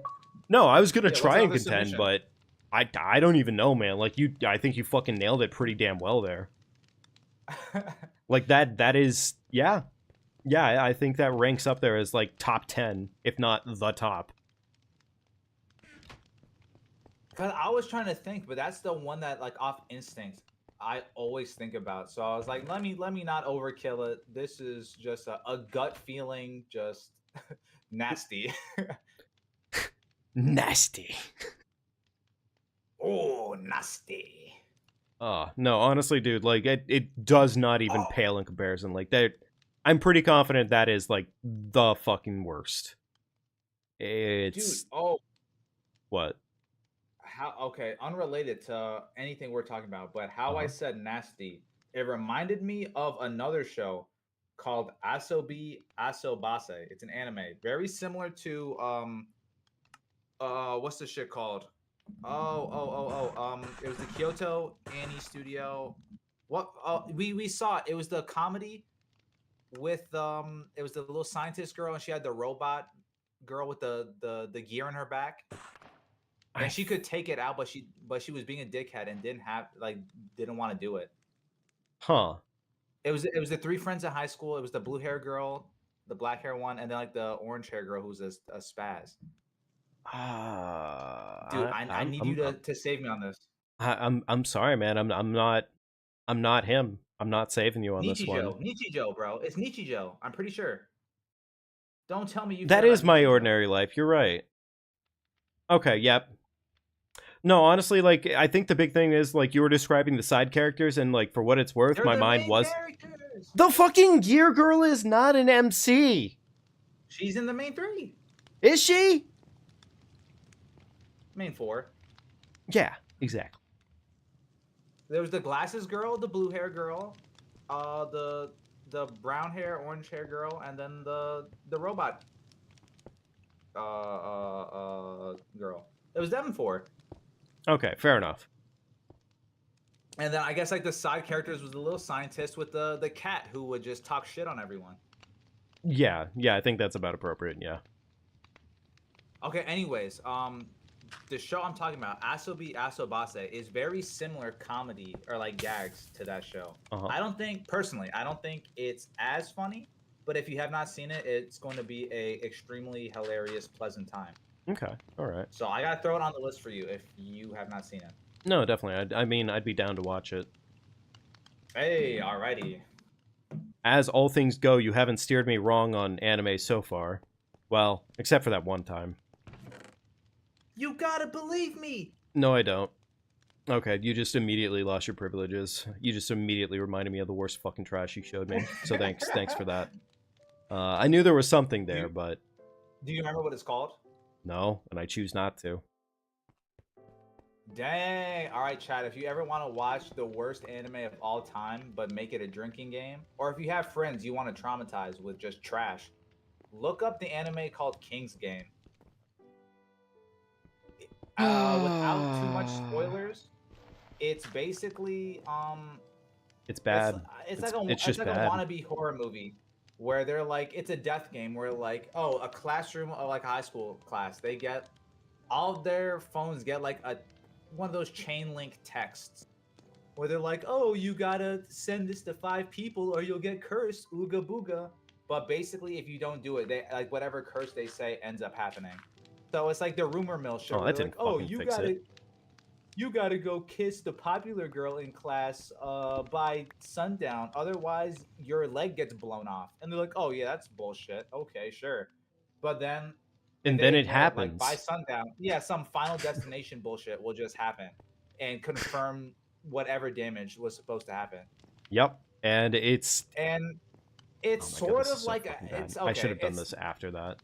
S1: No, I was gonna
S2: Yeah, what's
S1: try and
S2: another
S1: contend,
S2: submission?
S1: but I don't even know, man. Like I think you fucking nailed it pretty damn well there. Like that is yeah. Yeah, I think that ranks up there as like top 10, if not the top.
S2: Cause I was trying to think, but that's the one that like off instinct I always think about. So I was like, let me not overkill it. This is just a gut feeling, just nasty.
S1: Nasty.
S2: Oh, nasty.
S1: No, honestly, dude, like it does not even pale in comparison. Like that, I'm pretty confident that is like the fucking worst. It's
S2: Dude, oh,
S1: what?
S2: how okay, unrelated to anything we're talking about, but how I said nasty, it reminded me of another show called Asobi Asobase. It's an anime, very similar to what's the shit called? It was the Kyoto Annie Studio. What we saw it. It was the comedy with it was the little scientist girl and she had the robot girl with the gear in her back. And she could take it out, but she was being a dickhead and didn't want to do it.
S1: Huh.
S2: It was the three friends in high school. It was the blue hair girl, the black hair one, and then like the orange hair girl who's a spaz. Dude, I need you to save me on this.
S1: I'm sorry, man. I'm not him. I'm not saving you on this one.
S2: Nichijou, bro. It's Nichijou. I'm pretty sure. Don't tell me you.
S1: That
S2: forgot
S1: is
S2: about
S1: my
S2: Nichijou.
S1: ordinary life. You're right. Okay, yep. No, honestly, like I think the big thing is like you were describing the side characters, and like for what it's worth,
S2: They're
S1: my
S2: the
S1: mind
S2: main
S1: was
S2: characters.
S1: the fucking gear girl is not an MC.
S2: She's in the main three.
S1: Is she?
S2: Main four.
S1: Yeah, exactly.
S2: There was the glasses girl, the blue hair girl, the brown hair, orange hair girl, and then the robot girl. It was them four.
S1: Okay, fair enough.
S2: And then I guess like the side characters was the little scientist with the cat who would just talk shit on everyone.
S1: Yeah, I think that's about appropriate, yeah.
S2: Okay, anyways, the show I'm talking about, Asobi Asobase, is very similar comedy or like gags to that show. I don't think it's as funny, but if you have not seen it, it's going to be a extremely hilarious, pleasant time.
S1: Okay, all right.
S2: So I gotta throw it on the list for you if you have not seen it.
S1: No, definitely. I mean, I'd be down to watch it.
S2: Hey, alrighty.
S1: As all things go, you haven't steered me wrong on anime so far. Well, except for that one time.
S2: You gotta believe me.
S1: No, I don't. Okay, you just immediately lost your privileges. You just immediately reminded me of the worst fucking trash you showed me. So thanks for that. I knew there was something there, but...
S2: Do you remember what it's called?
S1: No, and I choose not to.
S2: Dang. All right, Chad, if you ever want to watch the worst anime of all time, but make it a drinking game, or if you have friends you want to traumatize with just trash, look up the anime called King's Game. Without too much spoilers, it's basically
S1: it's bad.
S2: It's like a wannabe horror movie where they're like, it's a death game where like, oh, a classroom of like a high school class, they get all of their phones get like one of those chain link texts where they're like, oh, you gotta send this to 5 people or you'll get cursed, ooga booga. But basically, if you don't do it, they like whatever curse they say ends up happening. So it's like the rumor mill shit.
S1: Oh, that
S2: didn't
S1: didn't fucking fix it.
S2: you gotta go kiss the popular girl in class by sundown, otherwise your leg gets blown off. And they're like, oh yeah, that's bullshit. Okay, sure. But then if
S1: And
S2: they
S1: then it
S2: ignore it, like by
S1: happens.
S2: sundown, yeah, some final destination bullshit will just happen and confirm whatever damage was supposed to happen.
S1: Yep. And it's
S2: And it's
S1: oh my god,
S2: sort
S1: this is
S2: of
S1: so
S2: like
S1: fucking bad.
S2: it's
S1: I should
S2: okay.
S1: have done
S2: It's
S1: this after that.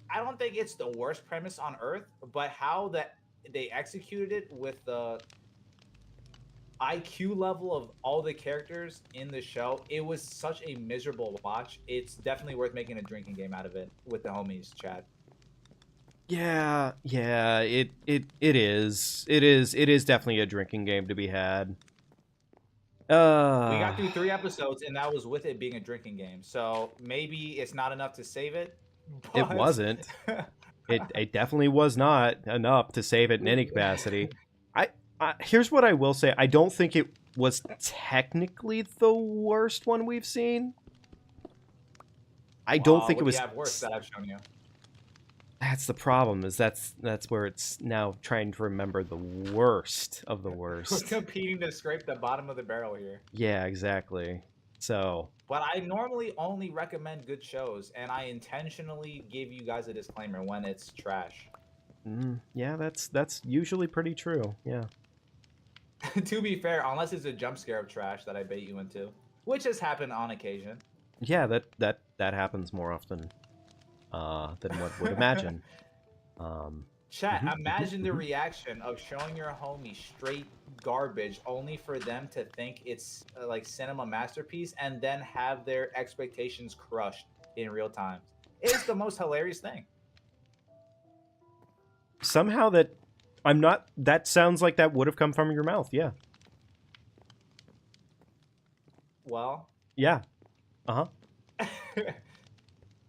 S2: I don't think it's the worst premise on earth, but how that they executed it with the IQ level of all the characters in the show, it was such a miserable watch. It's definitely worth making a drinking game out of it with the homies, Chad.
S1: Yeah, yeah, it is. It is definitely a drinking game to be had.
S2: We got through 3 episodes, and that was with it being a drinking game. So maybe it's not enough to save it,
S1: It
S2: but
S1: wasn't. It definitely was not enough to save it in any capacity. Here's what I will say. I don't think it was technically the worst one we've seen. I don't think it
S2: what do
S1: was.
S2: you have worse that I've shown you?
S1: That's the problem. Is that's where it's now trying to remember the worst of the
S2: We're
S1: worst.
S2: competing to scrape the bottom of the barrel here.
S1: Yeah, exactly. So
S2: But I normally only recommend good shows, and I intentionally give you guys a disclaimer when it's trash.
S1: yeah, that's usually pretty true. Yeah.
S2: To be fair, unless it's a jump scare of trash that I bait you into, which has happened on occasion.
S1: Yeah, that happens more often than one would imagine.
S2: Chat,
S1: Mhm,
S2: imagine the reaction of showing your homie straight garbage only for them to think it's like cinema masterpiece and then have their expectations crushed in real time. It's the most hilarious thing.
S1: Somehow that sounds like that would have come from your mouth. Yeah.
S2: Well,
S1: Yeah. Uh-huh.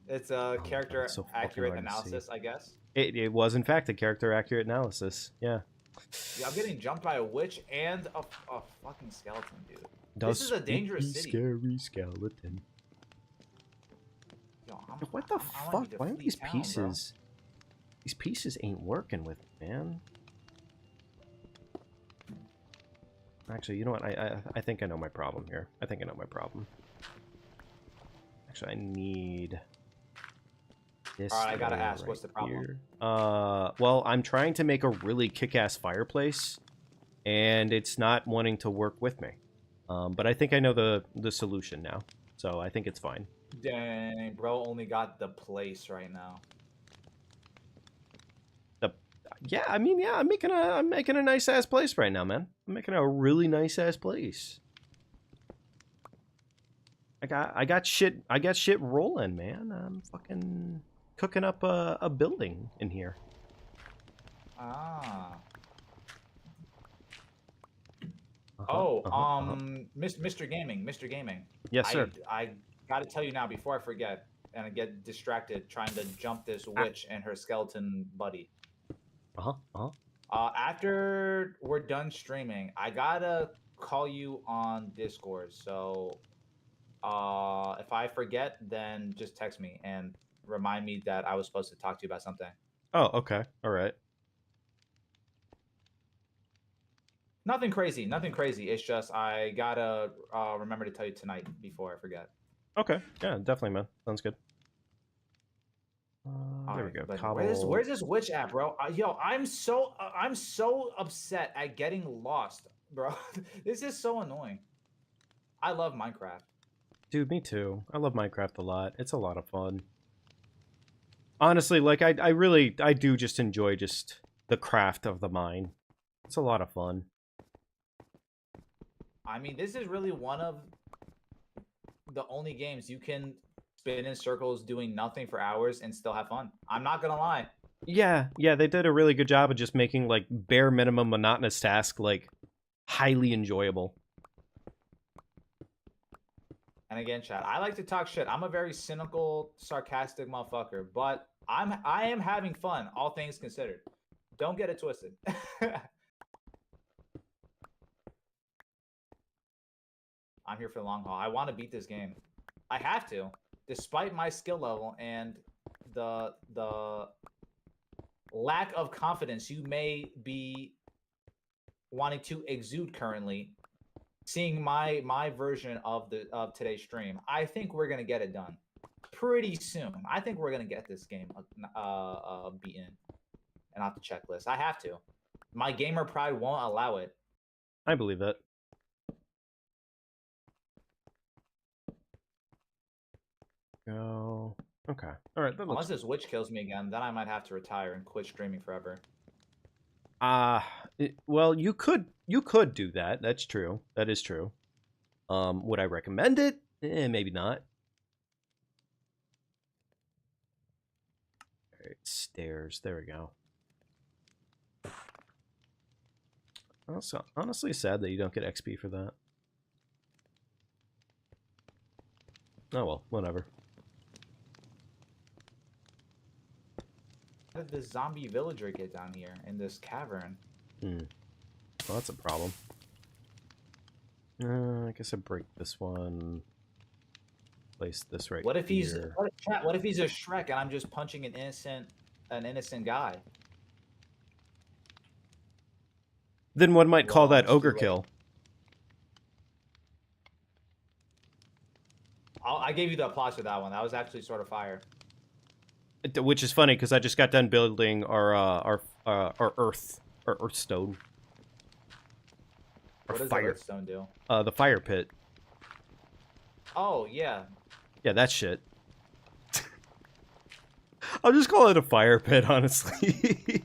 S2: it's a
S1: Oh my God,
S2: character
S1: it's so fucking
S2: accurate
S1: hard to see.
S2: analysis, I guess.
S1: It was in fact a character accurate analysis. Yeah.
S2: Yeah, I'm getting jumped by a witch and a fucking skeleton, dude.
S1: Does
S2: This is a dangerous city.
S1: Scary skeleton.
S2: Yo,
S1: What the
S2: I
S1: fuck?
S2: want you to
S1: Why aren't
S2: flee
S1: these
S2: town, bro.
S1: pieces? These pieces ain't working with me, man. Actually, you know what? I think I know my problem here. I think I know my problem. Actually, I need this.
S2: All right, I gotta
S1: area
S2: ask, what's the problem?
S1: here. Well, I'm trying to make a really kick-ass fireplace, and it's not wanting to work with me. But I think I know the solution now, so I think it's fine.
S2: Dang, bro, only got the place right now.
S1: Yeah, I mean, yeah, I'm making a nice ass place right now, man. I'm making a really nice ass place. I got shit rolling, man. I'm fucking cooking up a building in here.
S2: Ah.
S1: Uh-huh.
S2: Mr. Gaming.
S1: Yes, sir.
S2: I gotta tell you now before I forget and I get distracted trying to jump this witch and her skeleton buddy. After we're done streaming, I gotta call you on Discord. So, if I forget, then just text me and remind me that I was supposed to talk to you about something.
S1: Oh, okay. All right.
S2: Nothing crazy. It's just I gotta remember to tell you tonight before I forget.
S1: Okay. Yeah, definitely, man. Sounds good. There we
S2: Alright,
S1: go.
S2: but where's this witch at, bro? Yo, I'm so upset at getting lost, bro. This is so annoying. I love Minecraft.
S1: Dude, me too. I love Minecraft a lot. It's a lot of fun. Honestly, like I do just enjoy just the craft of the mine. It's a lot of fun.
S2: I mean, this is really one of the only games you can spin in circles doing nothing for hours and still have fun. I'm not gonna lie.
S1: Yeah, they did a really good job of just making like bare minimum monotonous task like highly enjoyable.
S2: And again, chat, I like to talk shit. I'm a very cynical, sarcastic motherfucker, but I am having fun, all things considered. Don't get it twisted. I'm here for the long haul. I want to beat this game. I have to, despite my skill level and the lack of confidence you may be wanting to exude currently, seeing my version of today's stream, I think we're gonna get it done pretty soon. I think we're gonna get this game beaten and off the checklist. I have to. My gamer pride won't allow it.
S1: I believe that. Go. Okay. All right.
S2: Unless this witch kills me again, then I might have to retire and quit streaming forever.
S1: Well, you could do that. That's true. That is true. Would I recommend it? Maybe not. All right, stairs. There we go. Also, honestly, sad that you don't get XP for that. Oh well, whatever.
S2: How did this zombie villager get down here in this cavern?
S1: Well, that's a problem. I guess I break this one. Place this right.
S2: What if he's
S1: here.
S2: what if he's a Shrek and I'm just punching an innocent guy?
S1: Then one might call that ogre
S2: too late.
S1: kill.
S2: I gave you the applause for that one. That was actually sort of fire.
S1: Which is funny because I just got done building our earth stone.
S2: What does the redstone do?
S1: The fire pit.
S2: Oh yeah.
S1: Yeah, that shit. I'll just call it a fire pit, honestly.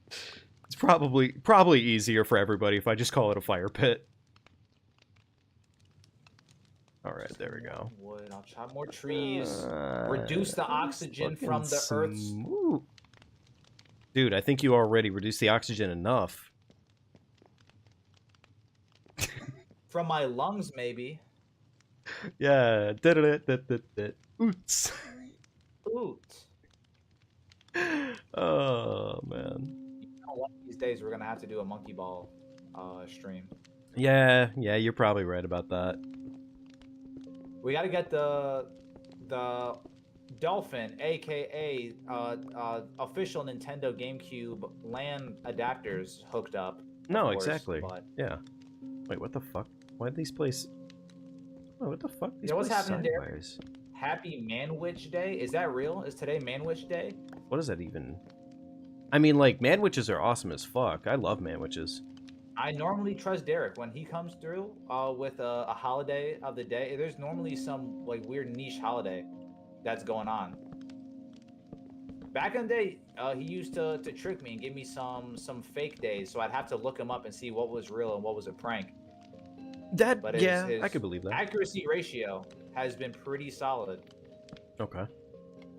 S1: It's probably easier for everybody if I just call it a fire pit. All right, there we go.
S2: Wood. I'll chop more trees. Reduce the oxygen from the earth's.
S1: Dude, I think you already reduced the oxygen enough.
S2: From my lungs, maybe.
S1: Yeah. Oots.
S2: Oot.
S1: Oh man.
S2: You know, one of these days we're gonna have to do a monkey ball stream.
S1: Yeah, you're probably right about that.
S2: We gotta get the Dolphin, aka official Nintendo GameCube LAN adapters hooked up.
S1: No,
S2: course,
S1: exactly.
S2: but...
S1: Yeah. Wait, what the fuck? Why did these places? Oh, what the fuck? These
S2: what's
S1: places
S2: happening there?
S1: sideways?
S2: Happy Manwich Day? Is that real? Is today Manwich Day?
S1: What does that even? I mean, like, manwiches are awesome as fuck. I love manwiches.
S2: I normally trust Derek when he comes through with a holiday of the day. There's normally some like weird niche holiday that's going on. Back in the day, he used to trick me and give me some fake days, so I'd have to look him up and see what was real and what was a prank. But
S1: I could believe that.
S2: Accuracy ratio has been pretty solid.
S1: Okay.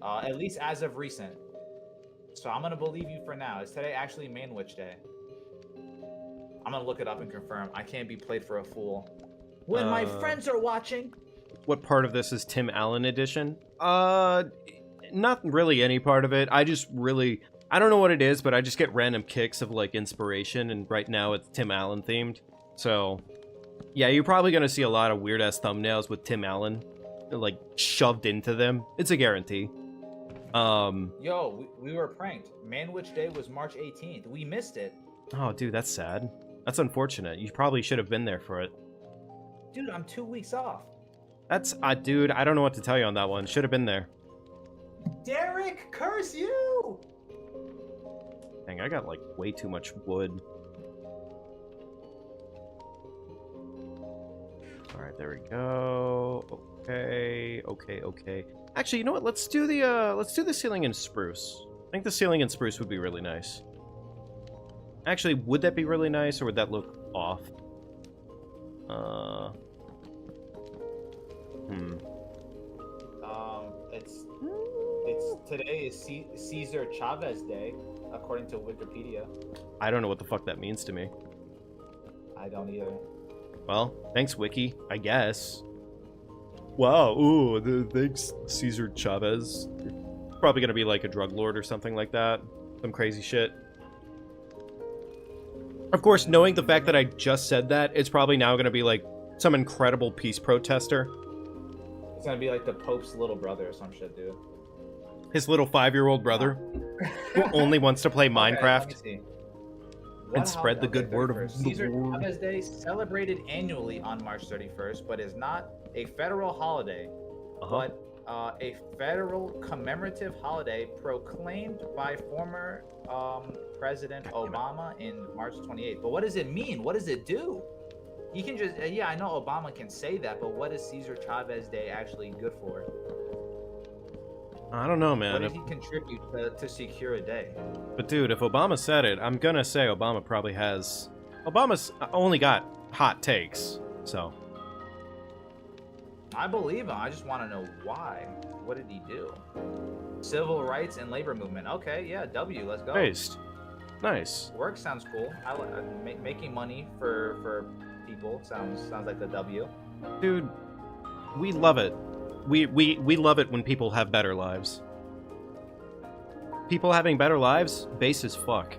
S2: At least as of recent. So I'm gonna believe you for now. Is today actually Manwich Day? I'm gonna look it up and confirm. I can't be played for a fool. When my friends are watching.
S1: What part of this is Tim Allen edition? Not really any part of it. I don't know what it is, but I just get random kicks of like inspiration, and right now it's Tim Allen themed. So, yeah, you're probably gonna see a lot of weird ass thumbnails with Tim Allen like shoved into them. It's a guarantee.
S2: Yo, we were pranked. Manwich Day was March 18th. We missed it.
S1: Oh, dude, that's sad. That's unfortunate. You probably should have been there for it.
S2: Dude, I'm 2 weeks off.
S1: That's, dude, I don't know what to tell you on that one. Should have been there.
S2: Derek, curse you!
S1: Dang, I got, like, way too much wood. Alright, there we go. Okay. Actually, you know what? Let's do the ceiling in spruce. I think the ceiling in spruce would be really nice. Actually, would that be really nice, or would that look off?
S2: Today is Cesar Chavez Day, according to Wikipedia.
S1: I don't know what the fuck that means to me.
S2: I don't either.
S1: Well, thanks, Wiki, I guess. Wow, ooh, thanks, Cesar Chavez. Probably gonna be like a drug lord or something like that. Some crazy shit. Of course, knowing the fact that I just said that, it's probably now gonna be like some incredible peace protester.
S2: It's gonna be like the Pope's little brother or some shit, dude.
S1: His little 5-year-old brother who only wants to play Minecraft.
S2: Okay,
S1: And
S2: What
S1: spread
S2: holiday?
S1: the
S2: Okay,
S1: good word of
S2: 31st.
S1: the
S2: Caesar
S1: war.
S2: Chavez Day, celebrated annually on March 31st, but is not a federal holiday, but a federal commemorative holiday proclaimed by former President Obama in March 28th. But what does it mean? What does it do? You can just, yeah, I know Obama can say that, but what is Cesar Chavez Day actually good for?
S1: I don't know,
S2: What
S1: man.
S2: did he contribute to secure a day?
S1: But dude, if Obama said it, I'm gonna say Obama probably has... Obama's only got hot takes, so...
S2: I believe him. I just want to know why. What did he do? Civil rights and labor movement. Okay, yeah, W. Let's go.
S1: Based. Nice.
S2: Work sounds cool. I like making money for people sounds like a W.
S1: Dude, we love it. We love it when people have better lives. People having better lives, base as fuck.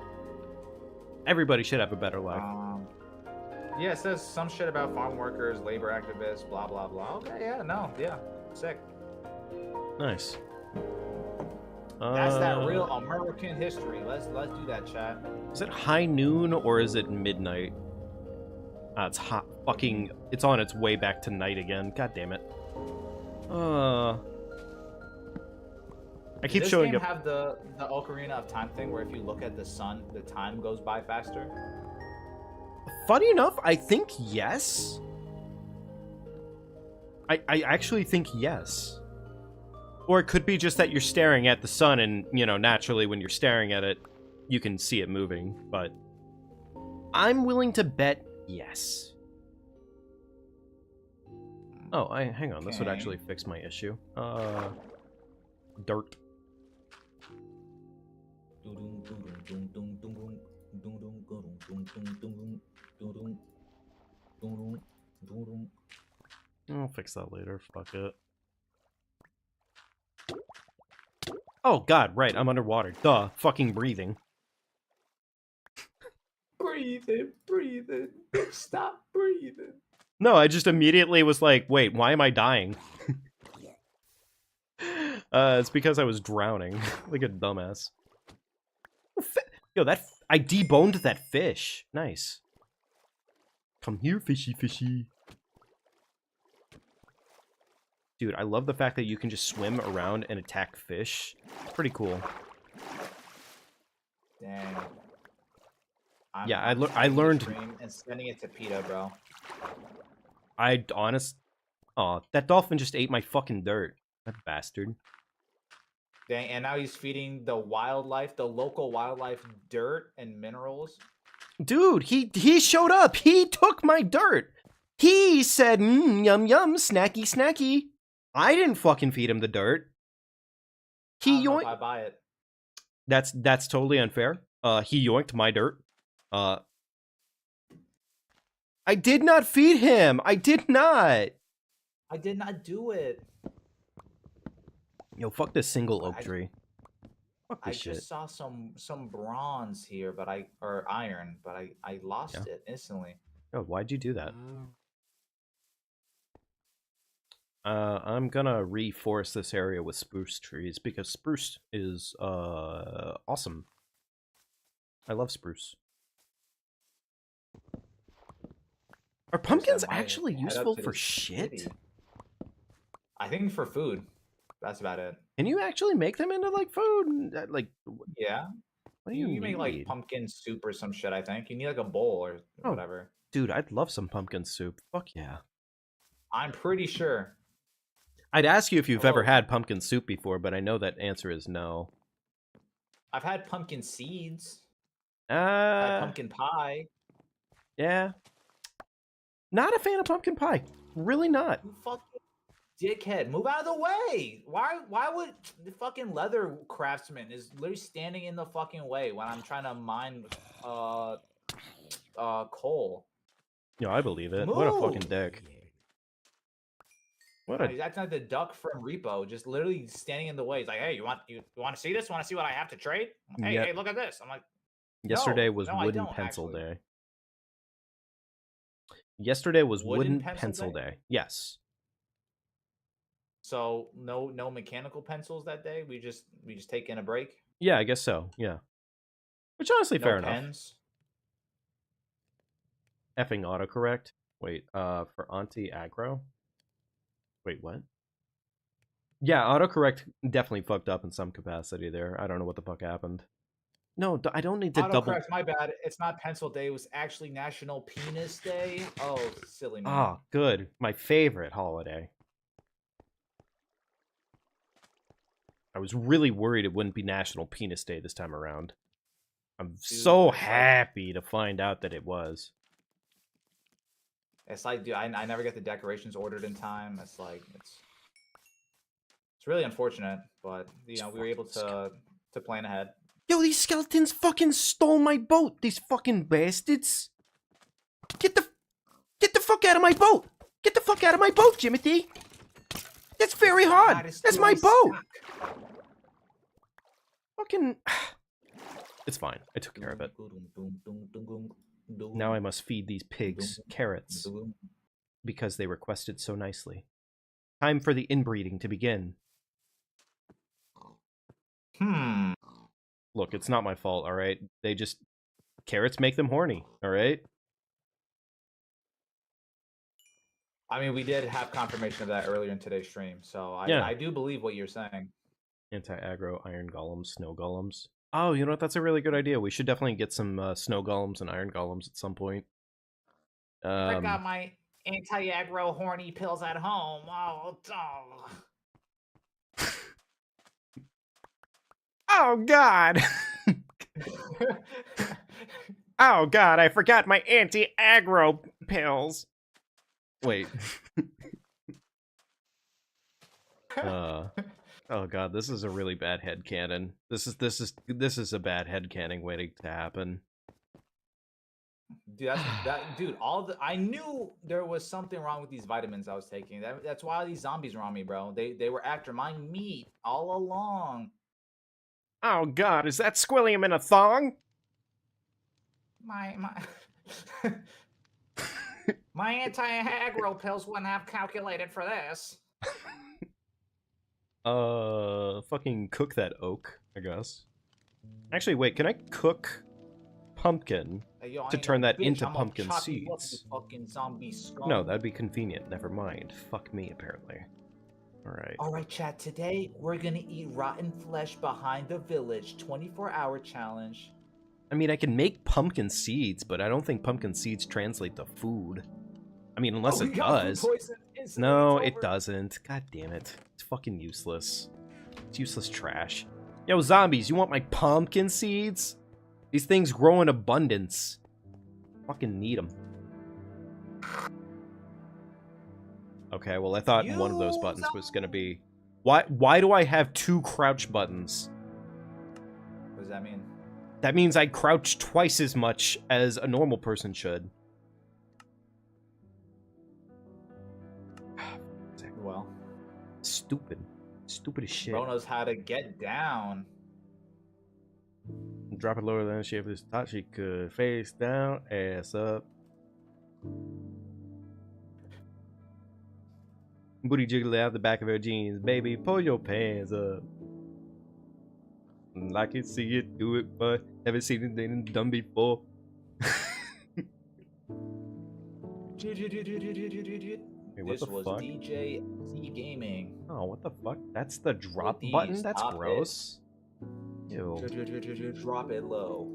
S1: Everybody should have a better life.
S2: Yeah, it says some shit about farm workers, labor activists, blah blah blah. Okay, yeah, no, yeah, sick.
S1: Nice.
S2: That's that real American history. Let's do that, chat.
S1: Is it high noon or is it midnight? It's hot fucking... It's on its way back to night again. God damn it. I keep showing up.
S2: Does this game have the Ocarina of Time thing where if you look at the sun, the time goes by faster?
S1: Funny enough, I think yes. I actually think yes. Or it could be just that you're staring at the sun and, you know, naturally when you're staring at it, you can see it moving, but I'm willing to bet yes. Oh, hang on, this would actually fix my issue. Dirt. I'll fix that later, fuck it. Oh god, right, I'm underwater. Duh, fucking breathing.
S2: Breathing. Stop breathing.
S1: No, I just immediately was like, wait, why am I dying? It's because I was drowning. Like a dumbass. Yo, I deboned that fish. Nice. Come here, fishy fishy. Dude, I love the fact that you can just swim around and attack fish. Pretty cool.
S2: Dang.
S1: Yeah, I learned...
S2: And sending it to PETA, bro.
S1: Aw, that dolphin just ate my fucking dirt. That bastard.
S2: Dang, and now he's feeding the wildlife, the local wildlife, dirt and minerals.
S1: Dude, he showed up. He took my dirt. He said, yum yum, snacky snacky. I didn't fucking feed him the dirt. He yoinked.
S2: I buy it.
S1: That's totally unfair. He yoinked my dirt. I did not feed him. I did not.
S2: I did not do it.
S1: Yo, fuck this single oak tree. Fuck this shit.
S2: I just saw some bronze here, or iron, but I lost it instantly.
S1: Oh, why'd you do that? I'm gonna reforest this area with spruce trees because spruce is awesome. I love spruce. Are pumpkins actually useful for shit?
S2: I think for food. That's about it.
S1: Can you actually make them into like food? Like,
S2: yeah.
S1: What do you
S2: make like pumpkin soup or some shit? I think you need like a bowl or whatever.
S1: Dude, I'd love some pumpkin soup. Fuck yeah.
S2: I'm pretty sure.
S1: I'd ask you if you've ever had pumpkin soup before, but I know that answer is no.
S2: I've had pumpkin seeds. I've had pumpkin pie.
S1: Yeah. Not a fan of pumpkin pie. Really not.
S2: You fucking dickhead. Move out of the way. Why would the fucking leather craftsman is literally standing in the fucking way when I'm trying to mine coal?
S1: Yeah, I believe it.
S2: Move.
S1: What a fucking dick.
S2: He's acting like the duck from Repo, just literally standing in the way. He's like, "Hey, you want to see this? Want to see what I have to trade? Hey, look at this." I'm like,
S1: yesterday was wooden pencil day. Yesterday was wooden pencil day. Yes.
S2: So no mechanical pencils that day. We just taking a break.
S1: Yeah, I guess so. Yeah. Which honestly, fair enough.
S2: Pens.
S1: effing autocorrect. Wait, for Auntie Aggro? Wait, what? Yeah, autocorrect definitely fucked up in some capacity there. I don't know what the fuck happened. No, I don't need to double...
S2: Autocorrect, my bad. It's not Pencil Day. It was actually National Penis Day. Oh, silly man.
S1: Oh, good. My favorite holiday. I was really worried it wouldn't be National Penis Day this time around. I'm so happy to find out that it was.
S2: It's like, dude, I never get the decorations ordered in time. It's like, it's really unfortunate, but, you know, we were able to plan ahead.
S1: Yo, these skeletons fucking stole my boat, these fucking bastards. Get the fuck out of my boat. Get the fuck out of my boat, Jimothy. That's very hard. That's my boat. Fucking... It's fine. I took care of it. Now I must feed these pigs carrots because they requested so nicely. Time for the inbreeding to begin. Look, it's not my fault, alright? They just... Carrots make them horny, alright?
S2: I mean, we did have confirmation of that earlier in today's stream, so I do believe what you're saying.
S1: Anti-aggro, iron golems, snow golems. Oh, you know what? That's a really good idea. We should definitely get some snow golems and iron golems at some point.
S2: I got my anti-aggro horny pills at home. Oh.
S1: Oh, God! Oh, God, I forgot my anti-aggro pills. Wait. Oh god, this is a really bad headcanon. This is a bad headcanon waiting to happen.
S2: Dude, dude, I knew there was something wrong with these vitamins I was taking. That's why these zombies were on me, bro. They were after my meat all along.
S1: Oh god, is that Squilliam in a thong?
S2: My my anti-aggro pills wouldn't have calculated for this.
S1: Fucking cook that oak, I guess. Actually, wait, can I cook pumpkin to turn that into pumpkin seeds? No, that'd be convenient. Never mind. Fuck me, apparently. Alright.
S2: Alright, chat. Today, we're gonna eat rotten flesh behind the village. 24-hour challenge.
S1: I mean, I can make pumpkin seeds, but I don't think pumpkin seeds translate to food. I mean, unless it does. No, it doesn't. God damn it. It's fucking useless. It's useless trash. Yo, zombies, you want my pumpkin seeds? These things grow in abundance. Fucking need them. Okay, well, I thought one of those buttons was gonna be... Why do I have 2 crouch buttons?
S2: What does that mean?
S1: That means I crouch twice as much as a normal person should.
S2: Well,
S1: stupid as shit.
S2: Bro knows how to get down.
S1: Drop it lower than she ever thought she could. Face down, ass up. Booty jiggle out the back of her jeans. Baby, pull your pants up. I can see you do it, but never seen anything done before. Wait, what
S2: this
S1: the
S2: was
S1: fuck?
S2: DJ Z Gaming.
S1: Oh, what the fuck? That's the drop button? That's gross. Ew.
S2: Drop it low.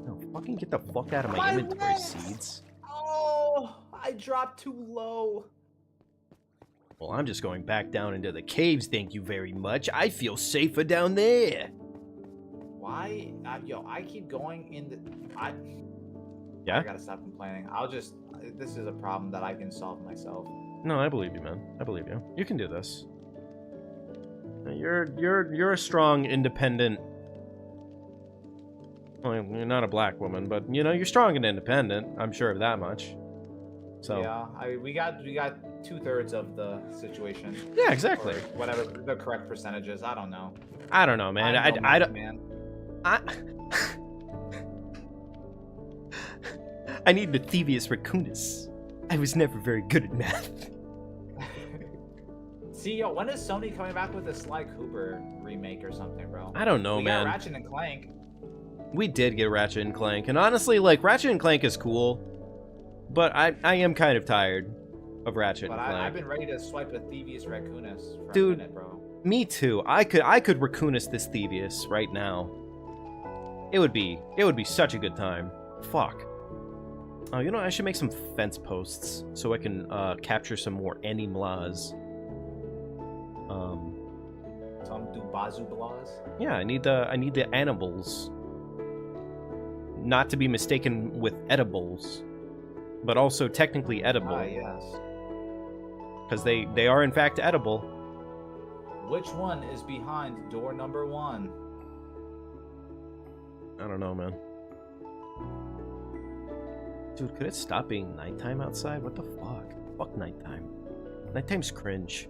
S1: No, fucking get the fuck out of my inventory, seeds.
S2: Oh, I dropped too low.
S1: Well, I'm just going back down into the caves, thank you very much. I feel safer down there.
S2: Why? Yo, I keep going in the...
S1: Yeah?
S2: I gotta stop complaining. This is a problem that I can solve myself.
S1: No, I believe you, man. I believe you. You can do this. You're a strong, independent... Well, you're not a black woman, but, you know, you're strong and independent. I'm sure of that much. So...
S2: Yeah, we got 2/3 of the situation.
S1: Yeah, exactly.
S2: Or whatever the correct percentage is. I don't know.
S1: I don't know, man. I don't...
S2: Man.
S1: I need the Thievius Raccoonus. I was never very good at math.
S2: See, yo, when is Sony coming back with a Sly Cooper remake or something, bro?
S1: I don't know, man.
S2: We got Ratchet and Clank.
S1: We did get Ratchet and Clank, and honestly, like, Ratchet and Clank is cool. But I am kind of tired of Ratchet
S2: But
S1: and Clank.
S2: I've been ready to swipe a Thievius Raccoonus for
S1: Dude.
S2: a minute, bro.
S1: Me too. I could Raccoonus this Thievius right now. It would be such a good time. Fuck. Oh, you know, I should make some fence posts so I can capture some more animals.
S2: Some do bazoo blas.
S1: Yeah, I need the animals. Not to be mistaken with edibles, but also technically edible.
S2: Ah, yes.
S1: Because they are in fact edible.
S2: Which one is behind door number 1?
S1: I don't know, man. Dude, could it stop being nighttime outside? What the fuck? Fuck nighttime. Nighttime's cringe.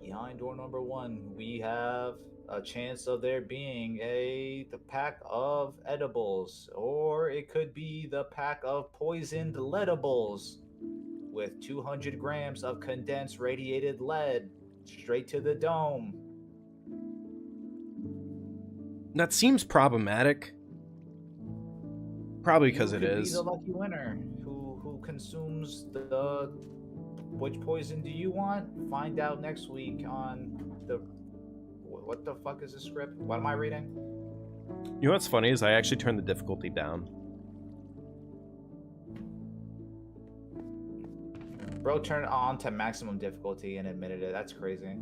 S2: Behind door number 1, we have a chance of there being the pack of edibles, or it could be the pack of poisoned leadables with 200 grams of condensed radiated lead straight to the dome.
S1: That seems problematic. Probably because
S2: You
S1: it
S2: could
S1: is.
S2: be the lucky winner who consumes the which poison do you want? Find out next week on the what the fuck is the script? What am I reading?
S1: You know what's funny is I actually turned the difficulty down.
S2: Bro turned it on to maximum difficulty and admitted it. That's crazy.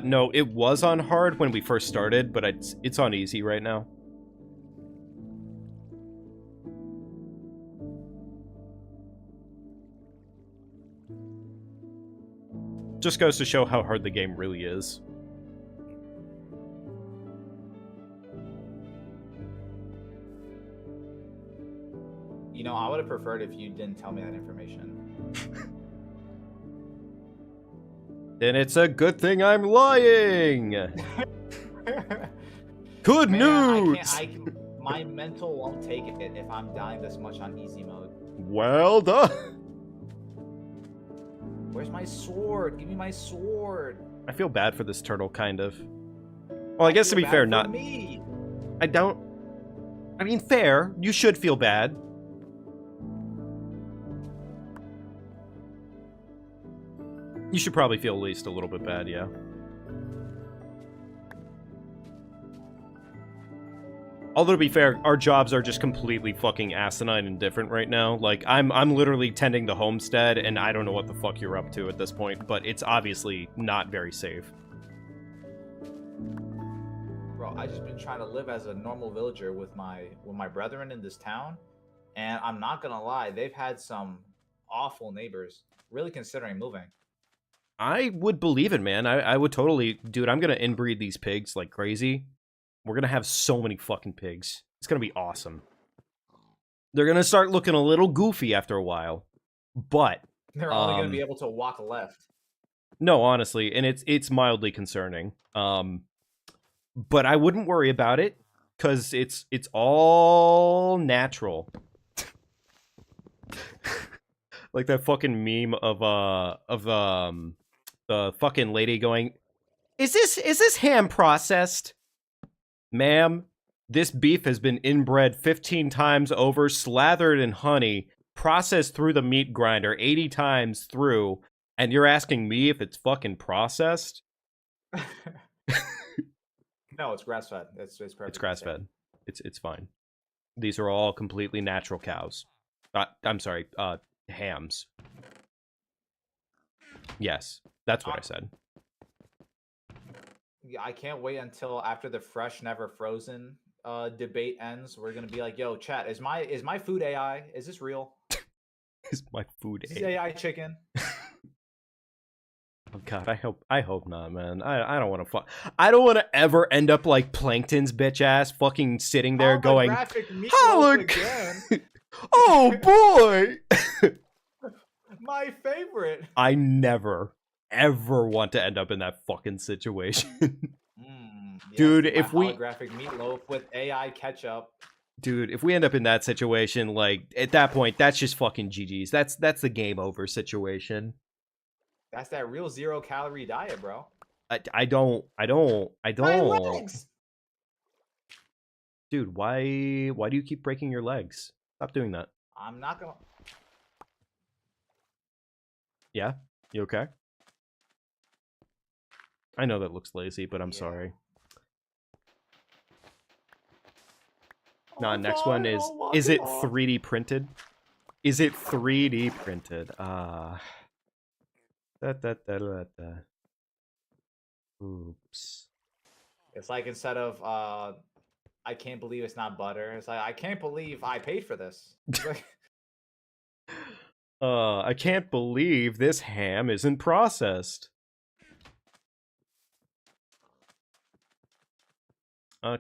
S1: No, it was on hard when we first started, but it's on easy right now. Just goes to show how hard the game really is.
S2: You know, I would have preferred if you didn't tell me that information.
S1: Then it's a good thing I'm lying! Good
S2: Man,
S1: news!
S2: my mental won't take it if I'm dying this much on easy mode.
S1: Well done!
S2: Where's my sword? Give me my sword.
S1: I feel bad for this turtle, kind of. Well, I guess to be fair, not...
S2: me.
S1: I don't... I mean, fair. You should feel bad. You should probably feel at least a little bit bad, yeah. Although, to be fair, our jobs are just completely fucking asinine and different right now. Like, I'm literally tending the homestead, and I don't know what the fuck you're up to at this point, but it's obviously not very safe.
S2: Bro, I just been trying to live as a normal villager with my brethren in this town, and I'm not gonna lie, they've had some awful neighbors. Really considering moving.
S1: I would believe it, man. I would totally... Dude, I'm gonna inbreed these pigs like crazy. We're gonna have so many fucking pigs. It's gonna be awesome. They're gonna start looking a little goofy after a while. But...
S2: They're only gonna be able to walk left.
S1: No, honestly, and it's mildly concerning. But I wouldn't worry about it, because it's all natural. Like that fucking meme of the fucking lady going, Is this ham processed? Ma'am, this beef has been inbred 15 times over, slathered in honey, processed through the meat grinder 80 times through, and you're asking me if it's fucking processed?
S2: No, it's grass fed. It's perfect.
S1: It's grass fed. It's fine. These are all completely natural cows. I'm sorry, hams. Yes, that's what I said.
S2: Yeah, I can't wait until after the fresh never frozen debate ends. We're gonna be like, yo, chat, is my food AI? Is this real?
S1: Is my food
S2: Is this AI chicken?
S1: Oh god, I hope not, man. I don't want to I don't want to ever end up like Plankton's bitch ass fucking sitting there going,
S2: again.
S1: oh boy.
S2: My favorite.
S1: I never ever want to end up in that fucking situation.
S2: Yes,
S1: dude, if we
S2: holographic meatloaf with AI ketchup.
S1: Dude, if we end up in that situation, like at that point, that's just fucking GG's. That's the game over situation.
S2: That's that real 0-calorie diet, bro.
S1: I don't.
S2: My legs!
S1: Dude, why do you keep breaking your legs? Stop doing that.
S2: I'm not gonna.
S1: Yeah? You okay? I know that looks lazy, but I'm
S2: Yeah.
S1: sorry.
S2: Oh,
S1: Nah, next one is it 3D printed? Is it 3D printed? Oops.
S2: It's like instead of I can't believe it's not butter. It's like I can't believe I paid for this. It's like
S1: I can't believe this ham isn't processed.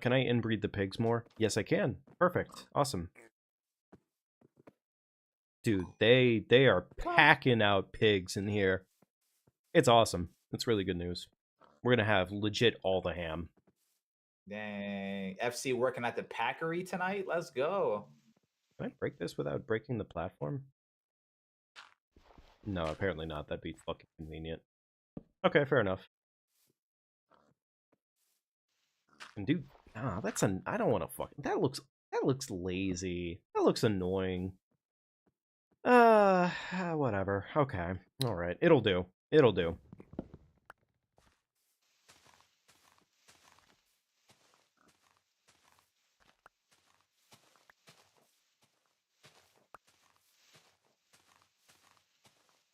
S1: Can I inbreed the pigs more? Yes, I can. Perfect. Awesome. Dude, they are packing out pigs in here. It's awesome. It's really good news. We're gonna have legit all the ham.
S2: dang, FC working at the Packery tonight. Let's go.
S1: Can I break this without breaking the platform? No, apparently not. That'd be fucking convenient. Okay, fair enough. And dude, that's an. I don't want to fucking. That looks lazy. That looks annoying. Whatever. Okay. All right. It'll do. It'll do.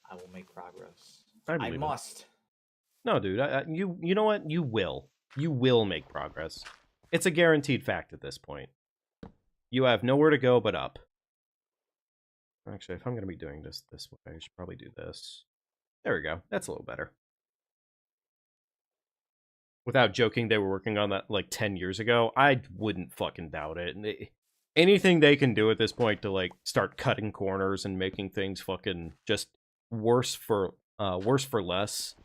S2: I will make progress.
S1: I
S2: I
S1: believe it.
S2: must.
S1: No, dude. You know what? You will. You will make progress. It's a guaranteed fact at this point. You have nowhere to go but up. Actually, if I'm going to be doing this way, I should probably do this. There we go. That's a little better. Without joking, they were working on that like 10 years ago. I wouldn't fucking doubt it. Anything they can do at this point to like start cutting corners and making things fucking just worse for less.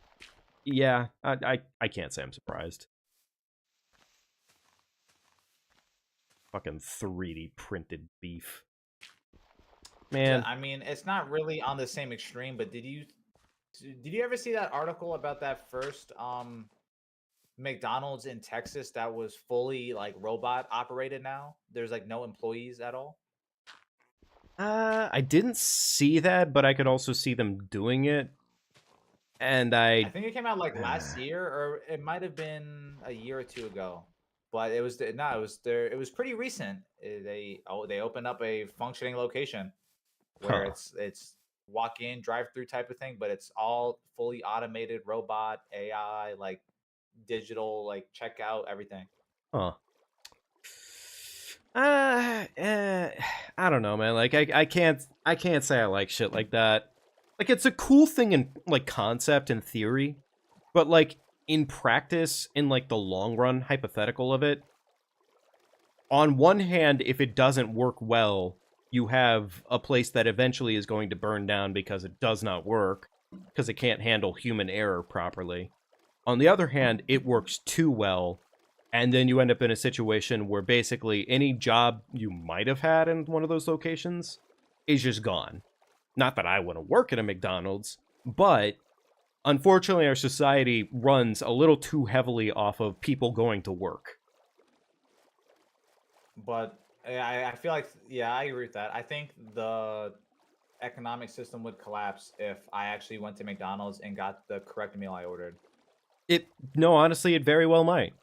S1: Yeah, I can't say I'm surprised. Fucking 3D printed beef. Man.
S2: I mean, it's not really on the same extreme, but did you ever see that article about that first McDonald's in Texas that was fully like robot operated now? There's like no employees at all.
S1: I didn't see that, but I could also see them doing it. And
S2: I think it came out like last year, or it might have been a year or two ago. But it was no, it was there. It was pretty recent. They opened up a functioning location where it's walk in, drive through type of thing, but it's all fully automated, robot, AI, like digital, like checkout, everything.
S1: Huh. I don't know, man. Like I can't say I like shit like that. Like it's a cool thing in like concept and theory, but like in practice, in like the long run hypothetical of it, on one hand, if it doesn't work well, you have a place that eventually is going to burn down because it does not work, because it can't handle human error properly. On the other hand, it works too well, and then you end up in a situation where basically any job you might have had in one of those locations is just gone. Not that I want to work at a McDonald's, but unfortunately our society runs a little too heavily off of people going to work.
S2: But I feel like, yeah, I agree with that. I think the economic system would collapse if I actually went to McDonald's and got the correct meal I ordered.
S1: No, honestly, it very well might.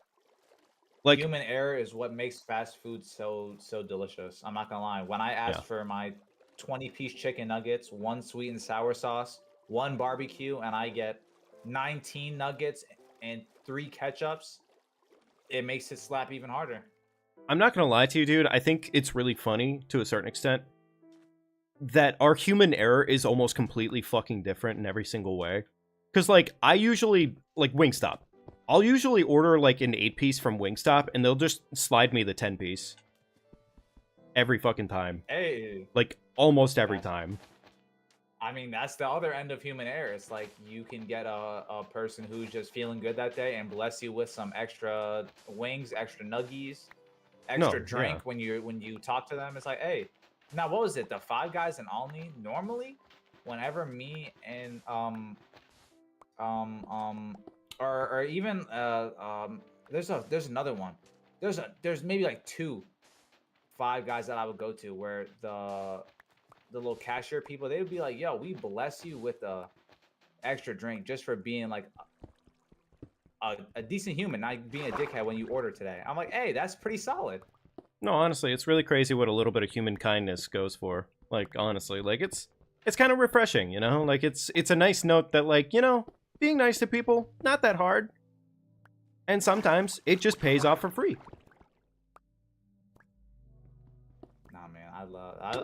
S1: Like,
S2: human error is what makes fast food so delicious. I'm not gonna lie. When I asked for my 20-piece chicken nuggets, 1 sweet and sour sauce, 1 barbecue, and I get 19 nuggets and 3 ketchups, it makes it slap even harder.
S1: I'm not gonna lie to you, dude. I think it's really funny, to a certain extent, that our human error is almost completely fucking different in every single way. Because, like, I usually, like, Wingstop. I'll usually order, like, an 8-piece from Wingstop, and they'll just slide me the 10-piece. Every fucking time.
S2: Hey.
S1: Like, almost every time.
S2: I mean, that's the other end of human error. It's like you can get a person who's just feeling good that day and bless you with some extra wings, extra nuggies, extra drink when you talk to them. It's like, hey, now what was it? The Five Guys in Alney? Normally, whenever me and or even there's another one. There's maybe like 2 Five Guys that I would go to where the little cashier people, they would be like, yo, we bless you with a extra drink just for being like a decent human, not being a dickhead when you order today. I'm like, hey, that's pretty solid.
S1: No, honestly, it's really crazy what a little bit of human kindness goes for. Like, honestly, like it's kind of refreshing, you know? Like it's a nice note that, like, you know, being nice to people, not that hard. And sometimes it just pays off for free.
S2: Nah, man,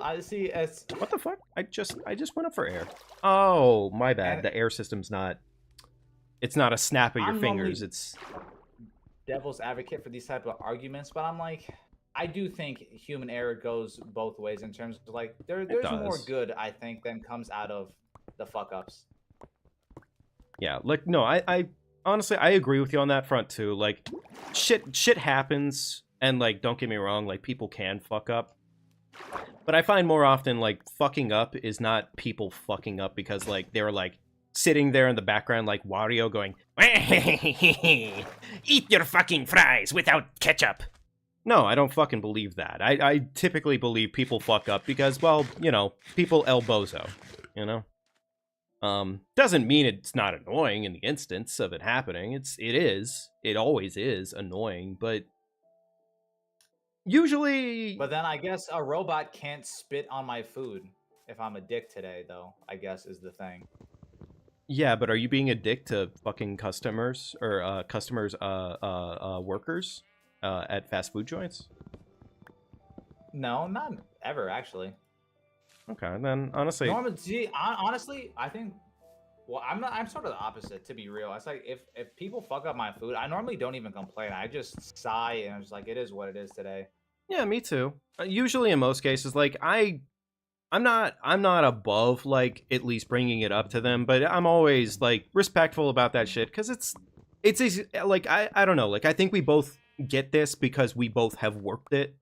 S2: I see it's
S1: What the fuck? I just went up for air. Oh, my bad.
S2: And-
S1: The air system's not. It's not a snap of your
S2: I'm
S1: fingers.
S2: normally-
S1: It's
S2: devil's advocate for these type of arguments, but I'm like, I do think human error goes both ways in terms of like there's more
S1: does.
S2: good I think than comes out of the fuck ups.
S1: yeah. Like no, I honestly I agree with you on that front too. Like shit happens, and like don't get me wrong, like people can fuck up. But I find more often like fucking up is not people fucking up because like they're like sitting there in the background like Wario going, eat your fucking fries without ketchup. No, I don't fucking believe that. I typically believe people fuck up because, well, you know, people el bozo, you know? Doesn't mean it's not annoying in the instance of it happening. It always is annoying, but usually...
S2: But then I guess a robot can't spit on my food if I'm a dick today, though, I guess is the thing.
S1: Yeah, but are you being a dick to fucking customers or workers at fast food joints?
S2: No, not ever actually.
S1: Okay, then honestly,
S2: Honestly, I think. Well, I'm sort of the opposite, to be real. It's like if people fuck up my food, I normally don't even complain. I just sigh and I'm just like, it is what it is today.
S1: yeah, me too. Usually, in most cases, like I'm not above like at least bringing it up to them, but I'm always like respectful about that shit because it's like I don't know, like I think we both get this because we both have worked it,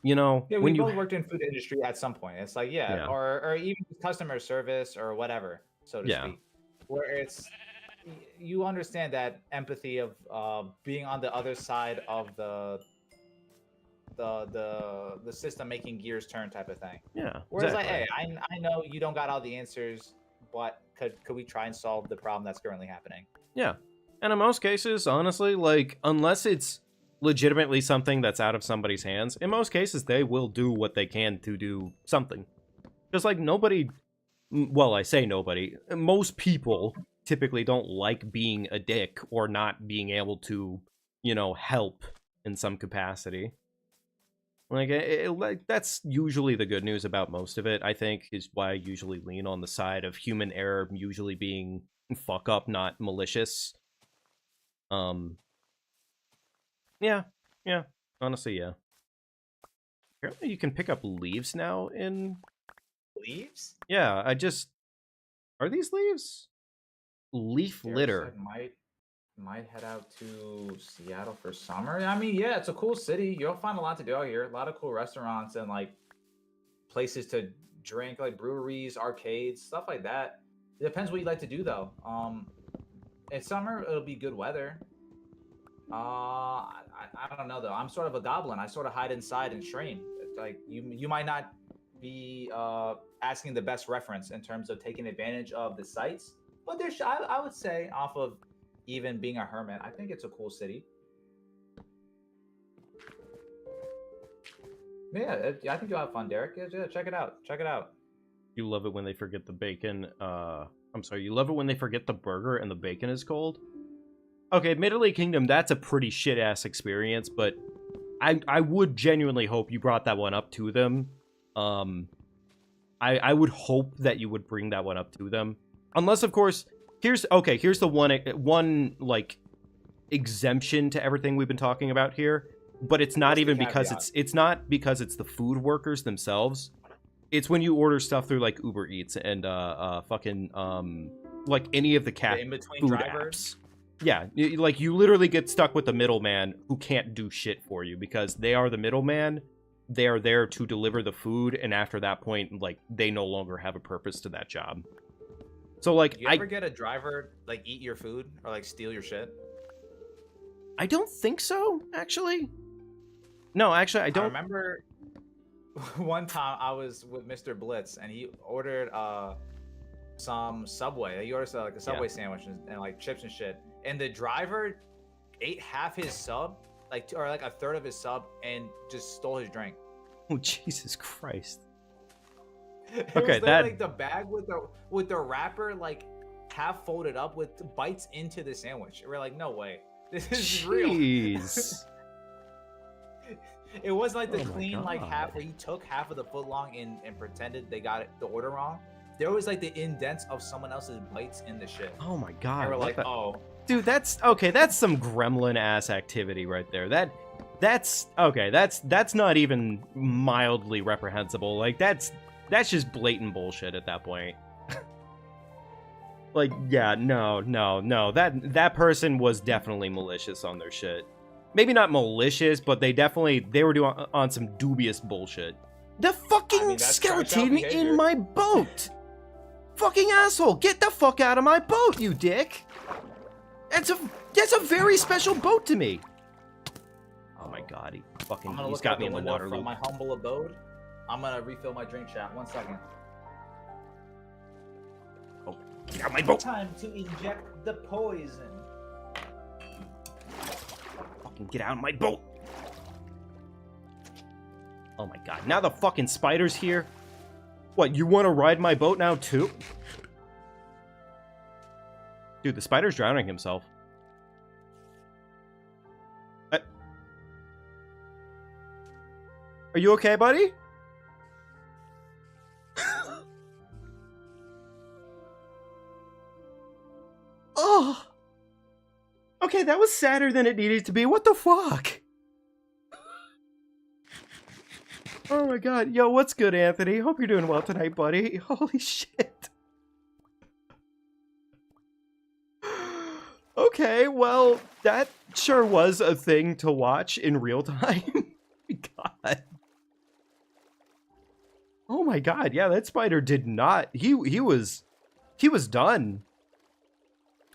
S1: you know.
S2: Yeah,
S1: when
S2: we
S1: you
S2: both worked in food industry at some point. It's like
S1: Yeah.
S2: or even customer service or whatever, so to
S1: Yeah.
S2: speak, where it's you understand that empathy of being on the other side of the system making gears turn type of thing.
S1: yeah,
S2: Whereas
S1: exactly.
S2: like, hey, I know you don't got all the answers, but could we try and solve the problem that's currently happening?
S1: Yeah. And in most cases, honestly, like, unless it's legitimately something that's out of somebody's hands, in most cases, they will do what they can to do something. Just like nobody, well, I say nobody, most people typically don't like being a dick or not being able to, you know, help in some capacity. Like, like that's usually the good news about most of it, I think, is why I usually lean on the side of human error usually being fuck up, not malicious. Yeah, honestly, yeah. Apparently you can pick up leaves now in...
S2: Leaves?
S1: Yeah, are these leaves? Leaf
S2: Derek
S1: litter.
S2: said might head out to Seattle for summer. I mean, yeah, it's a cool city. You'll find a lot to do out here. A lot of cool restaurants and like places to drink, like breweries, arcades, stuff like that. It depends what you like to do though. In summer it'll be good weather. I don't know though. I'm sort of a goblin. I sort of hide inside and train. It's like you might not be asking the best reference in terms of taking advantage of the sites, but there's I would say off of even being a hermit, I think it's a cool city. Yeah, I think you'll have fun, Derek. Yeah, check it out. Check it out.
S1: You love it when they forget the bacon. I'm sorry, you love it when they forget the burger and the bacon is cold? Okay, admittedly, Kingdom, that's a pretty shit-ass experience, but I would genuinely hope you brought that one up to them. I would hope that you would bring that one up to them. Unless, of course, here's the one like exemption to everything we've been talking about here, but it's not even because it's not because it's the food workers themselves. It's when you order stuff through like Uber Eats and like any of the
S2: in-between
S1: food
S2: drivers.
S1: apps. Yeah, like you literally get stuck with the middleman who can't do shit for you because they are the middleman. They are there to deliver the food, and after that point, like they no longer have a purpose to that job. So like,
S2: you ever get a driver like eat your food or like steal your shit?
S1: I don't think so, actually. No, actually, I don't.
S2: I remember one time I was with Mr. Blitz and he ordered some Subway. Like, you order like a Subway sandwich and like chips and shit, and the driver ate half his sub, or like a third of his sub, and just stole his drink.
S1: Oh, Jesus Christ.
S2: It
S1: Okay,
S2: was
S1: that
S2: like the bag with the wrapper like half folded up with bites into the sandwich. We're like, no way, this is real.
S1: Jeez.
S2: It wasn't like the
S1: Oh my
S2: clean like half
S1: God.
S2: where he took half of the foot long and pretended they got the order wrong. There was like the indents of someone else's bites in the shit.
S1: Oh my God.
S2: And we're
S1: what
S2: like,
S1: the-
S2: oh,
S1: Dude, that's okay. That's some gremlin ass activity right there. That's okay. That's not even mildly reprehensible. Like that's just blatant bullshit at that point. Like, yeah, no. That person was definitely malicious on their shit. Maybe not malicious, but they were doing on some dubious bullshit. The fucking
S2: that's
S1: skeleton
S2: behavior.
S1: in my boat. Fucking asshole! Get the fuck out of my boat, you dick! That's a very special boat to me. Oh my God, he's got me in the water
S2: from
S1: loop.
S2: my humble abode. I'm gonna refill my drink, chat. 1 second.
S1: Oh, get out of my boat!
S2: Time to inject the poison.
S1: Fucking get out of my boat! Oh my God, now the fucking spider's here. What, you want to ride my boat now too? Dude, the spider's drowning himself. Are you okay, buddy? Oh. Okay, that was sadder than it needed to be. What the fuck? Oh my God. Yo, what's good, Anthony? Hope you're doing well tonight, buddy. Holy shit. Okay, well, that sure was a thing to watch in real time. God. Oh my God, yeah, that spider did not. He was done.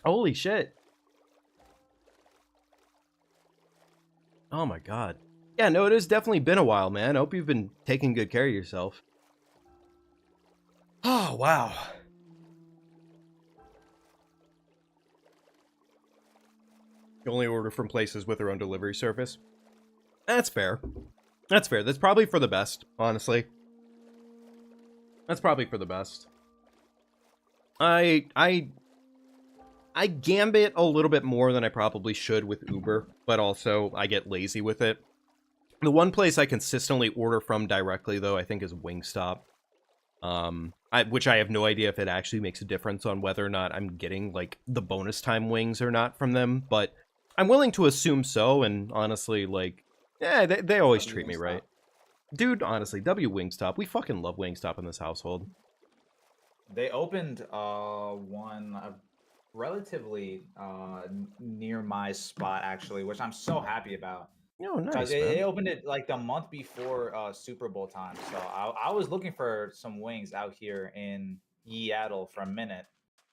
S1: Holy shit. Oh my God. Yeah, no, it has definitely been a while, man. I hope you've been taking good care of yourself. Oh, wow. You only order from places with their own delivery service. That's fair. That's fair. That's probably for the best, honestly. That's probably for the best. I gambit a little bit more than I probably should with Uber, but also I get lazy with it. The one place I consistently order from directly, though, I think is Wingstop. Which I have no idea if it actually makes a difference on whether or not I'm getting, like, the bonus time wings or not from them, but I'm willing to assume so, and honestly, like, yeah, they always treat me right. Dude, honestly, Wingstop. We fucking love Wingstop in this household.
S2: They opened one relatively near my spot, actually, which I'm so happy about.
S1: Oh, nice,
S2: They opened it like the month before Super Bowl time, so I was looking for some wings out here in Seattle for a minute.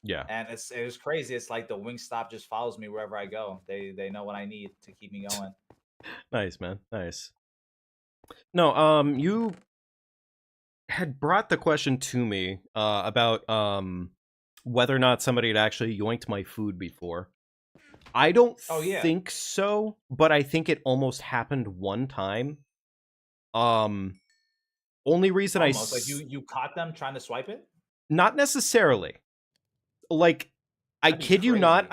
S1: Yeah,
S2: and it was crazy. It's like the Wingstop just follows me wherever I go. They know what I need to keep me going.
S1: Nice, man, nice. No, you had brought the question to me about whether or not somebody had actually yoinked my food before. I don't think so, but I think it almost happened one time. Only reason
S2: like you caught them trying to swipe it?
S1: Not necessarily. Like, I kid you not,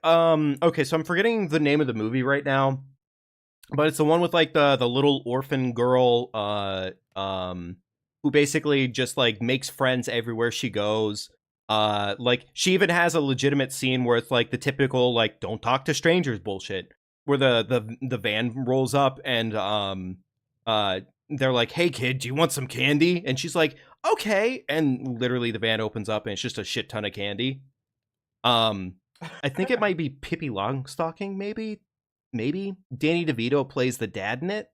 S1: okay, so I'm forgetting the name of the movie right now, but it's the one with like the little orphan girl who basically just like makes friends everywhere she goes. Like, she even has a legitimate scene where it's like the typical like don't talk to strangers bullshit, where the van rolls up and they're like, "Hey kid, do you want some candy?" And she's like, "Okay," and literally the van opens up and it's just a shit ton of candy. I think it might be Pippi Longstocking, maybe Danny DeVito plays the dad in it.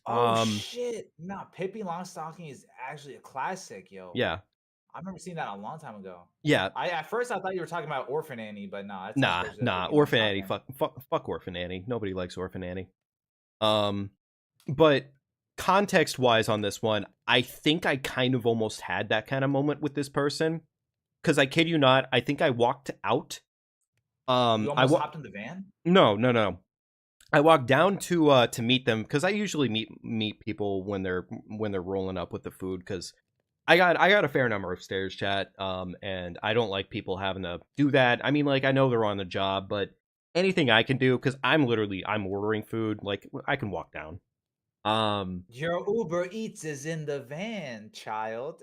S2: Oh shit! Nah, Pippi Longstocking is actually a classic, yo.
S1: Yeah,
S2: I remember seeing that a long time ago.
S1: Yeah.
S2: At first I thought you were talking about Orphan Annie, but nah.
S1: Nah. Orphan Annie. Fuck Orphan Annie. Nobody likes Orphan Annie. But context-wise on this one, I think I kind of almost had that kind of moment with this person. because I kid you not, I think I walked out.
S2: You
S1: I
S2: almost hopped in the van?
S1: no. I walked down to meet them because I usually meet people when they're rolling up with the food because I got a fair number of stairs, chat, and I don't like people having to do that. I mean, like, I know they're on the job, but anything I can do, because I'm ordering food, like, I can walk down.
S2: Your Uber Eats is in the van, child.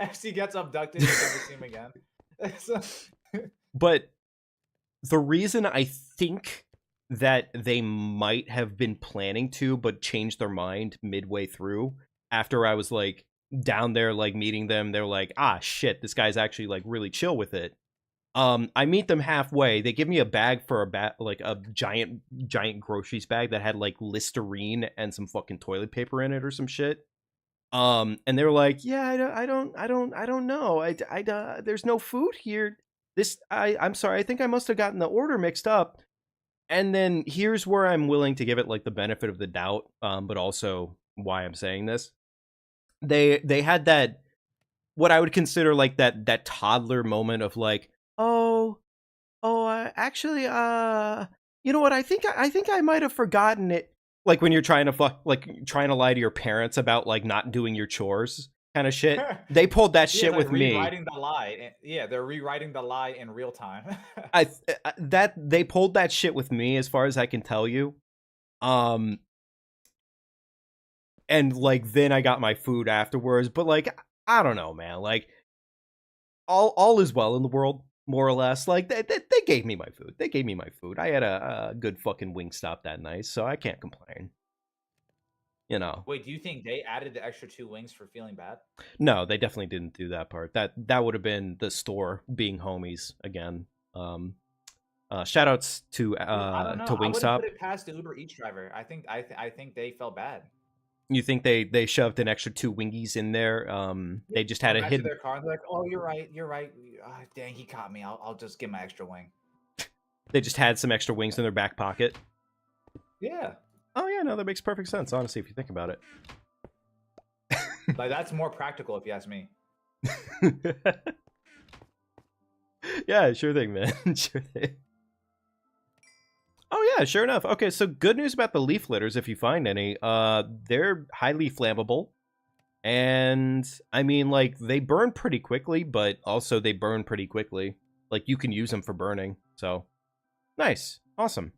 S2: FC gets abducted, you never see him again. So-
S1: But the reason I think that they might have been planning to, but changed their mind midway through after I was like down there, like meeting them, they're like, ah, shit, this guy's actually like really chill with it. I meet them halfway. They give me a bag for like a giant groceries bag that had like Listerine and some fucking toilet paper in it or some shit. And they were like, yeah, I don't know. There's no food here. I'm sorry. I think I must have gotten the order mixed up. And then here's where I'm willing to give it like the benefit of the doubt, but also why I'm saying this. They had that, what I would consider like that toddler moment of like, actually, you know what? I think I might have forgotten it. Like when you're trying to lie to your parents about like not doing your chores, kind of shit. They pulled that shit
S2: like
S1: with me.
S2: Rewriting the lie. Yeah, they're rewriting the lie in real time.
S1: They pulled that shit with me, as far as I can tell you. And like then I got my food afterwards, but like I don't know, man. Like all is well in the world, more or less. Like they gave me my food. They gave me my food. I had a good fucking Wingstop that night, so I can't complain. You know.
S2: Wait, do you think they added the extra 2 wings for feeling bad?
S1: No, they definitely didn't do that part. That would have been the store being homies again. Shout outs to
S2: I don't know. I wouldn't
S1: Wingstop.
S2: put it past the Uber Eats driver. I think they felt bad.
S1: You think they shoved an extra 2 wingies in there? They just had
S2: Come
S1: a
S2: back to
S1: hidden.
S2: their car and they're like, "Oh, you're right. Dang, he caught me. I'll just get my extra wing."
S1: They just had some extra wings in their back pocket.
S2: Yeah,
S1: Oh yeah, no, that makes perfect sense. Honestly, if you think about it.
S2: like that's more practical if you ask me.
S1: Yeah, sure thing, man. Sure thing. Oh yeah, sure enough. Okay, so good news about the leaf litters, if you find any. They're highly flammable. And I mean, like, they burn pretty quickly, but also they burn pretty quickly. Like, you can use them for burning. So, nice. Awesome.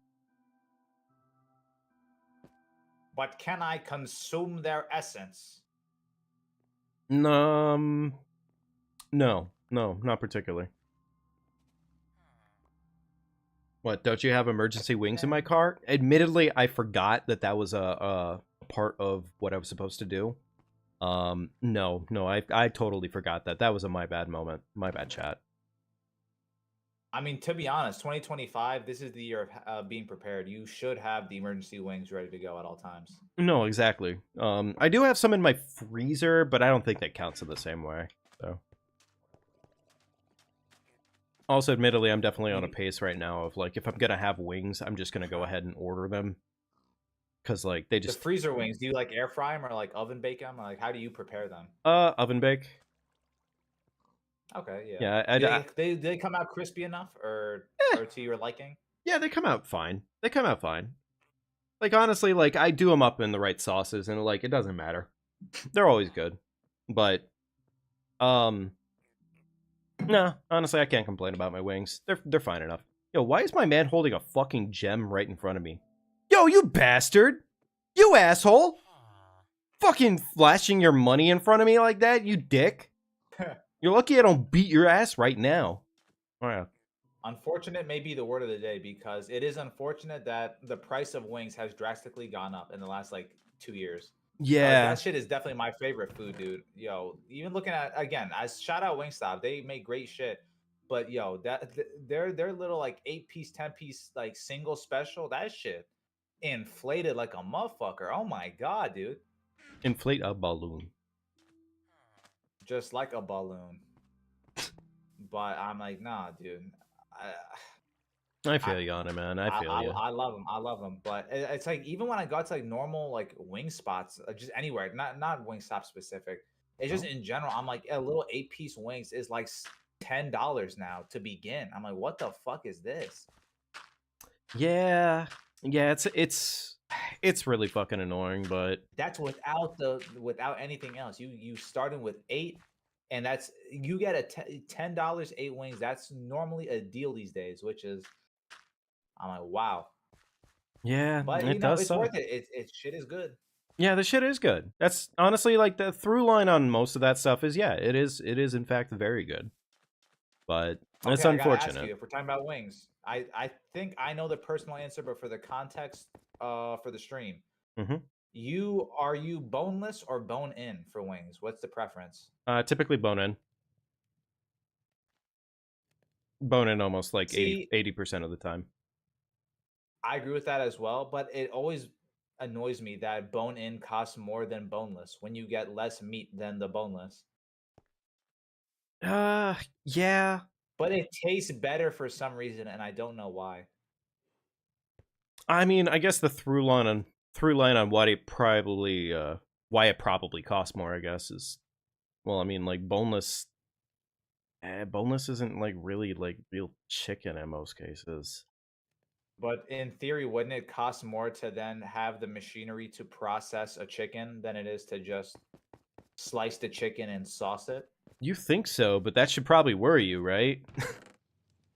S2: But can I consume their essence?
S1: No, not particularly. What, don't you have emergency wings in my car? Admittedly, I forgot that was a part of what I was supposed to do. No, I totally forgot that. That was a my bad moment. My bad, chat.
S2: I mean, to be honest, 2025, this is the year of being prepared. You should have the emergency wings ready to go at all times.
S1: No, exactly. I do have some in my freezer, but I don't think that counts in the same way. So. Also, admittedly, I'm definitely on a pace right now of like, if I'm gonna have wings, I'm just gonna go ahead and order them. Because like they just
S2: the freezer wings. Do you like air fry them or like oven bake them? Like, how do you prepare them?
S1: Oven bake.
S2: Okay,
S1: Yeah,
S2: they come out crispy enough, or to your liking?
S1: Yeah, they come out fine. They come out fine. Like honestly, like I do them up in the right sauces, and like it doesn't matter. They're always good. But no, honestly, I can't complain about my wings. They're fine enough. Yo, why is my man holding a fucking gem right in front of me? Yo, you bastard! You asshole! Fucking flashing your money in front of me like that, you dick! You're lucky I don't beat your ass right now. Oh, yeah.
S2: Unfortunate may be the word of the day, because it is unfortunate that the price of wings has drastically gone up in the last like 2 years.
S1: Yeah.
S2: That shit is definitely my favorite food, dude. Yo, even looking at, again, I shout out Wingstop. They make great shit. But yo, their little like 8-piece, 10-piece like single special, that shit inflated like a motherfucker. Oh my god, dude.
S1: Inflate a balloon.
S2: Just like a balloon. But I'm like, nah, dude.
S1: I feel you on it, man. I feel you.
S2: I love them. I love them. But it's like, even when I got to like normal like wing spots, just anywhere, not Wingstop specific, It's just in general. I'm like, a little 8-piece wings is like $10 now to begin. I'm like, what the fuck is this?
S1: Yeah, yeah, it's really fucking annoying, but
S2: That's without anything else. You starting with 8, and that's you get a $10 8 wings. That's normally a deal these days, which is I'm like, wow.
S1: yeah,
S2: But
S1: it does
S2: it's
S1: suck.
S2: worth it. It shit is good.
S1: Yeah, the shit is good. That's honestly like the through line on most of that stuff is yeah, it is in fact very good. But it's
S2: Okay, I gotta ask
S1: unfortunate.
S2: you if we're talking about wings. I think I know the personal answer, but for the context, for the stream,
S1: Mhm.
S2: are you boneless or bone in for wings? What's the preference?
S1: Typically bone in. Bone in almost like
S2: See,
S1: 80% of the time.
S2: I agree with that as well, but it always annoys me that bone in costs more than boneless when you get less meat than the boneless.
S1: Uh yeah.
S2: But it tastes better for some reason, and I don't know why.
S1: I mean, I guess the through line on why it probably costs more, I guess, is well, I mean, like boneless isn't like really like real chicken in most cases.
S2: But in theory, wouldn't it cost more to then have the machinery to process a chicken than it is to just slice the chicken and sauce it?
S1: You think so, but that should probably worry you, right?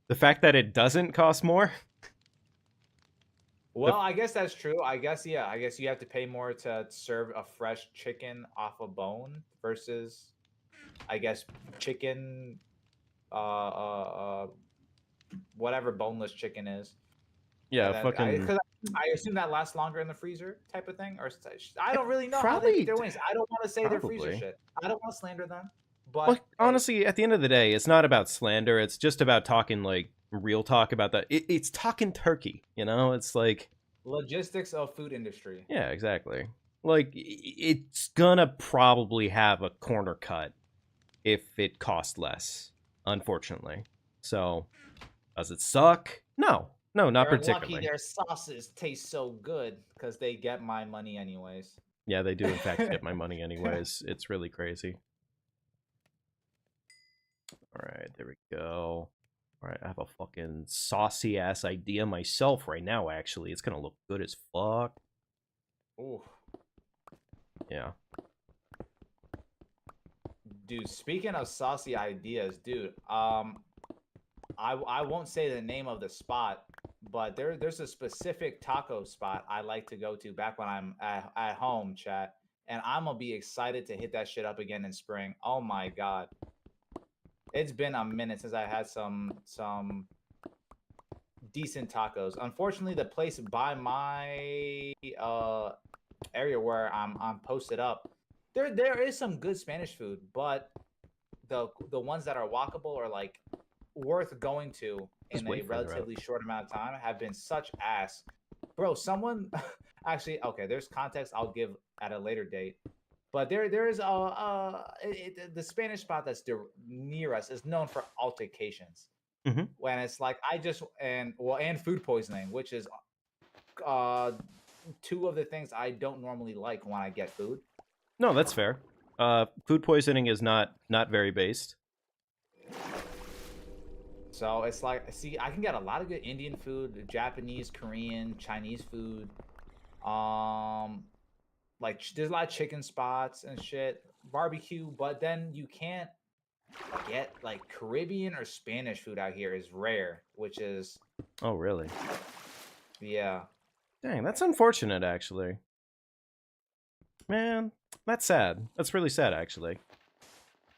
S1: The fact that it doesn't cost more? The
S2: Well, I guess that's true. I guess, yeah, I guess you have to pay more to serve a fresh chicken off a bone versus, I guess, chicken, whatever boneless chicken is.
S1: yeah,
S2: And then
S1: fucking
S2: because I assume that lasts longer in the freezer type of thing, or I don't really know how they make
S1: probably
S2: their wings. I don't want to say their freezer
S1: probably.
S2: shit. I don't want to slander them,
S1: Well,
S2: but hey,
S1: honestly, at the end of the day, it's not about slander. It's just about talking like real talk about that. It's talking turkey, you know? It's like,
S2: logistics of food industry.
S1: yeah, exactly. Like, it's gonna probably have a corner cut if it costs less, unfortunately. So, does it suck? No. No, not
S2: They're lucky
S1: particularly.
S2: their sauces taste so good because they get my money anyways.
S1: Yeah, they do, in fact, get my money anyways. It's really crazy. All right, there we go. All right, I have a fucking saucy ass idea myself right now. Actually, it's gonna look good as fuck.
S2: Ooh,
S1: Yeah.
S2: dude. Speaking of saucy ideas, dude. I won't say the name of the spot, but there's a specific taco spot I like to go to back when I'm at home, chat, and I'm gonna be excited to hit that shit up again in spring. Oh my god, it's been a minute since I had some decent tacos. Unfortunately, the place by my area where I'm posted up, there is some good Spanish food, but the ones that are walkable are like worth going to
S1: Just
S2: in a
S1: way further out.
S2: relatively short amount of time have been such ass. Bro, someone actually okay, there's context I'll give at a later date. But there is the Spanish spot that's near us is known for altercations.
S1: Mm-hmm.
S2: When it's like I just and food poisoning, which is uh two of the things I don't normally like when I get food.
S1: No, that's fair. Food poisoning is not very based.
S2: So it's like, see, I can get a lot of good Indian food, Japanese, Korean, Chinese food. Like there's a lot of chicken spots and shit, barbecue, but then you can't get like Caribbean or Spanish food out here is rare, which is
S1: Oh, really?
S2: yeah.
S1: Dang, that's unfortunate, actually. Man, that's sad. That's really sad, actually.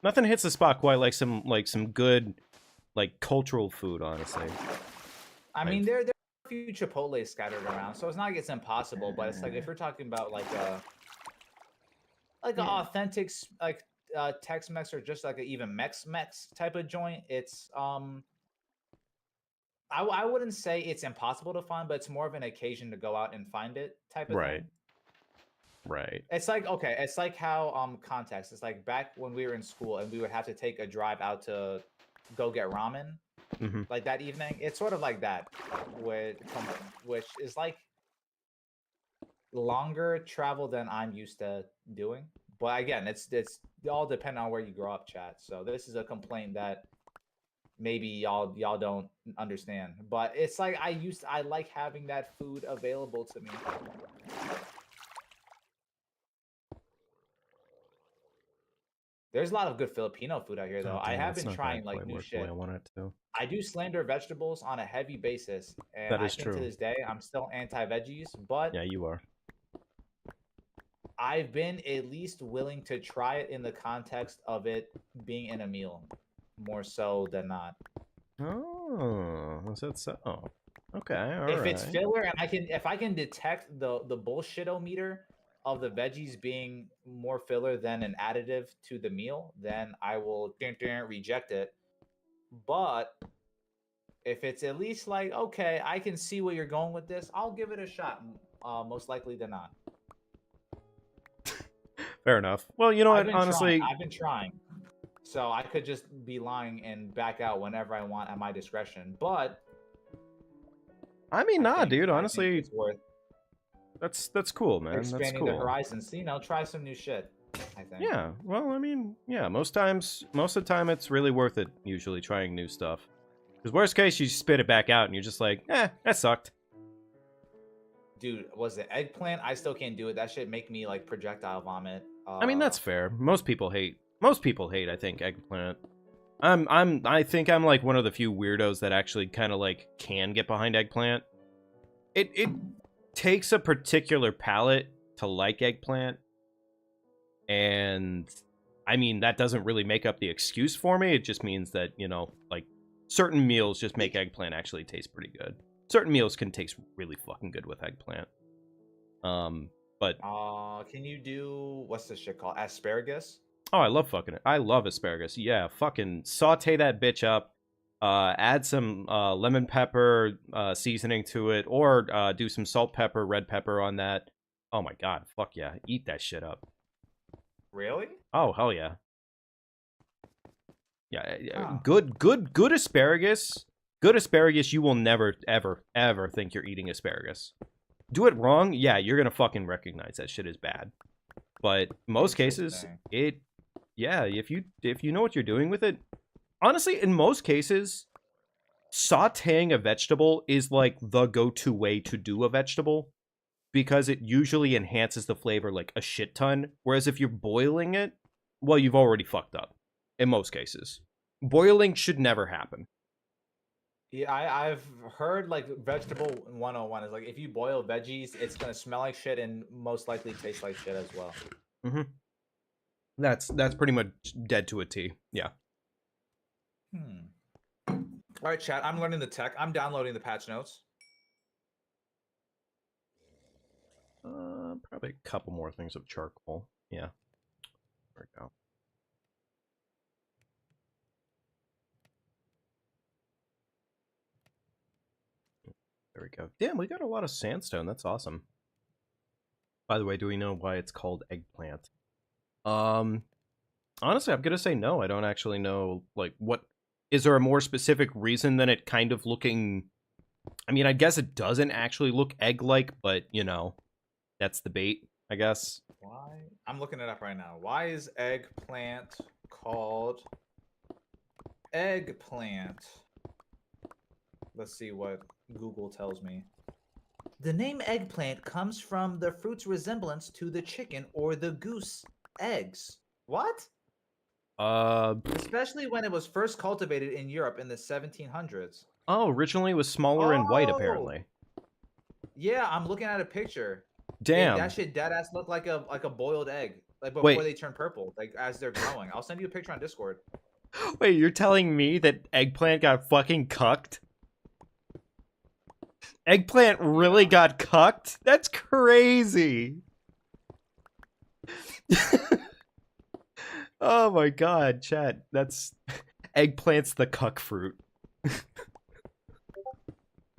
S1: Nothing hits the spot quite like some good like cultural food, honestly.
S2: I
S1: Like,
S2: mean, there are a few Chipotle scattered around, so it's not like it's impossible, but it's like if we're talking about like an
S1: yeah.
S2: authentic like Tex-Mex or just like an even Mex type of joint, it's I wouldn't say it's impossible to find, but it's more of an occasion to go out and find it type of
S1: Right.
S2: thing.
S1: Right.
S2: It's like okay, it's like how context. It's like back when we were in school and we would have to take a drive out to go get ramen
S1: Mm-hmm.
S2: like that evening. It's sort of like that, with which is like longer travel than I'm used to doing. But again, it's all depend on where you grow up, chat. So this is a complaint that maybe y'all don't understand. But it's like I like having that food available to me. There's a lot of good Filipino food out here, though.
S1: Oh,
S2: I
S1: damn,
S2: have
S1: it's
S2: been
S1: not gonna
S2: trying like
S1: quite
S2: new
S1: work the way
S2: shit.
S1: I want it to.
S2: I do slander vegetables on a heavy basis, and
S1: That
S2: I
S1: is
S2: think to
S1: true.
S2: this day I'm still anti-veggies. But
S1: Yeah, you are.
S2: I've been at least willing to try it in the context of it being in a meal, more so than not.
S1: Oh, is that so? Okay, all
S2: If
S1: right.
S2: it's filler and if I can detect the bullshit-o-meter of the veggies being more filler than an additive to the meal, then I will reject it. But if it's at least like, okay, I can see where you're going with this, I'll give it a shot. Most likely than not.
S1: Fair enough. Well, you know what? Honestly,
S2: I've been trying. So I could just be lying and back out whenever I want at my discretion. But
S1: I mean, nah, dude.
S2: I think
S1: Honestly,
S2: it's worth
S1: that's cool, man. That's
S2: expanding the
S1: cool.
S2: horizons. You know, try some new shit. I think.
S1: Yeah. Well, I mean, yeah. Most of the time, it's really worth it. Usually, trying new stuff. Because worst case, you spit it back out, and you're just like, that sucked.
S2: Dude, was it eggplant? I still can't do it. That shit make me like projectile vomit.
S1: I mean, that's fair. Most people hate. I think eggplant. I think I'm like one of the few weirdos that actually kind of like can get behind eggplant. It takes a particular palate to like eggplant, and I mean that doesn't really make up the excuse for me. It just means that, you know, like certain meals just make eggplant actually taste pretty good. Certain meals can taste really fucking good with eggplant. But
S2: can you do what's this shit called? Asparagus?
S1: oh, I love fucking it. I love asparagus. Yeah, fucking saute that bitch up. Add some lemon pepper seasoning to it, or do some salt, pepper, red pepper on that. Oh my god, fuck yeah, eat that shit up.
S2: Really?
S1: Oh hell yeah. Yeah,
S2: Oh.
S1: good asparagus. Good asparagus, you will never, ever think you're eating asparagus. Do it wrong, yeah, you're gonna fucking recognize that shit is bad. But most cases, if you know what you're doing with it, honestly, in most cases, sauteing a vegetable is like the go-to way to do a vegetable, because it usually enhances the flavor like a shit ton. Whereas if you're boiling it, well, you've already fucked up. In most cases, boiling should never happen.
S2: Yeah, I've heard like vegetable 101 is like if you boil veggies, it's gonna smell like shit and most likely taste like shit as well.
S1: Mm-hmm. That's pretty much dead to a T. Yeah.
S2: All right, chat. I'm learning the tech. I'm downloading the patch notes.
S1: Probably a couple more things of charcoal. Yeah. There we go. There we go. Damn, we got a lot of sandstone. That's awesome. By the way, do we know why it's called eggplant? Honestly, I'm gonna say no. I don't actually know. Like, what is there a more specific reason than it kind of looking? I mean, I guess it doesn't actually look egg-like, but you know, that's the bait, I guess.
S2: Why? I'm looking it up right now. Why is eggplant called eggplant? Let's see what Google tells me. The name eggplant comes from the fruit's resemblance to the chicken or the goose eggs. What? Especially when it was first cultivated in Europe in the 1700s.
S1: Oh, originally it was smaller and white, apparently.
S2: Yeah, I'm looking at a picture.
S1: Damn.
S2: That shit dead ass look like a boiled egg. Like before they turn purple, like as they're growing. I'll send you a picture on Discord.
S1: Wait, you're telling me that eggplant got fucking cucked? Eggplant really got cucked? That's crazy. Oh my god, chat. That's eggplant's the cuck fruit.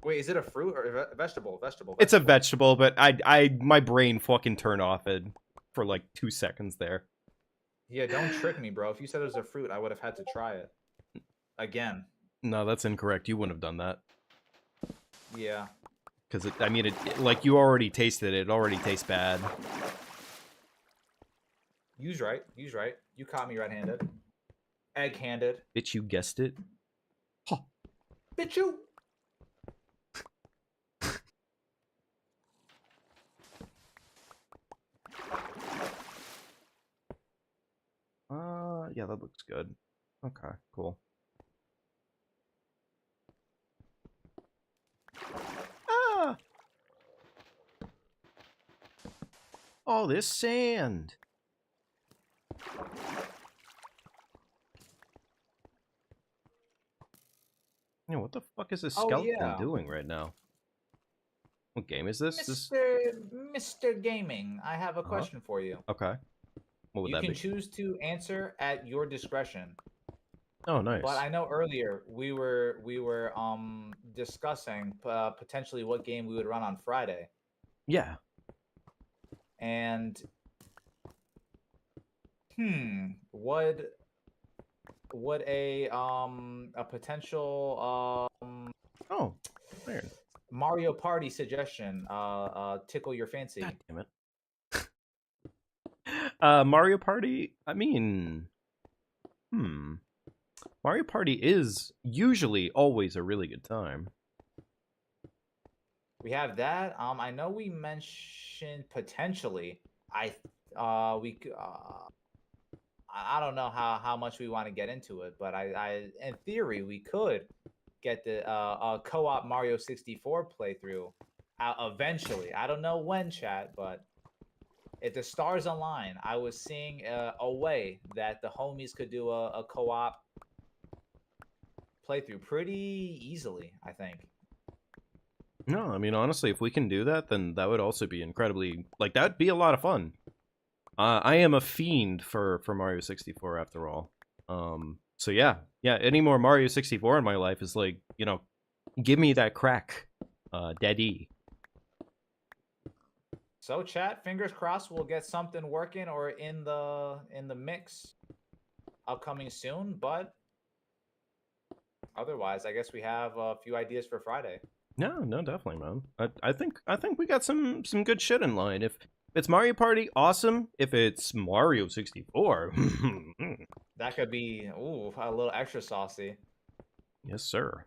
S2: Wait, is it a fruit or a vegetable? Vegetable.
S1: It's a vegetable, but my brain fucking turned off it for like 2 seconds there.
S2: Yeah, don't trick me, bro. If you said it was a fruit, I would have had to try it. Again.
S1: No, that's incorrect. You wouldn't have done that.
S2: Yeah.
S1: Because, I mean, like, you already tasted it. It already tastes bad.
S2: Use right. Use right. You caught me red-handed. Egg-handed.
S1: Bitch, you guessed it. Huh.
S2: Bitch, you.
S1: Yeah, that looks good. Okay, cool. Ah! All this sand. Yeah, what the fuck is this
S2: Oh,
S1: skeleton
S2: yeah.
S1: doing right now? What game is this?
S2: Mr. Gaming, I have a
S1: Uh-huh.
S2: question for you.
S1: Okay. What would
S2: You
S1: that
S2: can
S1: be?
S2: choose to answer at your discretion.
S1: Oh,
S2: But
S1: nice.
S2: I know earlier we were discussing potentially what game we would run on Friday.
S1: Yeah.
S2: And would a potential
S1: Oh, iron.
S2: Mario Party suggestion tickle your
S1: God
S2: fancy?
S1: damn it. Mario Party, I mean, Mario Party is usually always a really good time.
S2: We have that. I know we mentioned potentially. We I don't know how much we want to get into it, but I in theory we could get the co-op Mario 64 playthrough out eventually. I don't know when, chat, but if the stars align, I was seeing a way that the homies could do a co-op playthrough pretty easily, I think.
S1: No, I mean, honestly, if we can do that, then that would also be incredibly, like, that'd be a lot of fun. I am a fiend for Mario 64 after all. So yeah, any more Mario 64 in my life is like, you know, give me that crack, daddy.
S2: So chat, fingers crossed we'll get something working or in the mix upcoming soon, but otherwise, I guess we have a few ideas for Friday.
S1: No, definitely, man. I think we got some good shit in line. If it's Mario Party, awesome. If it's Mario 64,
S2: That could be a little extra saucy.
S1: yes, sir.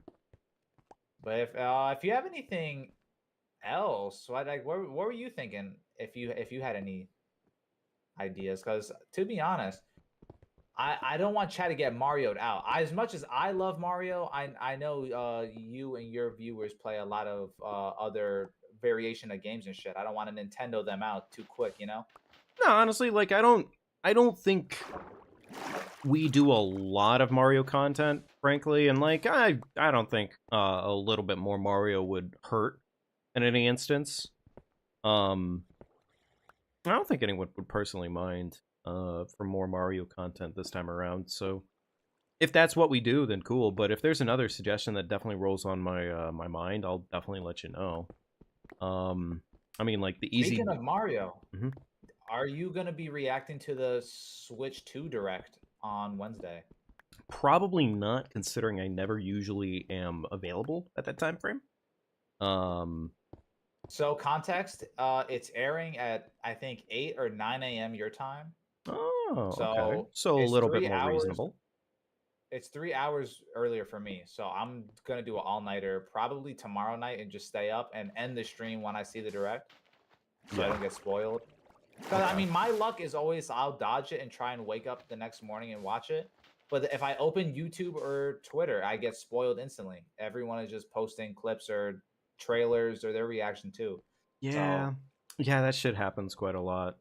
S2: But if you have anything else, what were you thinking if you had any ideas? Because to be honest, I don't want chat to get Mario'd out. As much as I love Mario, I know you and your viewers play a lot of other variation of games and shit. I don't want to Nintendo them out too quick, you know?
S1: No, honestly, like I don't think we do a lot of Mario content, frankly, and like I don't think a little bit more Mario would hurt in any instance. Um, I don't think anyone would personally mind for more Mario content this time around. So if that's what we do, then cool. But if there's another suggestion that definitely rolls on my my mind, I'll definitely let you know. I mean, like the easy.
S2: Speaking of Mario,
S1: Mhm.
S2: are you gonna be reacting to the Switch 2 Direct on Wednesday?
S1: Probably not, considering I never usually am available at that time frame. Um,
S2: So context, it's airing at I think 8 or 9 a.m. your time.
S1: oh, okay.
S2: So
S1: So a
S2: it's
S1: little bit
S2: three
S1: more
S2: hours.
S1: reasonable.
S2: It's 3 hours earlier for me. So I'm gonna do an all-nighter probably tomorrow night and just stay up and end the stream when I see the direct, so I
S1: Yeah.
S2: don't get spoiled. Because I
S1: Okay.
S2: mean, my luck is always I'll dodge it and try and wake up the next morning and watch it. But if I open YouTube or Twitter, I get spoiled instantly. Everyone is just posting clips or trailers or their reaction too. So
S1: Yeah. Yeah, that shit happens quite a lot.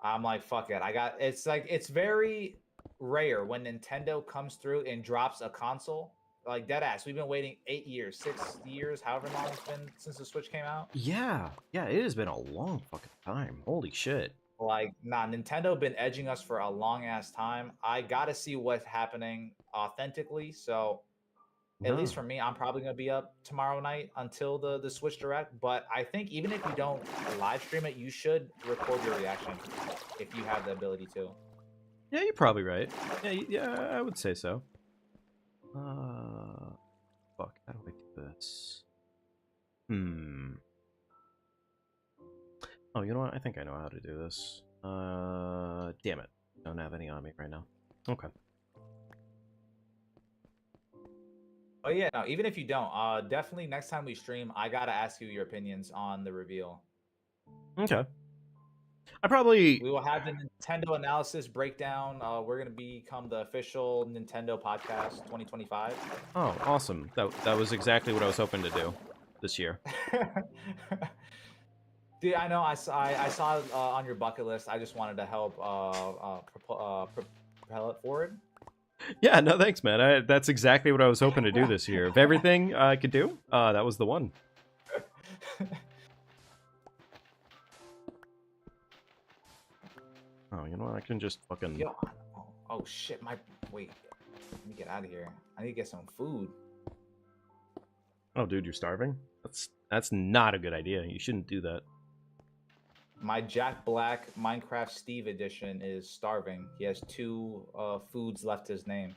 S2: I'm like, fuck it. It's like it's very rare when Nintendo comes through and drops a console. Like dead ass. We've been waiting 8 years, 6 years, however long it's been since the Switch came out.
S1: Yeah. Yeah, it has been a long fucking time. Holy shit.
S2: Like, nah, Nintendo been edging us for a long ass time. I gotta see what's happening authentically. So at least
S1: No.
S2: for me, I'm probably gonna be up tomorrow night until the Switch Direct. But I think even if you don't live stream it, you should record your reaction if you have the ability to.
S1: Yeah, you're probably right. Yeah, I would say so. Fuck, how do I do this? Hmm. Oh, you know what? I think I know how to do this. Damn it. Don't have any on me right now. Okay.
S2: Oh yeah, no, even if you don't, definitely next time we stream, I gotta ask you your opinions on the reveal.
S1: Okay. I probably...
S2: We will have the Nintendo analysis breakdown. We're gonna become the official Nintendo podcast 2025.
S1: Oh, awesome. That was exactly what I was hoping to do this year.
S2: Dude, I know I saw it on your bucket list. I just wanted to help propel it forward.
S1: Yeah, no thanks, man. That's exactly what I was hoping to do this year. Of everything I could do, that was the one. Oh, you know what? I can just fucking...
S2: Yo, oh shit, wait. Let me get out of here. I need to get some food.
S1: Oh, dude, you're starving? That's not a good idea. You shouldn't do that.
S2: My Jack Black Minecraft Steve edition is starving. He has 2 foods left his name.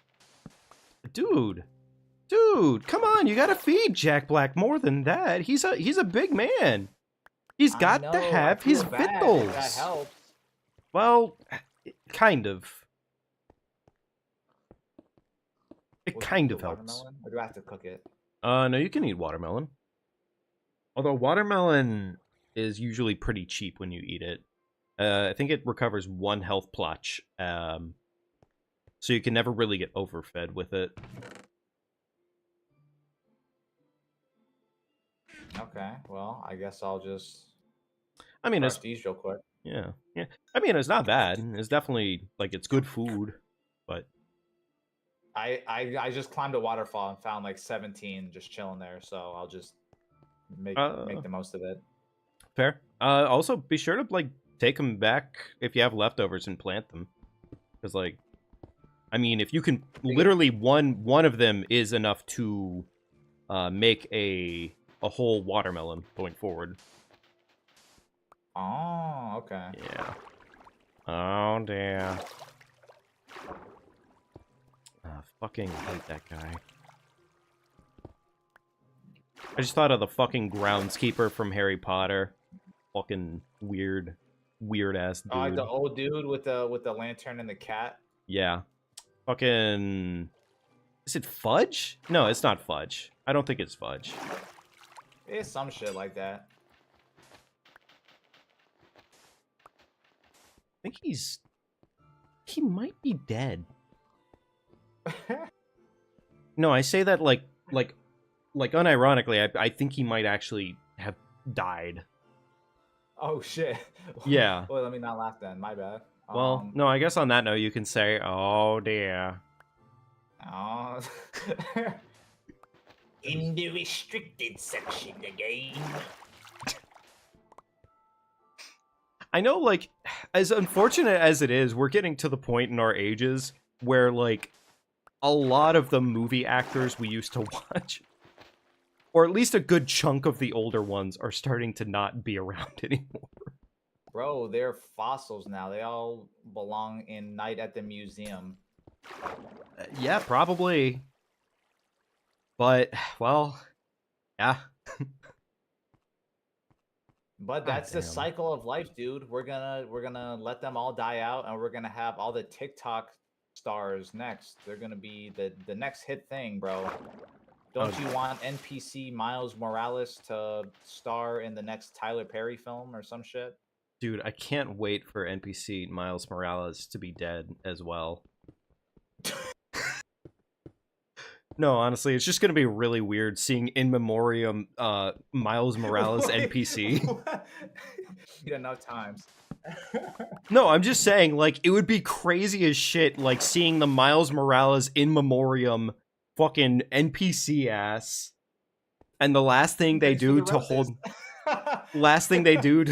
S1: Dude, come on! You gotta feed Jack Black more than that. He's a big man. He's got to have his victuals.
S2: That helps.
S1: Well, kind of. It kind of helps.
S2: Watermelon? Or do I have to cook it?
S1: No, you can eat watermelon. Although watermelon is usually pretty cheap when you eat it. I think it recovers 1 health plotch. So you can never really get overfed with it.
S2: Okay, well, I guess I'll just...
S1: I mean, it's...
S2: these real quick.
S1: Yeah. I mean, it's not bad. It's definitely, like, it's good food, but...
S2: I just climbed a waterfall and found, like, 17 just chilling there, so I'll just make the most of it.
S1: Fair. Also, be sure to, like, take them back if you have leftovers and plant them. Because, like, I mean, if you can... Literally, one of them is enough to make a whole watermelon going forward.
S2: Oh, okay.
S1: Yeah. Oh, dear. Fucking hate that guy. I just thought of the fucking groundskeeper from Harry Potter. Fucking weird ass dude.
S2: Oh, like the old dude with the lantern and the cat?
S1: Yeah. Fucking... Is it Fudge? No, it's not Fudge. I don't think it's Fudge.
S2: It's some shit like that.
S1: I think he might be dead. No, I say that like unironically. I think he might actually have died.
S2: Oh shit.
S1: Yeah.
S2: Well, let me not laugh then. My bad.
S1: Well, no, I guess on that note you can say, "Oh dear."
S2: Oh. In the restricted section again.
S1: I know, like, as unfortunate as it is, we're getting to the point in our ages where, like, a lot of the movie actors we used to watch, or at least a good chunk of the older ones, are starting to not be around anymore.
S2: Bro, they're fossils now. They all belong in Night at the Museum.
S1: Yeah, probably. But, well, yeah.
S2: But that's the cycle of life, dude. We're gonna let them all die out, and we're gonna have all the TikTok stars next. They're gonna be the next hit thing, bro. Don't you want NPC Miles Morales to star in the next Tyler Perry film or some shit?
S1: Dude, I can't wait for NPC Miles Morales to be dead as well. No, honestly, it's just gonna be really weird seeing in memoriam Miles Morales NPC.
S2: Enough times.
S1: No, I'm just saying, like, it would be crazy as shit, like, seeing the Miles Morales in memoriam fucking NPC ass, and the last thing they do to hold... Last thing they do...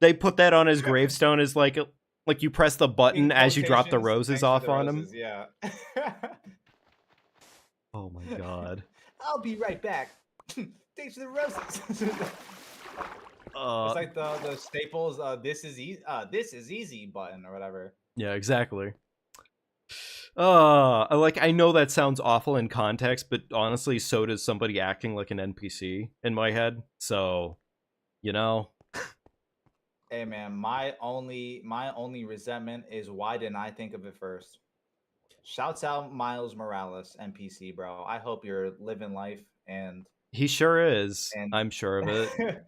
S1: They put that on his gravestone as, like you press the button as you drop the roses off on him.
S2: Yeah.
S1: Oh my god.
S2: I'll be right back. Thanks for the roses. It's like the Staples this is easy button or whatever.
S1: Yeah, exactly. Like, I know that sounds awful in context, but honestly, so does somebody acting like an NPC in my head. So, you know.
S2: Hey man, my only resentment is why didn't I think of it first? Shouts out Miles Morales, NPC, bro. I hope you're living life
S1: He sure is.
S2: and
S1: I'm sure of it.
S2: and,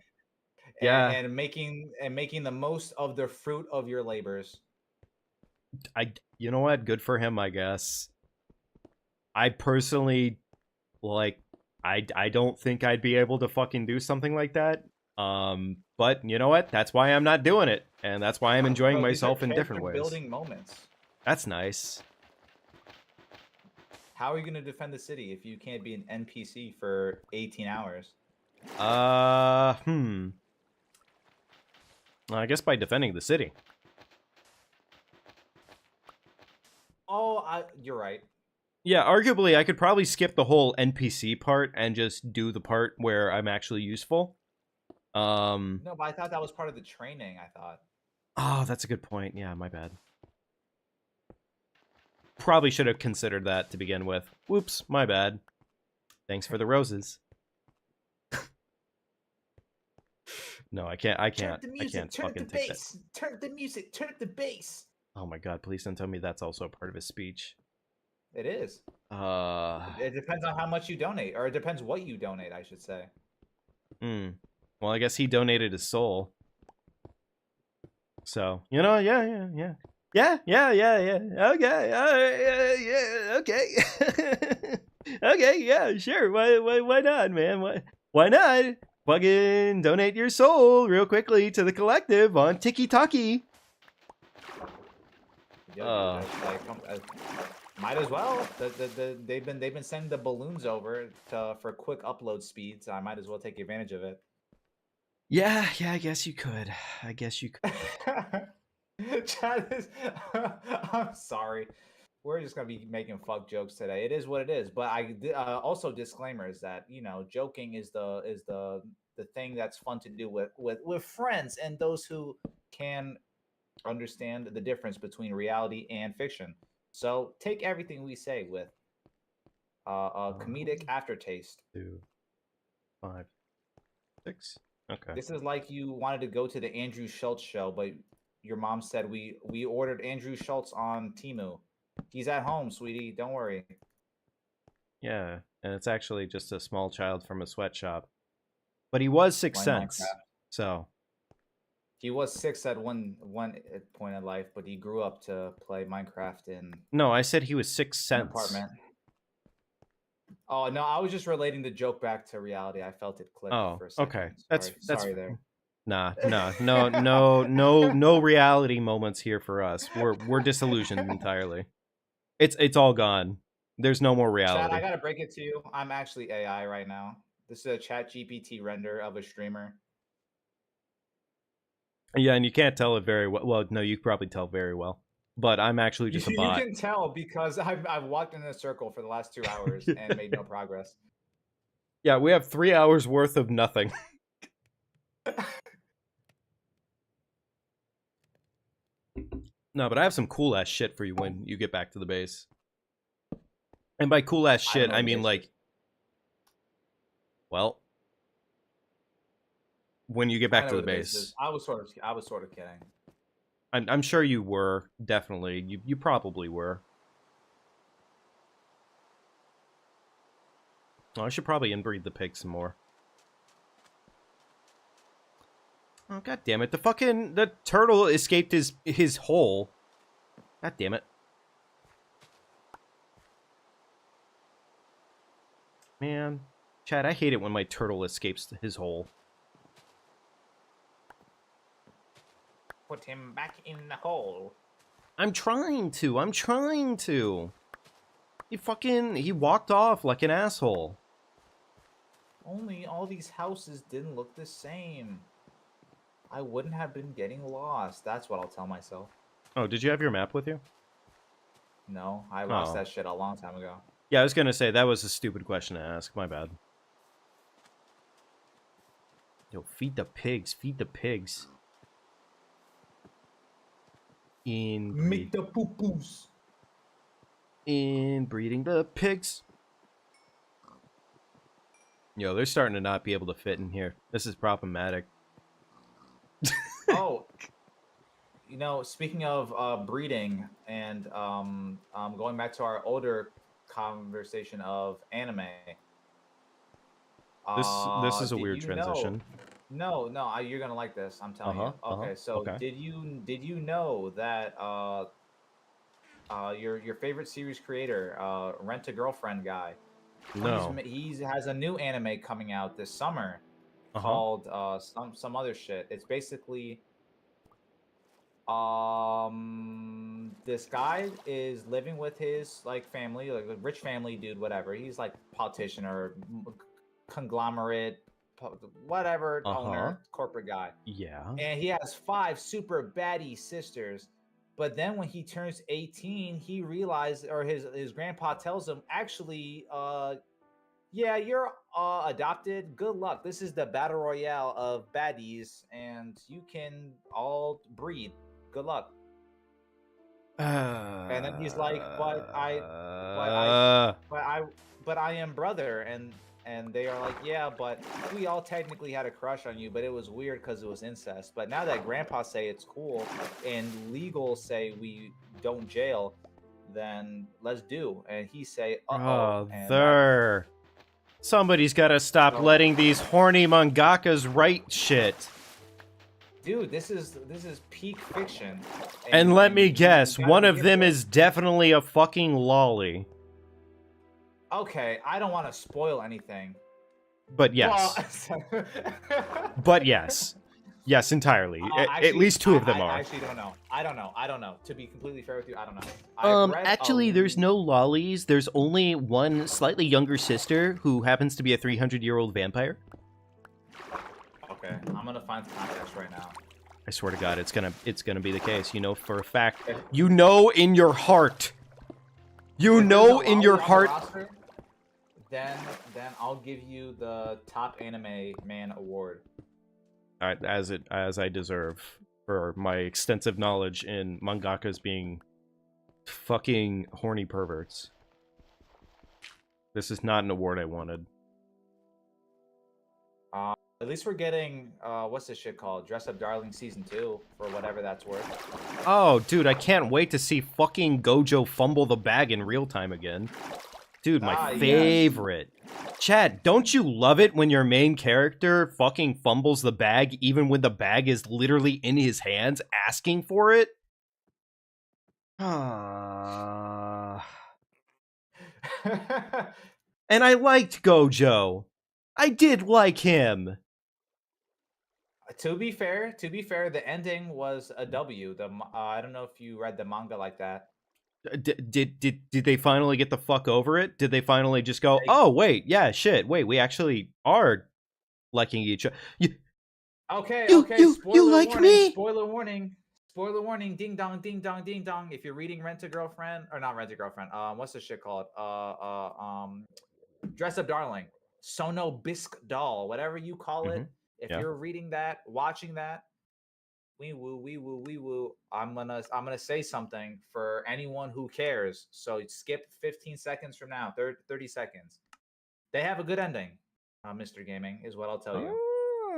S1: Yeah,
S2: and making the most of the fruit of your labors.
S1: you know what? Good for him, I guess. I personally like I don't think I'd be able to fucking do something like that. But you know what? That's why I'm not doing it, and that's why I'm enjoying
S2: Bro, these are
S1: myself in different
S2: character
S1: ways.
S2: building moments.
S1: That's nice.
S2: How are you going to defend the city if you can't be an NPC for 18 hours?
S1: Well, I guess by defending the city.
S2: Oh, you're right.
S1: Yeah, arguably, I could probably skip the whole NPC part and just do the part where I'm actually useful.
S2: No, but I thought that was part of the training, I thought.
S1: Oh, that's a good point. Yeah, my bad. Probably should have considered that to begin with. Whoops, my bad. Thanks for the roses. No, I can't. I can't.
S2: Turn the music,
S1: I can't
S2: turn up
S1: fucking
S2: the
S1: take
S2: bass. Turn up the music, turn up the bass.
S1: that. Oh my god! Please don't tell me that's also a part of his speech.
S2: It is.
S1: Uh.
S2: It depends on how much you donate, or it depends what you donate, I should say.
S1: Well, I guess he donated his soul. So you know, yeah. Okay, yeah, okay. Okay, yeah, sure. Why not, man? Why not? Fucking donate your soul real quickly to the collective on TikTok.
S2: Yeah, might as well. They've been sending the balloons over for quick upload speeds. I might as well take advantage of it.
S1: Yeah, I guess you could.
S2: Chad is. I'm sorry. We're just gonna be making fuck jokes today. It is what it is. But I also disclaimer is that joking is the thing that's fun to do with friends and those who can understand the difference between reality and fiction. So take everything we say with a comedic aftertaste.
S1: 2, 5, 6. Okay.
S2: This is like you wanted to go to the Andrew Schultz show, but your mom said we ordered Andrew Schultz on Temu. He's at home, sweetie. Don't worry.
S1: Yeah, and it's actually just a small child from a sweatshop. But he was 6 cents. So
S2: he was 6 at one point in life, but he grew up to play Minecraft in.
S1: No, I said he was 6 cents.
S2: Apartment. Oh no, I was just relating the joke back to reality. I felt it click for a second.
S1: Okay.
S2: That's
S1: Sorry
S2: there.
S1: Nah, no reality moments here for us. We're disillusioned entirely. It's all gone. There's no more reality.
S2: Chad, I gotta break it to you. I'm actually AI right now. This is a Chat GPT render of a streamer.
S1: Yeah, and you can't tell it very well. Well, no, you probably tell very well. But I'm actually just a bot.
S2: You can tell because I've walked in a circle for the last 2 hours and made no progress.
S1: Yeah, we have 3 hours worth of nothing. No, but I have some cool ass shit for you when you get back to the base. And by cool ass shit, I mean like, well, when you get back to the base.
S2: I was sort of kidding.
S1: I'm sure you were, definitely. You probably were. Oh, I should probably inbreed the pig some more. Oh, god damn it. The turtle escaped his hole. God damn it. Man. Chad, I hate it when my turtle escapes his hole.
S2: Put him back in the hole.
S1: I'm trying to. He walked off like an asshole.
S2: Only all these houses didn't look the same. I wouldn't have been getting lost. That's what I'll tell myself.
S1: Oh, did you have your map with you?
S2: No, I lost that shit a long time ago.
S1: Yeah, I was gonna say, that was a stupid question to ask. My bad. Yo, feed the pigs. Feed the pigs.
S2: Make the poo-poos.
S1: Inbreeding the pigs. Yo, they're starting to not be able to fit in here. This is problematic.
S2: Oh, You know, speaking of breeding and going back to our older conversation of anime,
S1: This is a
S2: did
S1: weird
S2: you know?
S1: transition.
S2: No, no, you're gonna like this. I'm telling you.
S1: Uh-huh. Uh-huh.
S2: Okay, so
S1: Okay.
S2: did you know that your favorite series creator, Rent a Girlfriend guy,
S1: No.
S2: he's has a new anime coming out this summer
S1: Uh-huh.
S2: called some other shit. It's basically this guy is living with his like family, like a rich family dude, whatever. He's like politician or conglomerate, whatever
S1: Uh-huh.
S2: owner, corporate guy,
S1: Yeah.
S2: and he has five super baddie sisters. But then when he turns 18, he realized, or his grandpa tells him, actually, yeah, you're adopted. Good luck. This is the battle royale of baddies, and you can all breed. Good luck. And then he's like, but I,
S1: Uh,
S2: but I, but I am brother, and they are like, yeah, but we all technically had a crush on you, but it was weird because it was incest. But now that grandpa say it's cool and legal say we don't jail, then let's do. And he say, uh-oh,
S1: oh,
S2: and that.
S1: there. Somebody's got to stop
S2: So,
S1: letting these horny mangakas write shit.
S2: dude, this is peak fiction.
S1: And let me
S2: you
S1: guess,
S2: gotta
S1: one
S2: be
S1: of them
S2: careful.
S1: is definitely a fucking lolly.
S2: Okay, I don't want to spoil anything.
S1: But yes.
S2: Well,
S1: But yes. Yes, entirely. At least two of them
S2: I
S1: are.
S2: actually don't know. I don't know. To be completely fair with you, I don't know. I've read
S1: Actually, there's no lollies. There's only one slightly younger sister who happens to be a 300-year-old vampire.
S2: Okay, I'm gonna find the context right now.
S1: I swear to God, it's gonna be the case. You know for a fact. You know in your heart. You
S2: If there's
S1: know
S2: a
S1: in
S2: lolly
S1: your
S2: on the
S1: heart.
S2: roster, then I'll give you the top anime man award.
S1: As I deserve for my extensive knowledge in mangakas being fucking horny perverts. This is not an award I wanted.
S2: At least we're getting what's this shit called? Dress Up Darling season 2 for whatever that's worth.
S1: Oh, dude, I can't wait to see fucking Gojo fumble the bag in real time again. Dude, my
S2: Yes.
S1: favorite. Chad, don't you love it when your main character fucking fumbles the bag even when the bag is literally in his hands asking for it? Ah. And I liked Gojo. I did like him.
S2: To be fair, the ending was a W. I don't know if you read the manga like that.
S1: Did they finally get the fuck over it? Did they finally just go,
S2: They-
S1: oh wait, yeah, shit, wait, we actually are liking each other?
S2: Okay,
S1: You
S2: okay.
S1: you you
S2: Spoiler
S1: like
S2: warning.
S1: me?
S2: Spoiler warning. Spoiler warning. Ding dong, ding dong, ding dong. If you're reading Rent a Girlfriend or not Rent a Girlfriend, what's this shit called? Dress Up Darling, Sono Bisque Doll, whatever you call it.
S1: Mhm.
S2: If
S1: Yeah.
S2: you're reading that, watching that, wee woo, wee woo, wee woo. I'm gonna say something for anyone who cares. So skip 15 seconds from now, 30 seconds. They have a good ending, Mr. Gaming, is what I'll tell you.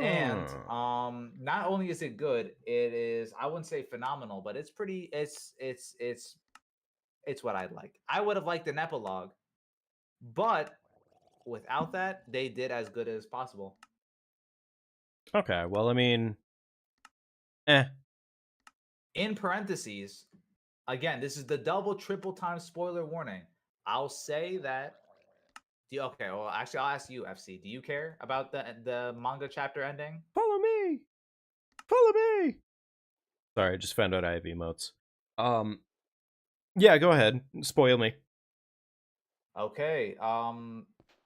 S2: And
S1: Oh.
S2: not only is it good, it is, I wouldn't say phenomenal, but it's pretty, it's what I'd like. I would have liked an epilogue, but without that, they did as good as possible.
S1: Okay, well, I mean,
S2: In parentheses, again, this is the double, triple time spoiler warning. I'll say that. Okay, well, actually, I'll ask you, FC. Do you care about the manga chapter ending?
S1: Follow me! Follow me! Sorry, I just found out I have emotes. Yeah, go ahead. Spoil me.
S2: Okay.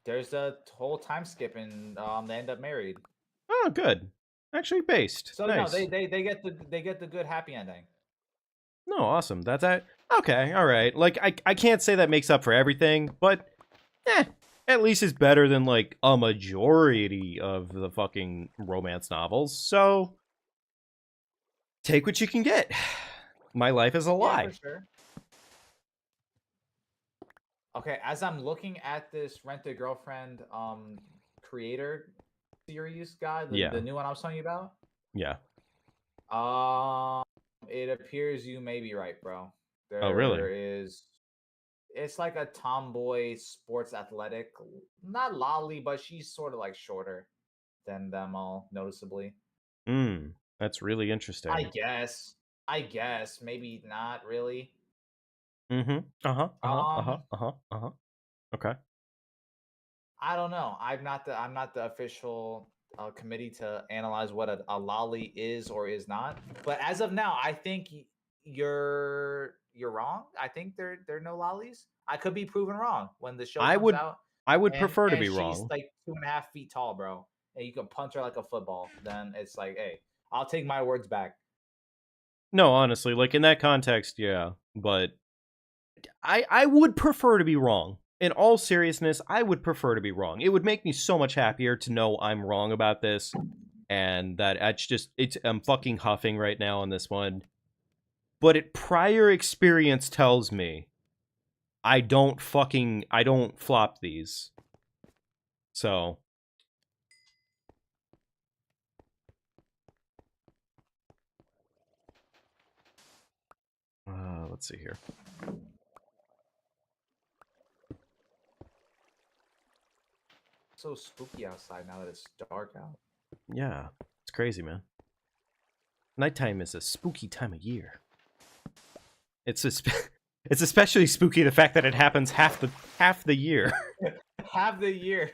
S2: There's a whole time skip and they end up married.
S1: Oh, good. Actually based.
S2: So no,
S1: Nice.
S2: they get the good happy ending.
S1: No, awesome. That okay, alright. Like, I can't say that makes up for everything, but at least it's better than like a majority of the fucking romance novels. So take what you can get. My life is a
S2: Yeah,
S1: lie.
S2: for sure. Okay, as I'm looking at this Rent a Girlfriend creator series guy,
S1: Yeah.
S2: the new one I was telling you about.
S1: Yeah.
S2: Uh It appears you may be right, bro.
S1: Oh, really?
S2: There is. It's like a tomboy sports athletic, not lolly, but she's sort of like shorter than them all, noticeably.
S1: That's really interesting.
S2: I guess maybe not really.
S1: Mm-hmm. Uh-huh. Uh-huh. Uh-huh.
S2: Um,
S1: Uh-huh. Uh-huh. Okay.
S2: I don't know. I'm not the official committee to analyze what a lolly is or is not. But as of now, I think you're wrong. I think there are no lollies. I could be proven wrong when the show
S1: I
S2: comes
S1: would
S2: out.
S1: I would
S2: And
S1: prefer to
S2: and
S1: be
S2: she's
S1: wrong.
S2: like 2.5 feet tall, bro. And you can punch her like a football. Then it's like, hey, I'll take my words back.
S1: No, honestly, like in that context, yeah. But I would prefer to be wrong. In all seriousness, I would prefer to be wrong. It would make me so much happier to know I'm wrong about this, and that I'm fucking huffing right now on this one. But prior experience tells me I don't flop these. So let's see here.
S2: So spooky outside now that it's dark out.
S1: Yeah, it's crazy, man. Nighttime is a spooky time of year. It's especially spooky the fact that it happens half the year.
S2: Half the year.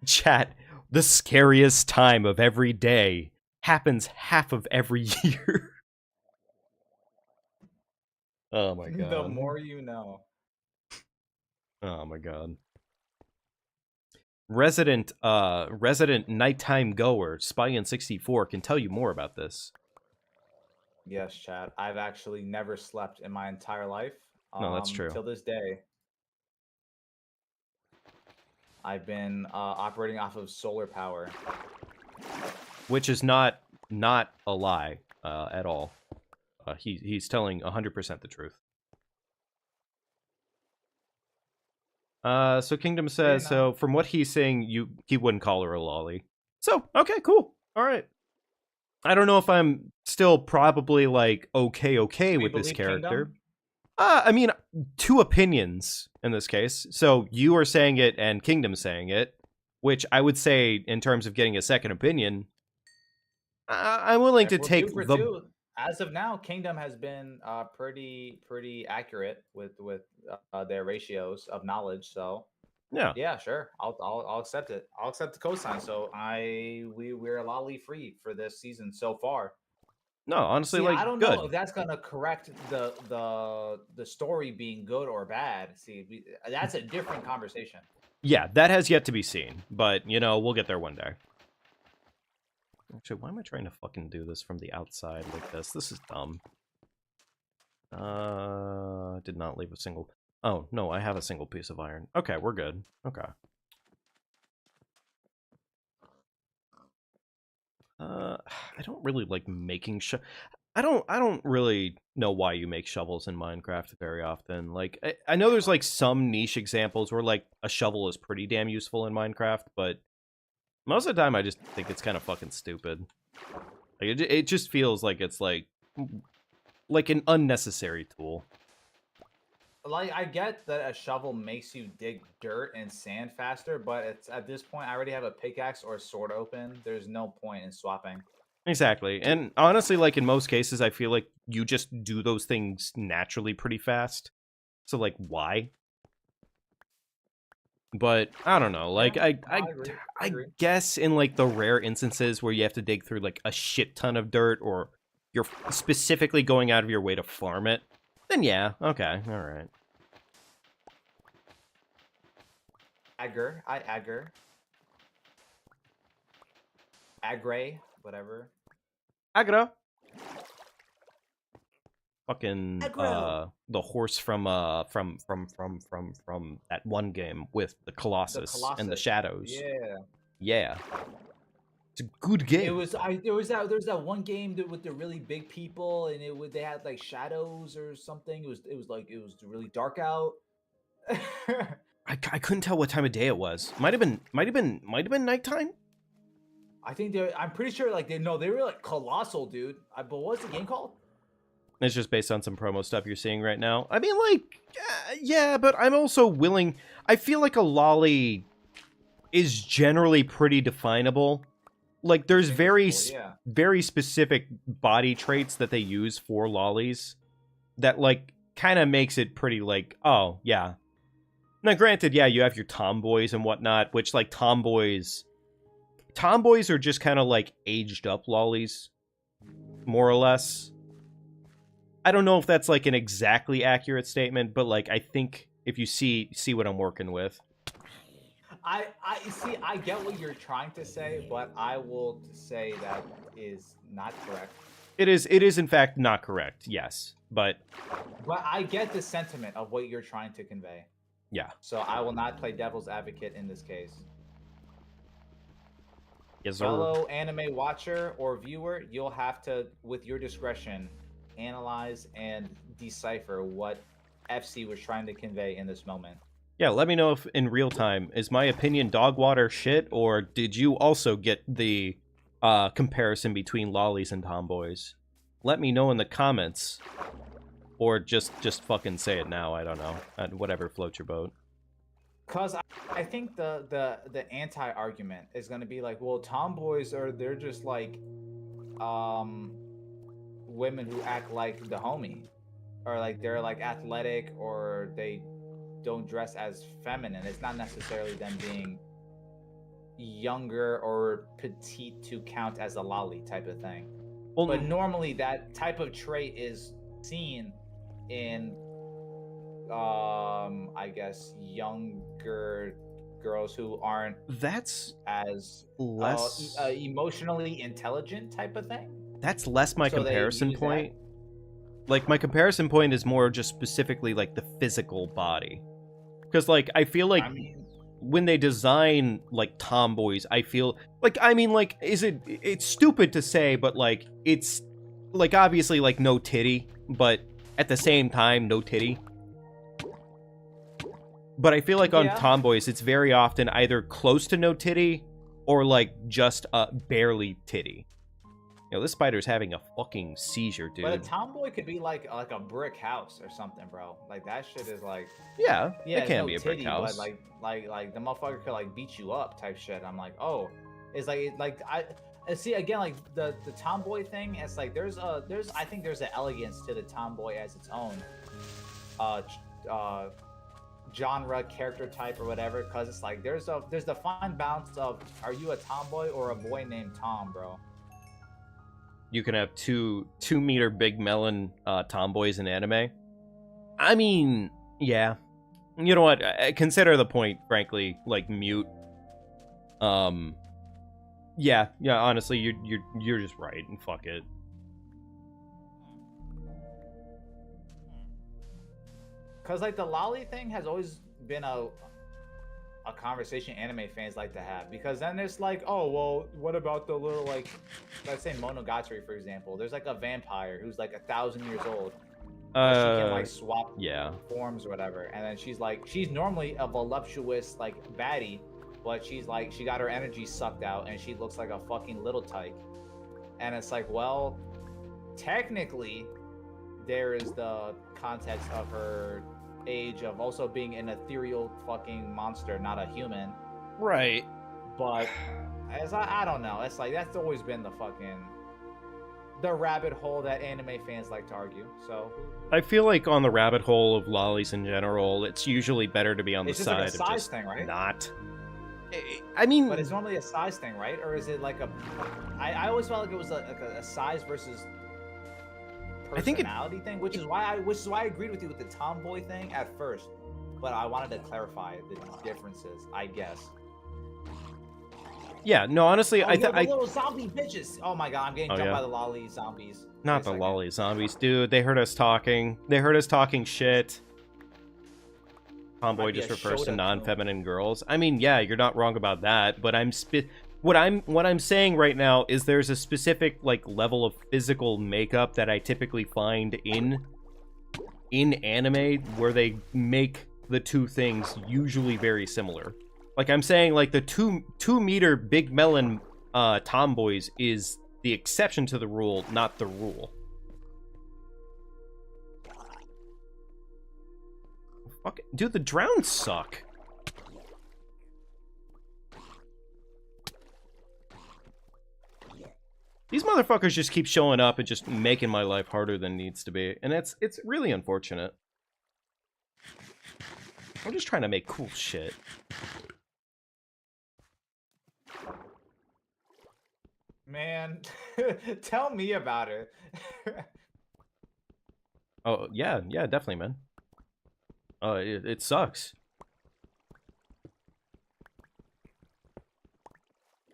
S1: Chat, the scariest time of every day happens half of every year. Oh my god.
S2: The more you know.
S1: Oh my god. Resident nighttime goer, Spy64 can tell you more about this.
S2: Yes, Chad. I've actually never slept in my entire life.
S1: No, that's true.
S2: Till this day. I've been operating off of solar power.
S1: Which is not a lie at all. He's telling 100% the truth. So Kingdom says,
S2: Yeah, no.
S1: so from what he's saying, he wouldn't call her a lolly. So, okay, cool. All right. I don't know if I'm still probably like okay with this character.
S2: Kingdom?
S1: I mean, two opinions in this case. So you are saying it and Kingdom saying it, which I would say in terms of getting a second opinion, I'm willing to take
S2: Two for
S1: the
S2: two. As of now, Kingdom has been pretty accurate with their ratios of knowledge. So yeah, sure, I'll accept it. I'll accept the cosign. So we're lolly free for this season so far.
S1: No, honestly,
S2: See,
S1: like,
S2: I don't
S1: good.
S2: know if that's gonna correct the story being good or bad. See, that's a different conversation.
S1: Yeah, that has yet to be seen, but you know, we'll get there one day. Actually, why am I trying to fucking do this from the outside like this? This is dumb. Did not leave a single... Oh, no, I have a single piece of iron. Okay, we're good. Okay. I don't really like making I don't really know why you make shovels in Minecraft very often. Like, I know there's like some niche examples where like a shovel is pretty damn useful in Minecraft, but most of the time I just think it's kind of fucking stupid. Like, it just feels like it's like an unnecessary tool.
S2: Like, I get that a shovel makes you dig dirt and sand faster, but it's at this point I already have a pickaxe or a sword open. There's no point in swapping.
S1: Exactly. And honestly, like in most cases, I feel like you just do those things naturally pretty fast. So like, why? But I don't know. Like,
S2: Yeah,
S1: I guess in like the rare instances where you have to dig through like a shit ton of dirt, or you're specifically going out of your way to farm it, then yeah, okay, all right.
S2: Agray, whatever.
S1: Agra. Fucking the horse from that one game with the Colossus and the shadows.
S2: Yeah.
S1: Yeah. It's a good game.
S2: There was that one game with the really big people, and they had like shadows or something. It was really dark out.
S1: I couldn't tell what time of day it was. Might have been nighttime.
S2: I think I'm pretty sure they were like colossal, dude. But what's the game called?
S1: It's just based on some promo stuff you're seeing right now. I mean, like, yeah, but I'm also willing... I feel like a lolly is generally pretty definable. Like, there's very specific body traits that they use for lollies that, like, kind of makes it pretty, like, oh, yeah. Now, granted, yeah, you have your tomboys and whatnot, which, like, tomboys are just kind of, like, aged-up lollies, more or less. I don't know if that's, like, an exactly accurate statement, but, like, I think if you see what I'm working with.
S2: I see, I get what you're trying to say, but I will say that is not correct.
S1: It is in fact not correct, yes. But
S2: I get the sentiment of what you're trying to convey.
S1: Yeah.
S2: So I will not play devil's advocate in this case.
S1: Yes, sir.
S2: Fellow anime watcher or viewer, you'll have to, with your discretion, analyze and decipher what FC was trying to convey in this moment.
S1: Yeah, let me know if in real time, is my opinion dog water shit, or did you also get the comparison between lollies and tomboys? Let me know in the comments. Or just fucking say it now, I don't know. Whatever floats your boat.
S2: Because I think the anti-argument is going to be like, well, tomboys they're just like women who act like the homie. Or like they're like athletic, or they don't dress as feminine. It's not necessarily them being younger or petite to count as a lolly type of thing. Well, but normally that type of trait is seen in I guess younger girls who aren't as less emotionally intelligent type of thing.
S1: That's less my comparison point. Like, my comparison point is more just specifically like the physical body. Because, like, I feel like when they design, like, tomboys, I feel... Like, I mean, like, it's stupid to say, but, like, it's, like, obviously, like, no titty, but at the same time, no titty. But I feel like on tomboys, it's very often either close to no titty, or, like, just barely titty. Yo, this spider's having a fucking seizure, dude.
S2: But a tomboy could be like a brick house or something, bro. Like, that shit is like...
S1: Yeah, it can be a brick house.
S2: But like the motherfucker could like beat you up type shit. I'm like, oh, it's like I see again, like the tomboy thing. It's like I think there's an elegance to the tomboy as its own genre, character type, or whatever. Because it's like there's the fine balance of, are you a tomboy or a boy named Tom, bro?
S1: You can have two meter big melon tomboys in anime. I mean, yeah. You know what? I consider the point, frankly, like, mute. Yeah. Honestly, you're just right, and fuck it.
S2: Cause like the lolly thing has always been a conversation anime fans like to have, because then it's like, oh well, what about the little, like, let's say Monogatari, for example. There's like a vampire who's like 1,000 years old. She can like swap forms or whatever, and then she's normally a voluptuous like baddie, but she's like, she got her energy sucked out and she looks like a fucking little tyke. And it's like, well, technically there is the context of her age of also being an ethereal fucking monster, not a human,
S1: right? But
S2: as I don't know, it's like that's always been the rabbit hole that anime fans like to argue. So
S1: I feel like on the rabbit hole of lollies in general, it's usually better to be on the side
S2: like a size
S1: of just
S2: thing, right?
S1: Not. I mean,
S2: but it's normally a size thing, right? Or is it like I always felt like it was a size versus personality thing, which is why I agreed with you with the tomboy thing at first, but I wanted to clarify the differences, I guess.
S1: Yeah, no, honestly,
S2: the little zombie bitches. Oh my god, I'm getting jumped by the lolly zombies.
S1: Not the lolly zombies, dude. They heard us talking. They heard us talking shit. Tomboy just refers to non-feminine girls. I mean, yeah, you're not wrong about that, but what I'm saying right now is there's a specific like level of physical makeup that I typically find in anime where they make the two things usually very similar. Like I'm saying, like the two meter big melon tomboys is the exception to the rule, not the rule. Fuck, dude, the drowns suck. These motherfuckers just keep showing up and just making my life harder than it needs to be. And it's really unfortunate. I'm just trying to make cool shit.
S2: Man, tell me about it.
S1: Oh, yeah, definitely, man. It sucks.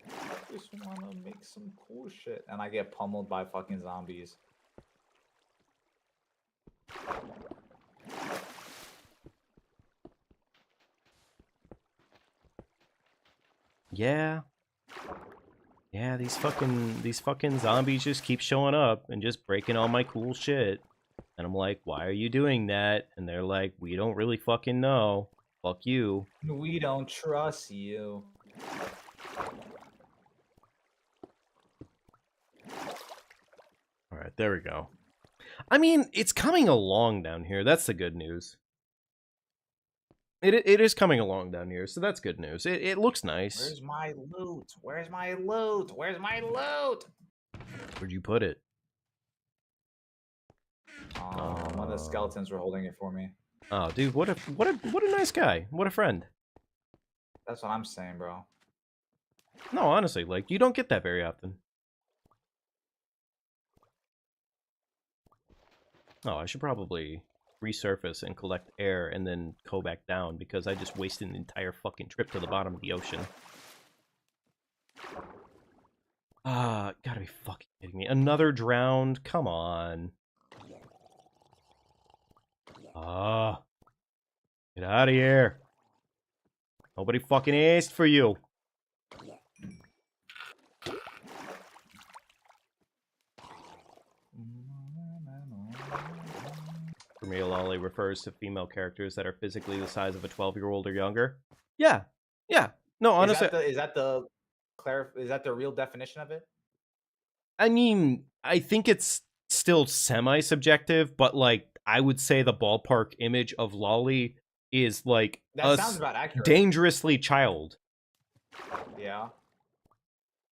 S2: I just wanna make some cool shit. And I get pummeled by fucking zombies.
S1: Yeah. Yeah, these fucking zombies just keep showing up and just breaking all my cool shit. And I'm like, why are you doing that? And they're like, we don't really fucking know. Fuck you.
S2: We don't trust you.
S1: Alright, there we go. I mean, it's coming along down here. That's the good news. It is coming along down here, so that's good news. It looks nice.
S2: Where's my loot? Where's my loot? Where's my loot?
S1: Where'd you put it?
S2: One of the skeletons were holding it for me.
S1: Oh, dude, what a nice guy. What a friend.
S2: That's what I'm saying, bro.
S1: No, honestly, like, you don't get that very often. Oh, I should probably resurface and collect air and then go back down because I just wasted an entire fucking trip to the bottom of the ocean. Ah, gotta be fucking kidding me. Another drowned? Come on. Ah. Get out of here. Nobody fucking asked for you. For me, lolly refers to female characters that are physically the size of a 12-year-old or younger. Yeah. No, honestly,
S2: is that the real definition of it?
S1: I mean, I think it's still semi-subjective, but like I would say the ballpark image of lolly is like
S2: That sounds about accurate.
S1: Dangerously child.
S2: Yeah.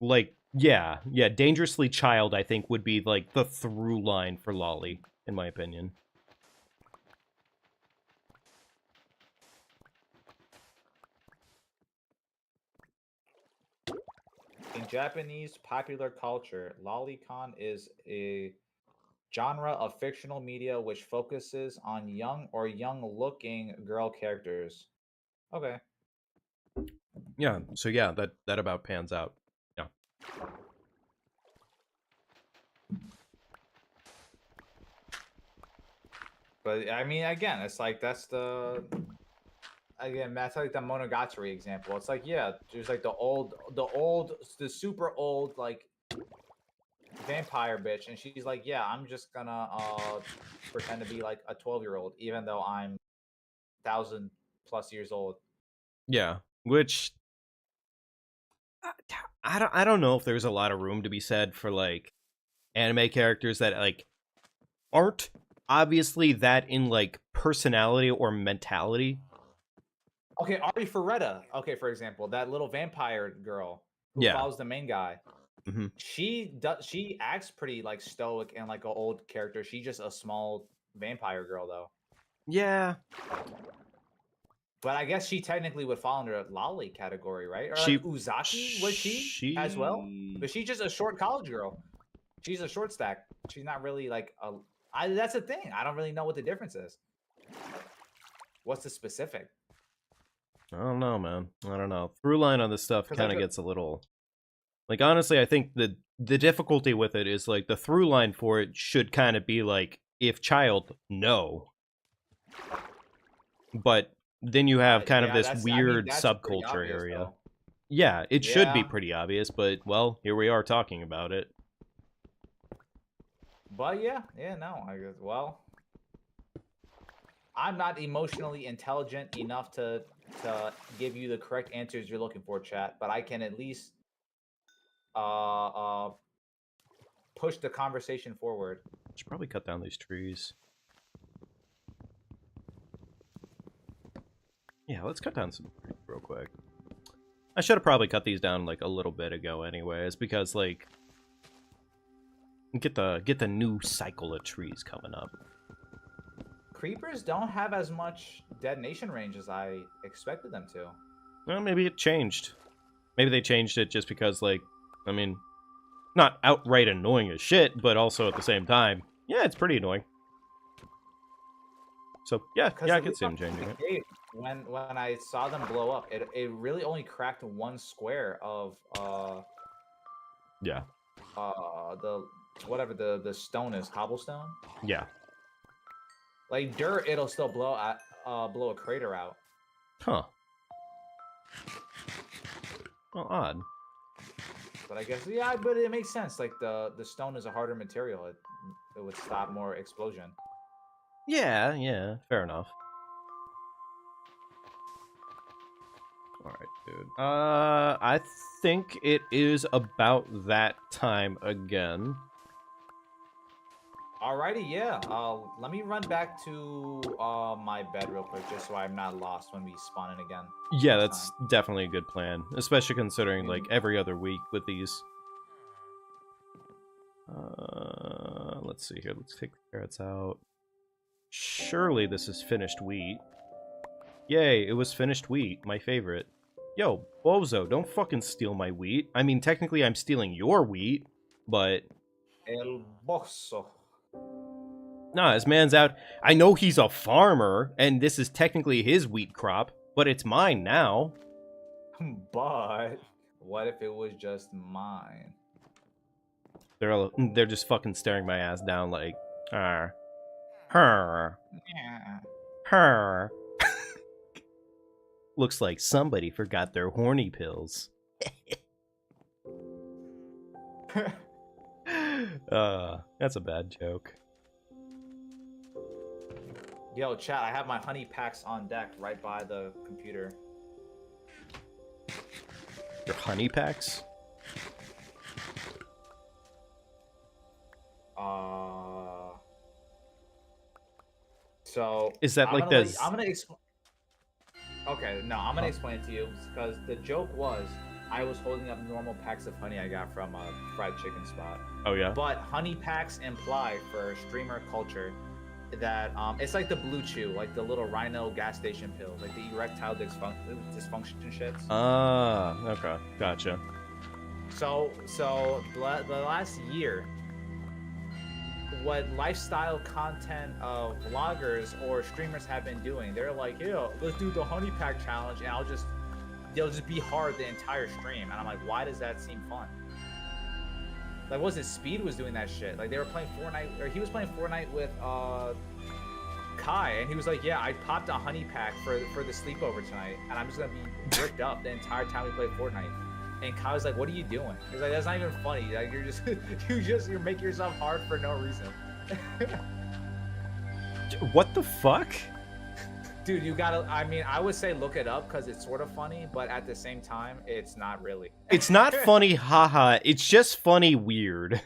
S1: Like, yeah, dangerously child, I think, would be like the through line for lolly, in my opinion.
S2: In Japanese popular culture, lolicon is a genre of fictional media which focuses on young or young-looking girl characters. Okay.
S1: Yeah, so yeah, that about pans out. Yeah.
S2: But I mean, again, it's like that's like the Monogatari example. It's like, yeah, there's like the super old like vampire bitch, and she's like, yeah, I'm just gonna pretend to be like a 12-year-old, even though I'm 1,000+ years old.
S1: Yeah, which I don't know if there's a lot of room to be said for like anime characters that like aren't obviously that in like personality or mentality.
S2: Okay, Ari Ferretta. Okay, for example, that little vampire girl who follows the main guy.
S1: Mm-hmm.
S2: She acts pretty like stoic and like an old character. She's just a small vampire girl though.
S1: Yeah.
S2: But I guess she technically would fall under a lolly category, right? Or
S1: She-
S2: like Uzaki, was she as well? But she's just a short college girl. She's a short stack. She's not really like a. That's the thing. I don't really know what the difference is. What's the specific?
S1: I don't know, man. I don't know. Through line on this stuff
S2: 'Cause
S1: kind of
S2: like
S1: gets a little like, honestly, I think the difficulty with it is like the through line for it should kind of be like if child, no. But then you have kind of this weird
S2: that's pretty
S1: subculture
S2: obvious,
S1: area.
S2: though.
S1: Yeah, it should be
S2: Yeah.
S1: pretty obvious, but well, here we are talking about it.
S2: But yeah, no, I guess. Well, I'm not emotionally intelligent enough to give you the correct answers you're looking for, chat. But I can at least push the conversation forward.
S1: Should probably cut down these trees. Yeah, let's cut down some real quick. I should have probably cut these down like a little bit ago anyways, because like get the new cycle of trees coming up.
S2: Creepers don't have as much detonation range as I expected them to.
S1: Well, maybe it changed. Maybe they changed it just because, like, I mean, not outright annoying as shit, but also at the same time, yeah, it's pretty annoying. So yeah, I could see them changing it.
S2: When I saw them blow up, it really only cracked one square of
S1: Yeah.
S2: The whatever the stone is, cobblestone.
S1: Yeah.
S2: Like dirt, it'll still blow a crater out.
S1: Huh. Well, odd.
S2: But I guess yeah, but it makes sense. Like the stone is a harder material. It would stop more explosion.
S1: Yeah, fair enough. Alright, dude. I think it is about that time again.
S2: Alrighty, yeah. Let me run back to my bed real quick, just so I'm not lost when we spawn in again.
S1: Yeah, that's definitely a good plan, especially considering like every other week with these. Let's see here. Let's take the carrots out. Surely this is finished wheat. Yay, it was finished wheat, my favorite. Yo, Bozo, don't fucking steal my wheat. I mean, technically I'm stealing your wheat, but...
S2: El bosso.
S1: Nah, this man's out. I know he's a farmer, and this is technically his wheat crop, but it's mine now.
S2: But what if it was just mine?
S1: They're just fucking staring my ass down like, her. Looks like somebody forgot their horny pills. That's a bad joke.
S2: Yo, chat, I have my honey packs on deck right by the computer.
S1: Your honey packs?
S2: So
S1: is that like this?
S2: I'm gonna explain. Okay, no, I'm gonna explain it to you because the joke was I was holding up normal packs of honey I got from a fried chicken spot.
S1: Oh yeah.
S2: But honey packs imply for streamer culture that it's like the Blue Chew, like the little Rhino gas station pills, like the erectile dysfunction shits.
S1: Ah, okay, gotcha.
S2: So the last year, what lifestyle content of vloggers or streamers have been doing, they're like, yo, let's do the honey pack challenge, and they'll just be hard the entire stream, and I'm like, why does that seem fun? Like, wasn't Speed was doing that shit? Like, they were playing Fortnite, or he was playing Fortnite with Kai, and he was like, yeah, I popped a honey pack for the sleepover tonight, and I'm just gonna be bricked up the entire time we play Fortnite. And Kai was like, what are you doing? He's like, that's not even funny. Like, you're making yourself hard for no reason.
S1: What the fuck?
S2: Dude, you gotta, I mean, I would say look it up because it's sort of funny, but at the same time, it's not really.
S1: It's not funny, haha. It's just funny weird.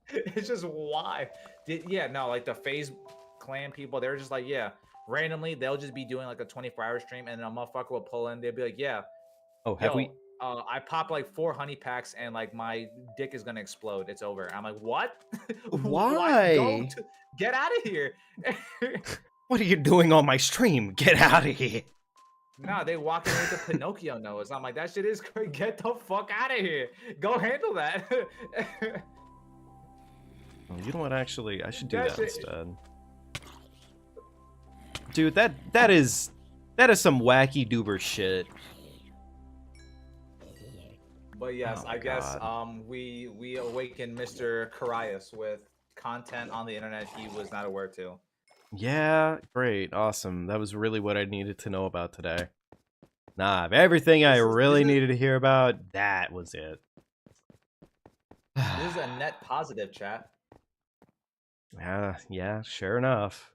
S2: It's just why. Yeah, no, like the FaZe clan people, they're just like, yeah, randomly, they'll just be doing like a 24-hour stream, and then a motherfucker will pull in, they'll be like, yeah.
S1: Oh, have we?
S2: I popped like 4 honey packs and like my dick is gonna explode. It's over. I'm like, what?
S1: Why?
S2: Get out of here.
S1: What are you doing on my stream? Get out of here.
S2: Nah, they walk in with the Pinocchio nose. I'm like, that shit is great. Get the fuck out of here. Go handle that.
S1: Oh, you know what? Actually, I should do that instead. Dude, that is some wacky doober shit.
S2: But yes, I guess we awakened Mr. Karius with content on the internet he was not aware to.
S1: Yeah, great, awesome. That was really what I needed to know about today. Nah, everything I really needed to hear about, that was it.
S2: This is a net positive, chat.
S1: Yeah, sure enough.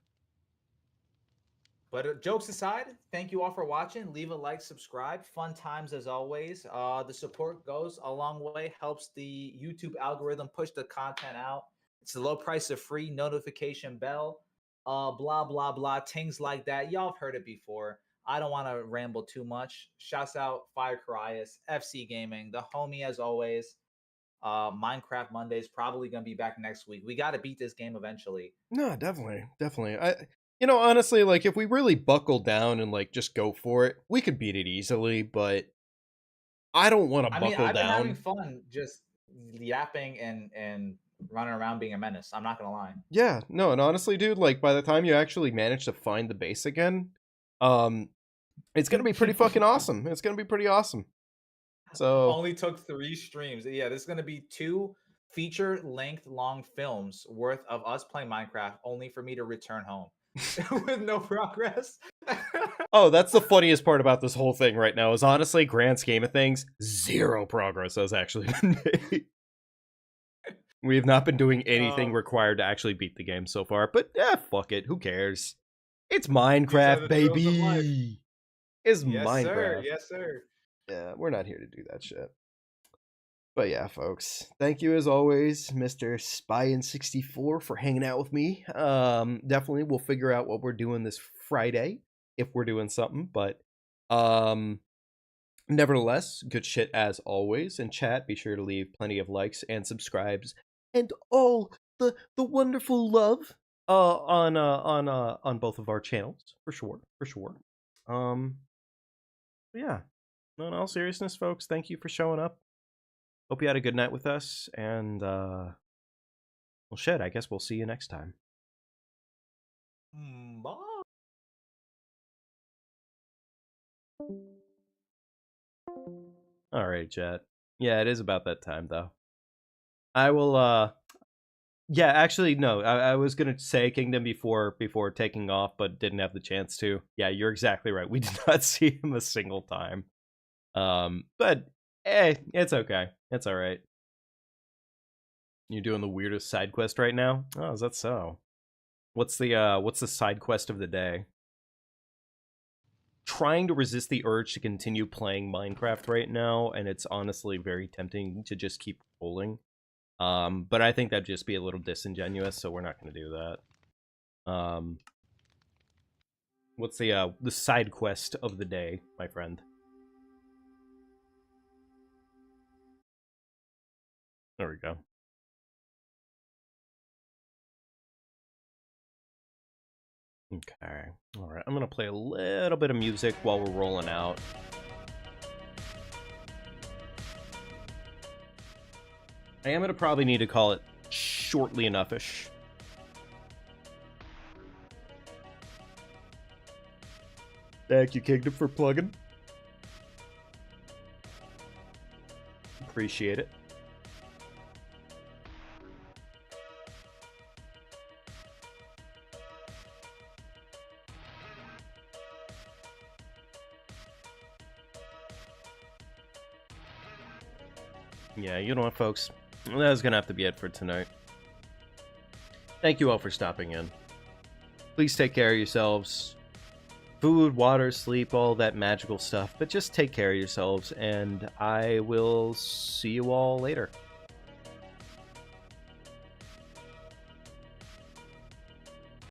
S2: But jokes aside, thank you all for watching. Leave a like, subscribe. Fun times as always. The support goes a long way, helps the YouTube algorithm push the content out. It's the low price of free, notification bell, blah, blah, blah, things like that. Y'all have heard it before. I don't want to ramble too much. Shouts out Fire Carias, FC Gaming, the homie as always. Minecraft Mondays probably gonna be back next week. We got to beat this game eventually.
S1: No, definitely. Honestly, like if we really buckle down and like just go for it, we could beat it easily. But I don't want to
S2: I mean,
S1: buckle
S2: I've been
S1: down.
S2: having fun just yapping and running around being a menace. I'm not gonna lie.
S1: Yeah, no, and honestly, dude, like by the time you actually manage to find the base again, it's gonna be pretty fucking awesome. It's gonna be pretty awesome. So
S2: Only took 3 streams. Yeah, this is gonna be 2 feature-length long films worth of us playing Minecraft, only for me to return home with no progress.
S1: oh, that's the funniest part about this whole thing right now is honestly, grand scheme of things, zero progress has actually been made. We have not been doing anything required to actually beat the game so far, but fuck it, who cares? It's Minecraft, baby. It's
S2: yes,
S1: Minecraft.
S2: sir. Yes, sir.
S1: Yeah, we're not here to do that shit. But yeah, folks, thank you as always, Mr. Spyin64, for hanging out with me. Definitely, we'll figure out what we're doing this Friday if we're doing something. But nevertheless, good shit as always. In chat, be sure to leave plenty of likes and subscribes and all the wonderful love on both of our channels for sure. Yeah. No, in all seriousness, folks, thank you for showing up. Hope you had a good night with us, and, well, shit, I guess we'll see you next time.
S2: Bye.
S1: Alright, chat. Yeah, it is about that time, though. I will, yeah, actually, no, I was gonna say Kingdom before taking off, but didn't have the chance to. Yeah, you're exactly right. We did not see him a single time. But, it's okay. It's alright. You're doing the weirdest side quest right now? Oh, is that so? What's the side quest of the day? Trying to resist the urge to continue playing Minecraft right now, and it's honestly very tempting to just keep rolling. But I think that'd just be a little disingenuous, so we're not gonna do that. What's the side quest of the day, my friend? There we go. Okay. Alright, I'm gonna play a little bit of music while we're rolling out. I am gonna probably need to call it shortly enough-ish. Thank you, Kingdom, for plugging. Appreciate it. Yeah, you know what, folks? That's gonna have to be it for tonight. Thank you all for stopping in. Please take care of yourselves. Food, water, sleep, all that magical stuff. But just take care of yourselves, and I will see you all later.